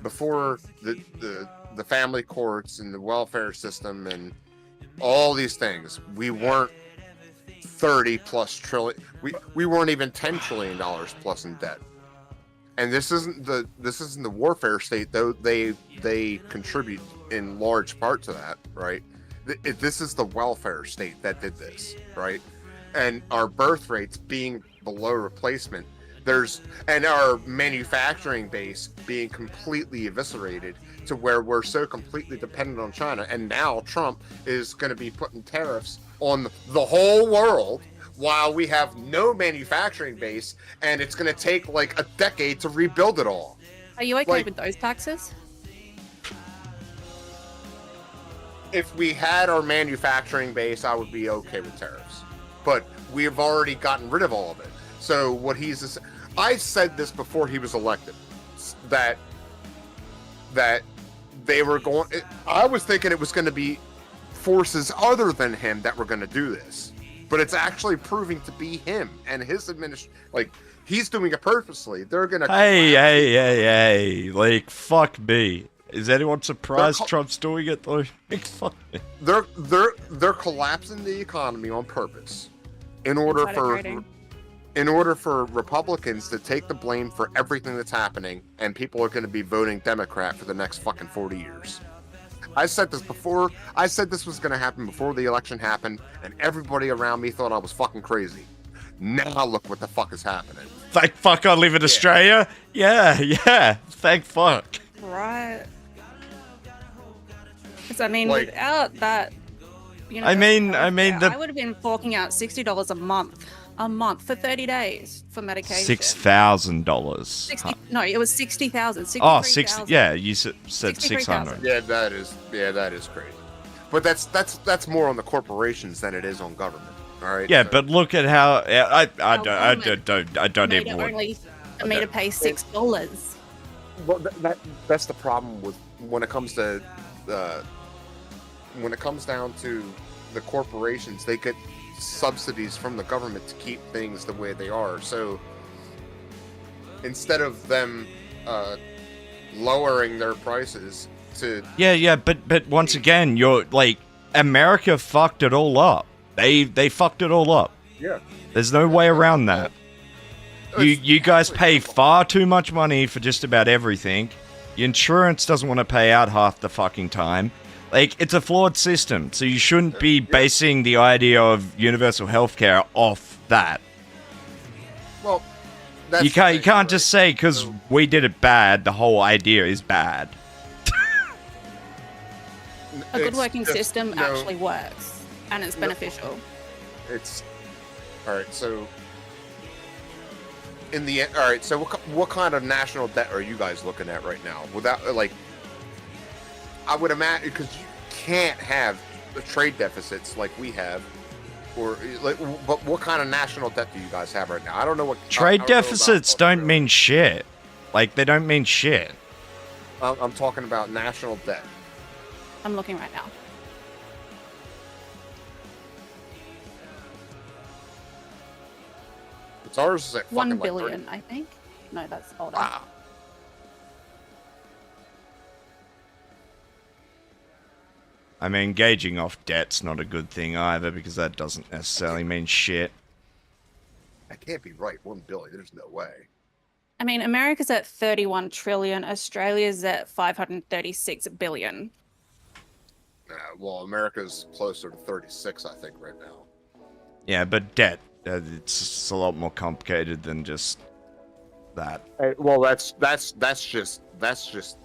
before the family courts and the welfare system and all these things, we weren't 30 plus trillion. We weren't even $10 trillion plus in debt. And this isn't the warfare state, though they contribute in large part to that, right? this is the welfare state that did this, right? And our birth rates being below replacement, and our manufacturing base being completely eviscerated to where we're so completely dependent on China. And now Trump is going to be putting tariffs on the whole world while we have no manufacturing base, and it's going to take like a decade to rebuild it all. Are you okay Like- with those taxes? If we had our manufacturing base, I would be okay with tariffs. But we've already gotten rid of all of it. So what I said this before he was elected, that they were going. I was thinking it was going to be forces other than him that were going to do this, but it's actually proving to be him and his administration. Like, he's doing it purposely. They're going to. Hey! Like, fuck me. Is anyone surprised They're Trump's doing it though? Like, fuck me. They're collapsing the economy on purpose in order for Republicans to take the blame for everything that's happening, and people are going to be voting Democrat for the next fucking 40 years. I said this before. I said this was going to happen before the election happened, and everybody around me thought I was fucking crazy. Now look what the fuck is happening. Thank fuck I live in Australia. Yeah. Thank fuck. Right. Because I mean, Like- without that, you know, I mean, I the would have been forking out $60 a month for 30 days for medication. $6,000. 60, no, it was 60,000. Oh, 60. Yeah, you said 600. $63,000. Yeah, that is crazy. But that's more on the corporations than it is on government. All right. Yeah, So- but look at how I don't Made it even want. only for me to pay $6. Well, that's the problem with when it comes to when it comes down to the corporations. They get subsidies from the government to keep things the way they are. So instead of them lowering their prices to Yeah, but once again, you're like America fucked it all up. They fucked it all up. yeah, There's no way around that. You guys pay far too much money for just about everything. Your insurance doesn't want to pay out half the fucking time. Like, it's a flawed system, so you shouldn't be basing the idea of universal healthcare off that. well, that's You can't right. just say because we did it bad, the whole idea is bad. A good It's working just, system you know, actually works, and it's beneficial. It's all right. So in the end, all right. So what kind of national debt are you guys looking at right now? Without like, I would imagine because you can't have the trade deficits like we have, or like. But what kind of national debt do you guys have right now? I don't know what Trade I don't know about deficits don't Australia. mean shit. Like, they don't mean shit. I'm talking about national debt. I'm looking right now. It's ours is at fucking 1 like billion, I think. No, that's older. Wow. I mean, gauging off debt's not a good thing either because that doesn't necessarily mean shit. That can't be right. 1 billion. There's no way. I mean, America's at 31 trillion. Australia's at 536 billion. Well, America's closer to 36, I think, right now. Yeah, but debt, it's a lot more complicated than just that. Well, that's just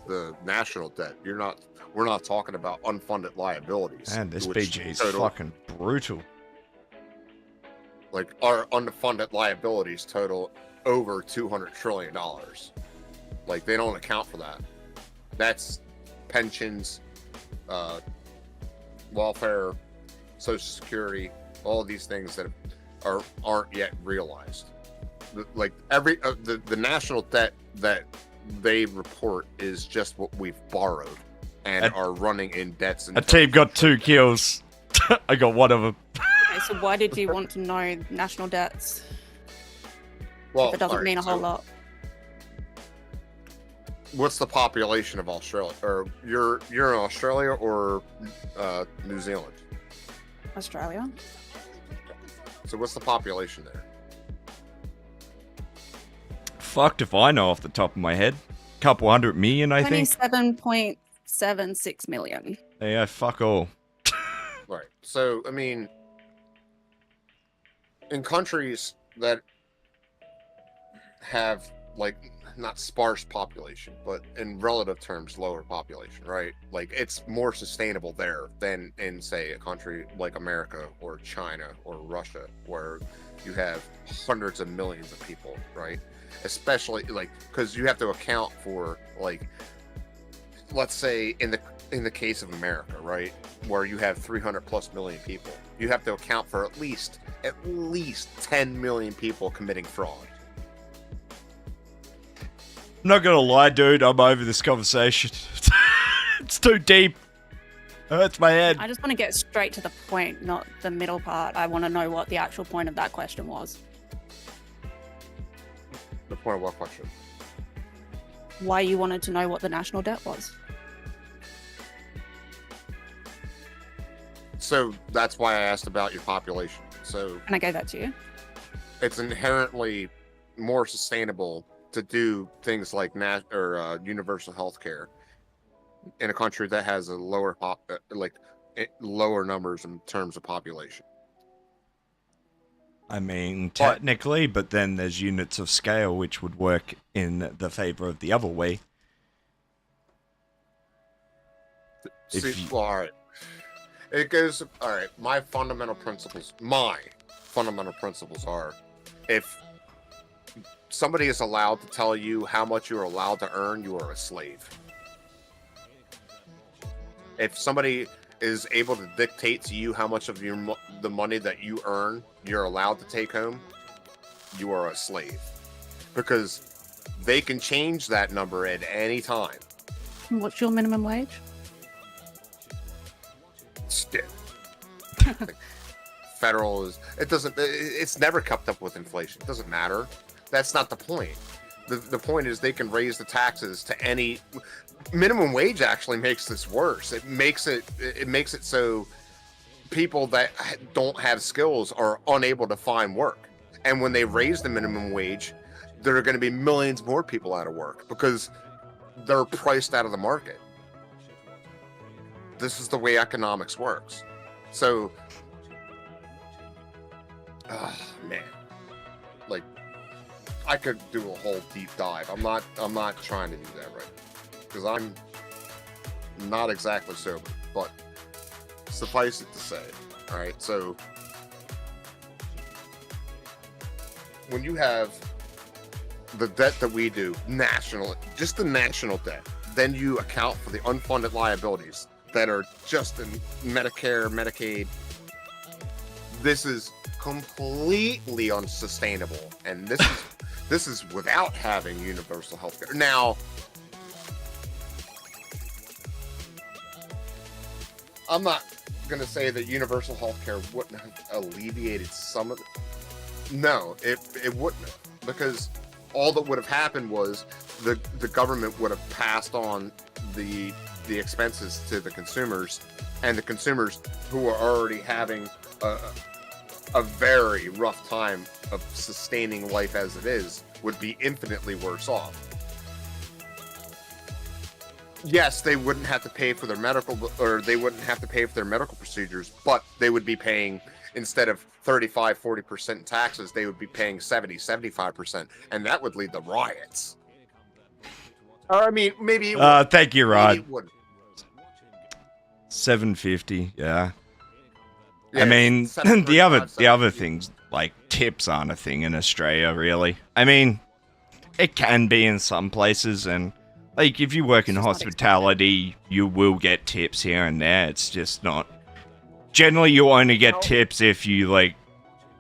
the national debt. We're not talking about unfunded liabilities. Man, this which BG is total- fucking brutal. Like, our unfunded liabilities total over $200 trillion. Like, they don't account for that. That's pensions, welfare, Social Security, all of these things that aren't yet realized. Like, the national debt that they report is just what we've borrowed and are running in debts. A team got 2 kills. I got one of them. Okay, so why did you want to know national debts? Well, If it doesn't alright, mean a whole so lot. What's the population of Australia? Or you're in Australia or New Zealand? Australia. So what's the population there? Fucked if I know off the top of my head. Couple 100 million, I think. 27.76 million. Yeah, fuck all. Right. So, I mean, in countries that have, like, not sparse population, but in relative terms, lower population, right? Like, it's more sustainable there than in, say, a country like America or China or Russia, where you have hundreds of millions of people, right? Especially, like, because you have to account for, like, let's say in the case of America, right, where you have 300 plus million people, you have to account for at least 10 million people committing fraud. I'm not gonna lie, dude. I'm over this conversation. It's too deep. It hurts my head. I just want to get straight to the point, not the middle part. I want to know what the actual point of that question was. The point of what question? Why you wanted to know what the national debt was. So that's why I asked about your population. So, And I gave that to you. it's inherently more sustainable to do things like universal health care in a country that has a lower lower numbers in terms of population. I mean, technically, but then there's units of scale which would work in the favor of the other way. Well, all right. It goes, all right. My fundamental principles are, if somebody is allowed to tell you how much you are allowed to earn, you are a slave. If somebody is able to dictate to you how much of the money that you earn you're allowed to take home, you are a slave, because they can change that number at any time. What's your minimum wage? Still, federal is, it's never kept up with inflation. It doesn't matter. That's not the point. The point is they can raise the taxes to any. Minimum wage actually makes this worse. It makes it so people that don't have skills are unable to find work. And when they raise the minimum wage, there are going to be millions more people out of work because they're priced out of the market. This is the way economics works. So, man, like, I could do a whole deep dive. I'm not trying to do that right now, because I'm not exactly sober, but suffice it to say, all right, so when you have the debt that we do, just the national debt, then you account for the unfunded liabilities that are just in Medicare, Medicaid. This is completely unsustainable, and this is without having universal health care. Now, I'm not going to say that universal health care wouldn't have alleviated some of it. No, it wouldn't have, because all that would have happened was the government would have passed on the expenses to the consumers, and the consumers who are already having a very rough time of sustaining life as it is would be infinitely worse off. Yes, they wouldn't have to pay for their medical procedures, but they would be paying, instead of 35-40% taxes, they would be paying 70-75%, and that would lead to riots. Or, I mean, maybe it would. Thank you, Rod. Maybe it wouldn't. $7.50, yeah. Yeah, I mean, the other $7.35. things, like tips aren't a thing in Australia, really. I mean, it can be in some places, and like if you work in hospitality, you will get tips here and there. It's just not. Generally, you only get tips if you like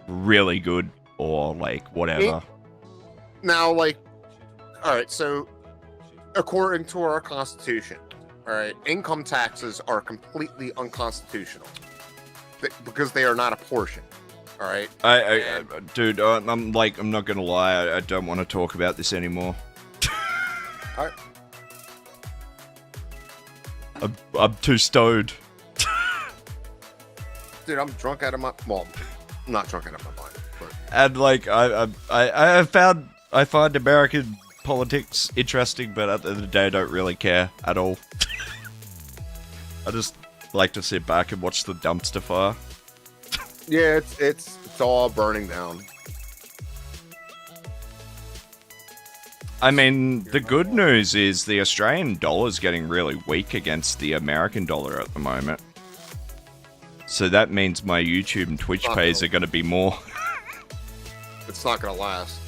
really good or like whatever. Now, like, all right, so according to our Constitution, all right, income taxes are completely unconstitutional because they are not apportioned. All right, Dude, I'm not gonna lie, I don't want to talk about this anymore. all right. I'm too stoned. Dude, I'm drunk out of my. Well, I'm not drunk out of my mind, but And like I find American politics interesting, but at the end of the day, I don't really care at all. I just like to sit back and watch the dumpster fire. Yeah, it's all burning down. I mean, the good news is the Australian dollar is getting really weak against the American dollar at the moment. So that means my YouTube and Twitch pays are going to be more. It's not gonna last.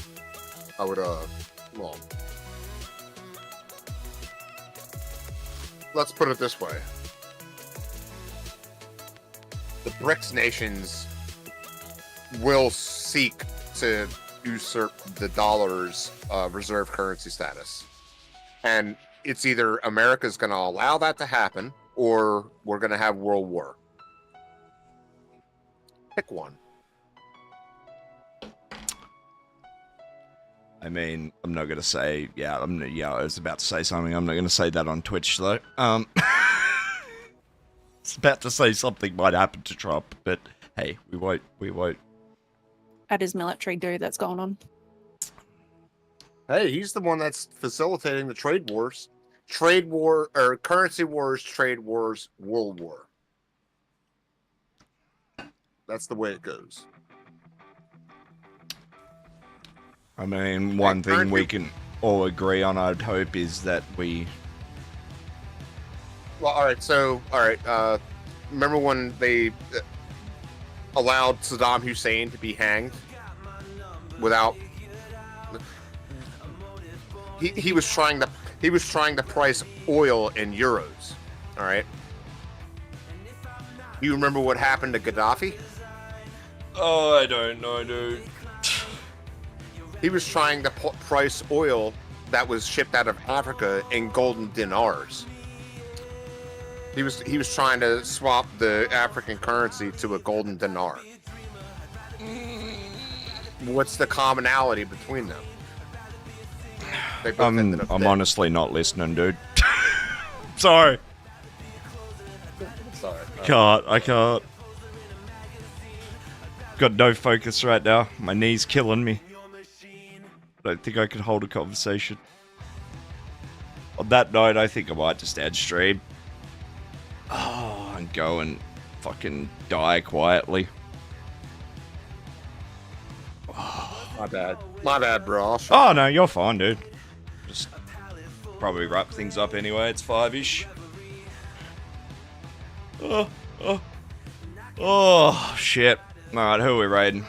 I would well, let's put it this way. The BRICS nations will seek to usurp the dollar's reserve currency status. And it's either America's going to allow that to happen, or we're going to have World War. Pick one. I mean, I'm not going to say, yeah, I was about to say something. I'm not going to say that on Twitch, though. It's about to say something might happen to Trump, but hey, we won't. That is military dude that's going on. Hey, he's the one that's facilitating the trade wars. Trade war, or currency wars, trade wars, world war. That's the way it goes. I mean, one thing we can all agree on, I'd hope, is that we... Well, all right. Remember when they allowed Saddam Hussein to be hanged without? He was trying to price oil in euros. All right. You remember what happened to Gaddafi? Oh, I don't know, dude. He was trying to price oil that was shipped out of Africa in golden dinars. He was trying to swap the African currency to a golden dinar. What's the commonality between them? They both ended up I'm dead. honestly not listening, dude. Sorry. Sorry. I can't. Got no focus right now. My knee's killing me. I don't think I can hold a conversation. On that note, I think I might just end stream. Oh, and go and fucking die quietly. My bad, bro. Oh, no, you're fine, dude. Just probably wrap things up anyway. It's 5-ish. Oh, shit. Alright, who are we raiding?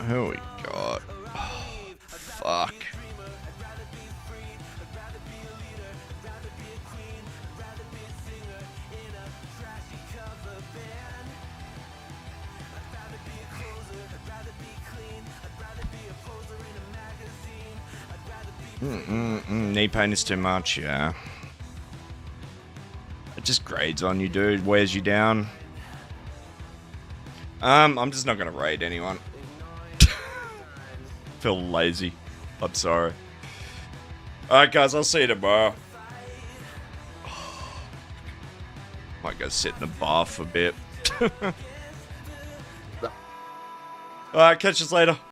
Who we got? Oh, fuck. Knee pain is too much, yeah. It just grades on you, dude. Wears you down. I'm just not gonna raid anyone. Feel lazy. I'm sorry. Alright, guys, I'll see you tomorrow. Might go sit in a bath a bit. Alright, catch us later.